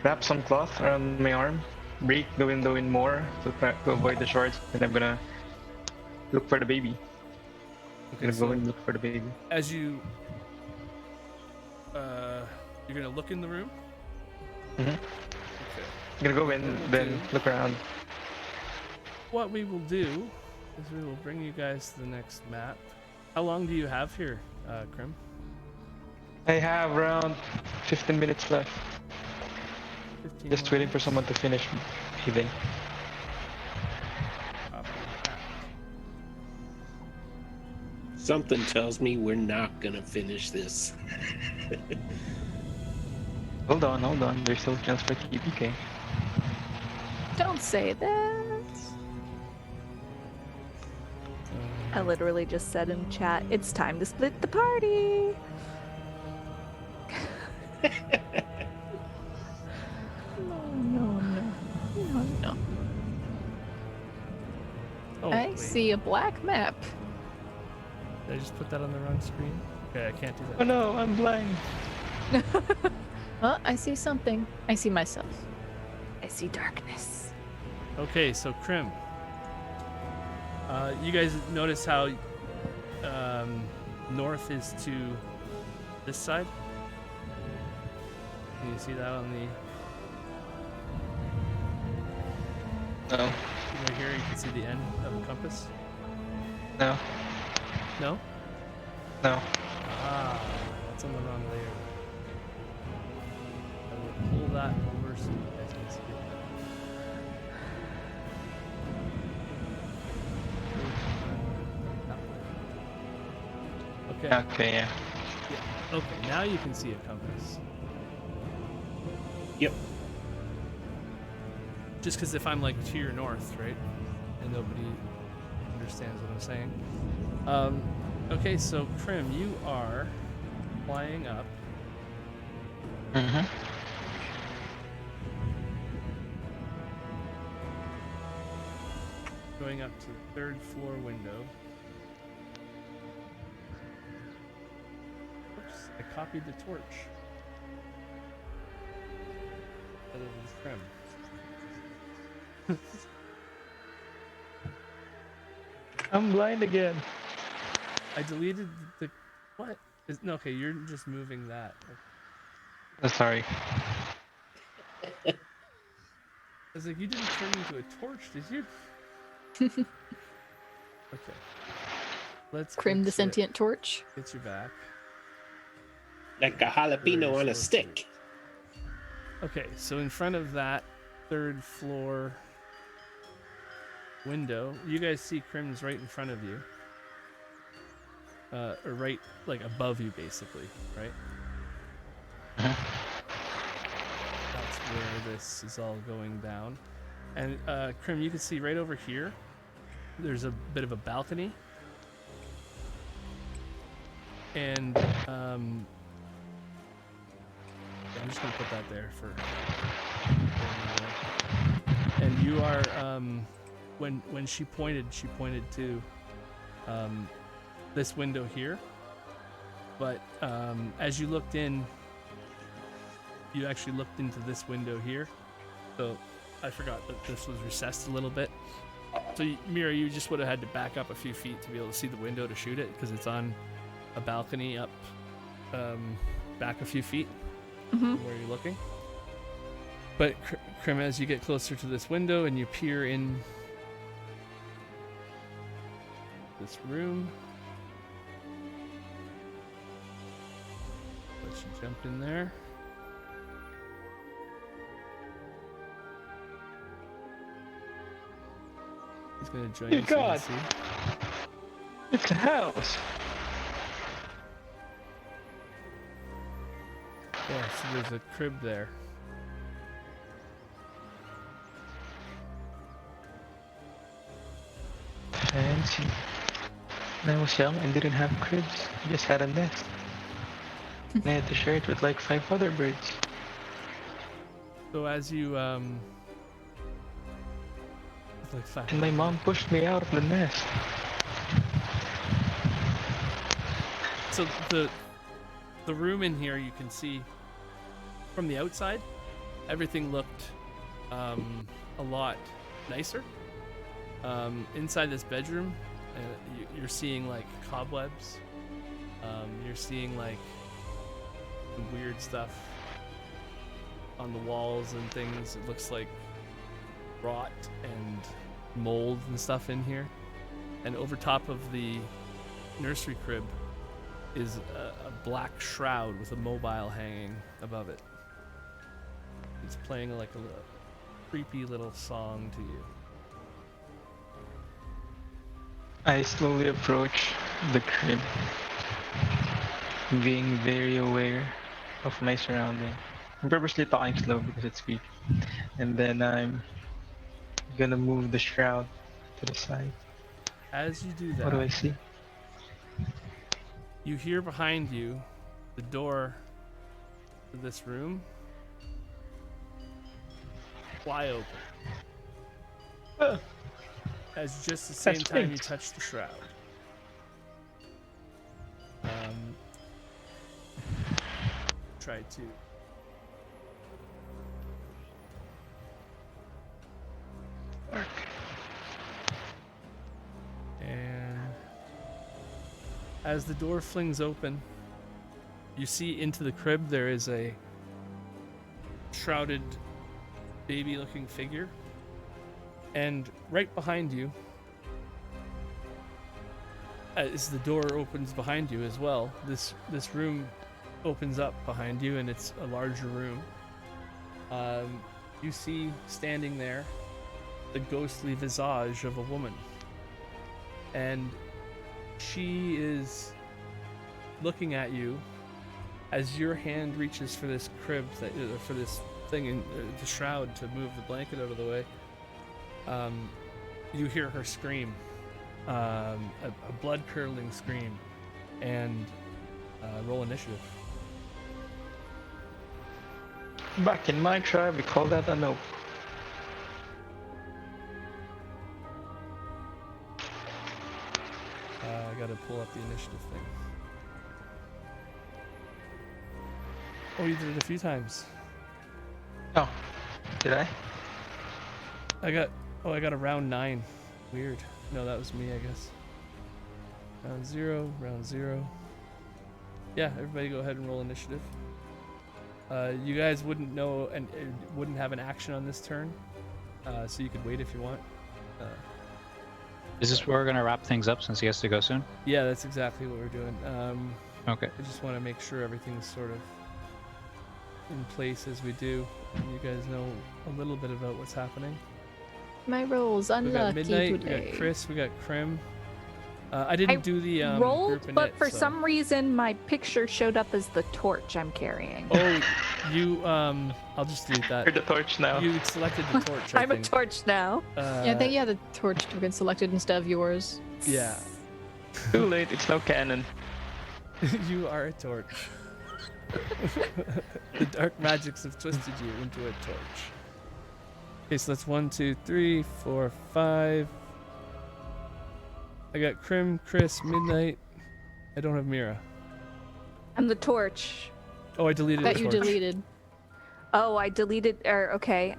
wrap some cloth around my arm, break the window in more to avoid the shards, and I'm gonna look for the baby. I'm Okay, gonna so go and look for the baby. as you you're gonna look in the room. Mhm. Okay. I'm gonna go in, then look around. What we will do is we will bring you guys to the next map. How long do you have here, Krim? I have around 15 minutes left. 15 Just waiting for someone to finish healing. Something tells me we're not gonna finish this. Hold on. There's still a chance for TPK. don't say that. I literally just said in chat, it's time to split the party. No. Oh, I wait. see a black map. Did I just put that on the wrong screen? Okay, I can't do Oh that. no, I'm blind. Oh, I see something. I see myself. I see darkness. Okay, so Krim. You guys notice how north is to this side? Can you see that on the No, right here? You can see the end of the compass. no, No? no. Ah, that's on the wrong layer. I will pull that over so you guys can see it. Okay. Okay, yeah. Yeah. Okay, now you can see a compass. Yep. Just because if I'm like to your north, right? And nobody understands what I'm saying. Okay, so Krim, you are flying up. Mm-hmm. Going up to the third floor window. Oops, I copied the torch. Other than Krim. I'm blind again. I deleted the what? No, okay, you're just moving that. Oh, sorry. I was like, you didn't turn into a torch, did you? Okay. Let's Krim get the you- sentient torch. Get you back. Like a jalapeno on a stick. Okay, so in front of that third floor window, you guys see Krim's right in front of you. Or right, like above you, basically, right? Uh-huh. That's where this is all going down. And Krim, you can see right over here, there's a bit of a balcony. And I'm just gonna put that there for. And you are when she pointed to this window here. But as you looked in, you actually looked into this window here. So I forgot that this was recessed a little bit. So, Mira, you just would have had to back up a few feet to be able to see the window to shoot it, because it's on a balcony up back a few feet from where you're looking. But, Krim, as you get closer to this window and you peer in this room, let you jump in there. He's gonna join Dear you. So you can God. see. It's a house. Yeah, so there's a crib there. Fancy. When I was young and didn't have cribs, I just had a nest. And I had to share it with like 5 other birds. So as you like five. And my mom pushed me out of the nest. So the room in here, you can see from the outside, everything looked a lot nicer. Inside this bedroom, you're seeing like cobwebs. You're seeing like some weird stuff on the walls and things. It looks like rot and mold and stuff in here. And over top of the nursery crib is a black shroud with a mobile hanging above it. It's playing like a creepy little song to you. I slowly approach the crib, being very aware of my surroundings. I'm purposely talking slow because it's creepy. And then I'm gonna move the shroud to the side. As you do that, What do I see? you hear behind you the door to this room fly open. As just the same That's time you great. touch the shroud. Try to. And as the door flings open, you see into the crib there is a shrouded baby-looking figure. And right behind you, as the door opens behind you as well, this room opens up behind you, and it's a larger room. You see standing there the ghostly visage of a woman, and she is looking at you as your hand reaches for this crib, for this thing in the shroud to move the blanket out of the way. You hear her scream, a blood-curdling scream, and roll initiative. Back in my tribe, we call that a nope. I gotta pull up the initiative thing. Oh, you did it a few times. Oh, did I? I got a round 9. Weird. No, that was me, I guess. Round 0. Yeah, everybody go ahead and roll initiative. You guys wouldn't know and wouldn't have an action on this turn, so you could wait if you want. Is this where we're gonna wrap things up since he has to go soon? Yeah, that's exactly what we're doing. Okay. I just want to make sure everything's sort of in place as we do, and you guys know a little bit about what's happening. My rolls We got unlucky Midnight, we today. got Chris, we got Krim. I didn't do the rolled, group but init, for so- some reason my picture showed up as the torch I'm carrying. Oh, you I'll just delete that. You're the torch now. You selected the torch. I I'm a think. torch now. Yeah, I think you had the torch token selected instead of yours. Yeah. Too late, it's no canon. You are a torch. The dark magics have twisted you into a torch. Okay, so that's 1, 2, 3, 4, 5. I got Krim, Chris, Midnight. I don't have Mira. I'm the torch. Oh, I deleted That the you torch. deleted. Oh, I deleted. Okay.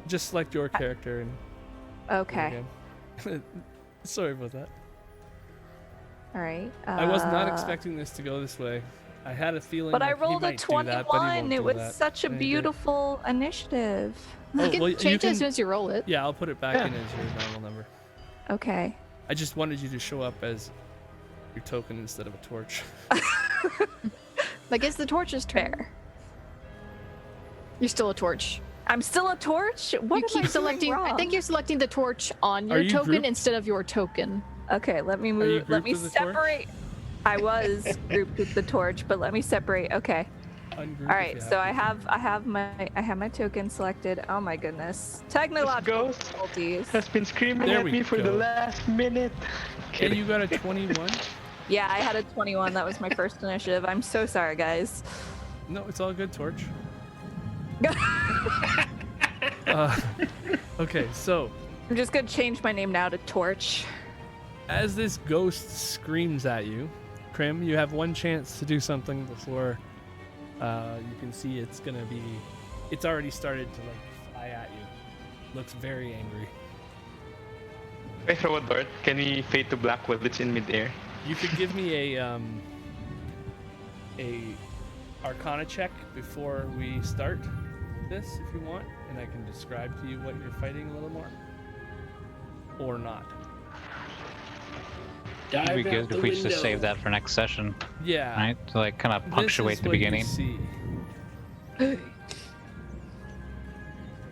Just select your character and do it Okay. again. Sorry about that. All right. I was not expecting this to go this way. I had a feeling. But I like he rolled a might do that, but he 21. won't It do was that. such a And he did. beautiful initiative. Oh, You can well, change it as soon as you roll it. Yeah, I'll put it back in as your normal number. Okay. I just wanted you to show up as your token instead of a torch. Like it's the torch's turn. Fair. You're still a torch. I'm still a torch? What You am keep I selecting. doing wrong? I think you're selecting the torch on Are your you token grouped? instead of your token. Okay, let me you move. Let grouped me with the torch? separate. I was grouped with the torch, but let me separate. Okay. Ungroup All if right. you So have I have my token selected. Oh my goodness. Technological ghost difficulties. has been screaming There at we me for the go. last minute. to. And you got a 21? Yeah, I had a 21. That was my first initiative. I'm so sorry, guys. No, it's all good, torch. Okay, so I'm just gonna change my name now to Torch. as this ghost screams at you, Krim, you have one chance to do something before you can see it's already started to like fly at you. Looks very angry. If I throw a dart, can we fade to black while it's in midair? You could give me a Arcana check before we start this if you want, and I can describe to you what you're fighting a little more. Or not. Dive It'd be out good the if we window. just save that for next session, Yeah. right? To like kind of This punctuate is the what you beginning. see.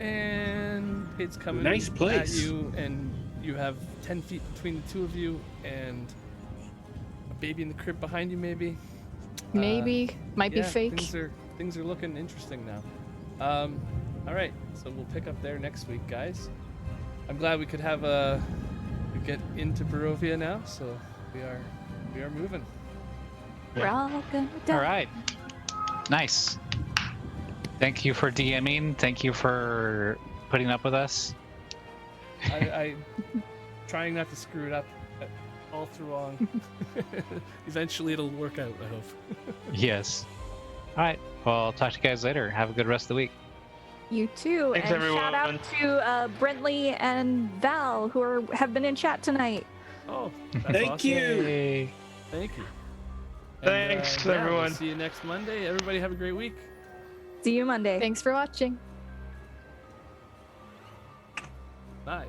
And it's coming Nice place. at you, and you have 10 feet between the two of you, and a baby in the crib behind you, maybe. Maybe. Might be Yeah, fake. Things are looking interesting now. All right, so we'll pick up there next week, guys. I'm glad we could have we get into Barovia now, so we are moving. We're all gonna die. All right. Nice. Thank you for DMing. Thank you for putting up with us. I trying not to screw it up all through long. Eventually it'll work out, I hope. Yes. All right. Well, I'll talk to you guys later. Have a good rest of the week. You too. Thanks, and shout out everyone. to Brentley and Val who have been in chat tonight. Oh, that's Thank awesome. you. Yay. Thank you. Thanks, We'll everyone. see you next Monday. Everybody have a great week. See you Monday. Thanks for watching. Bye.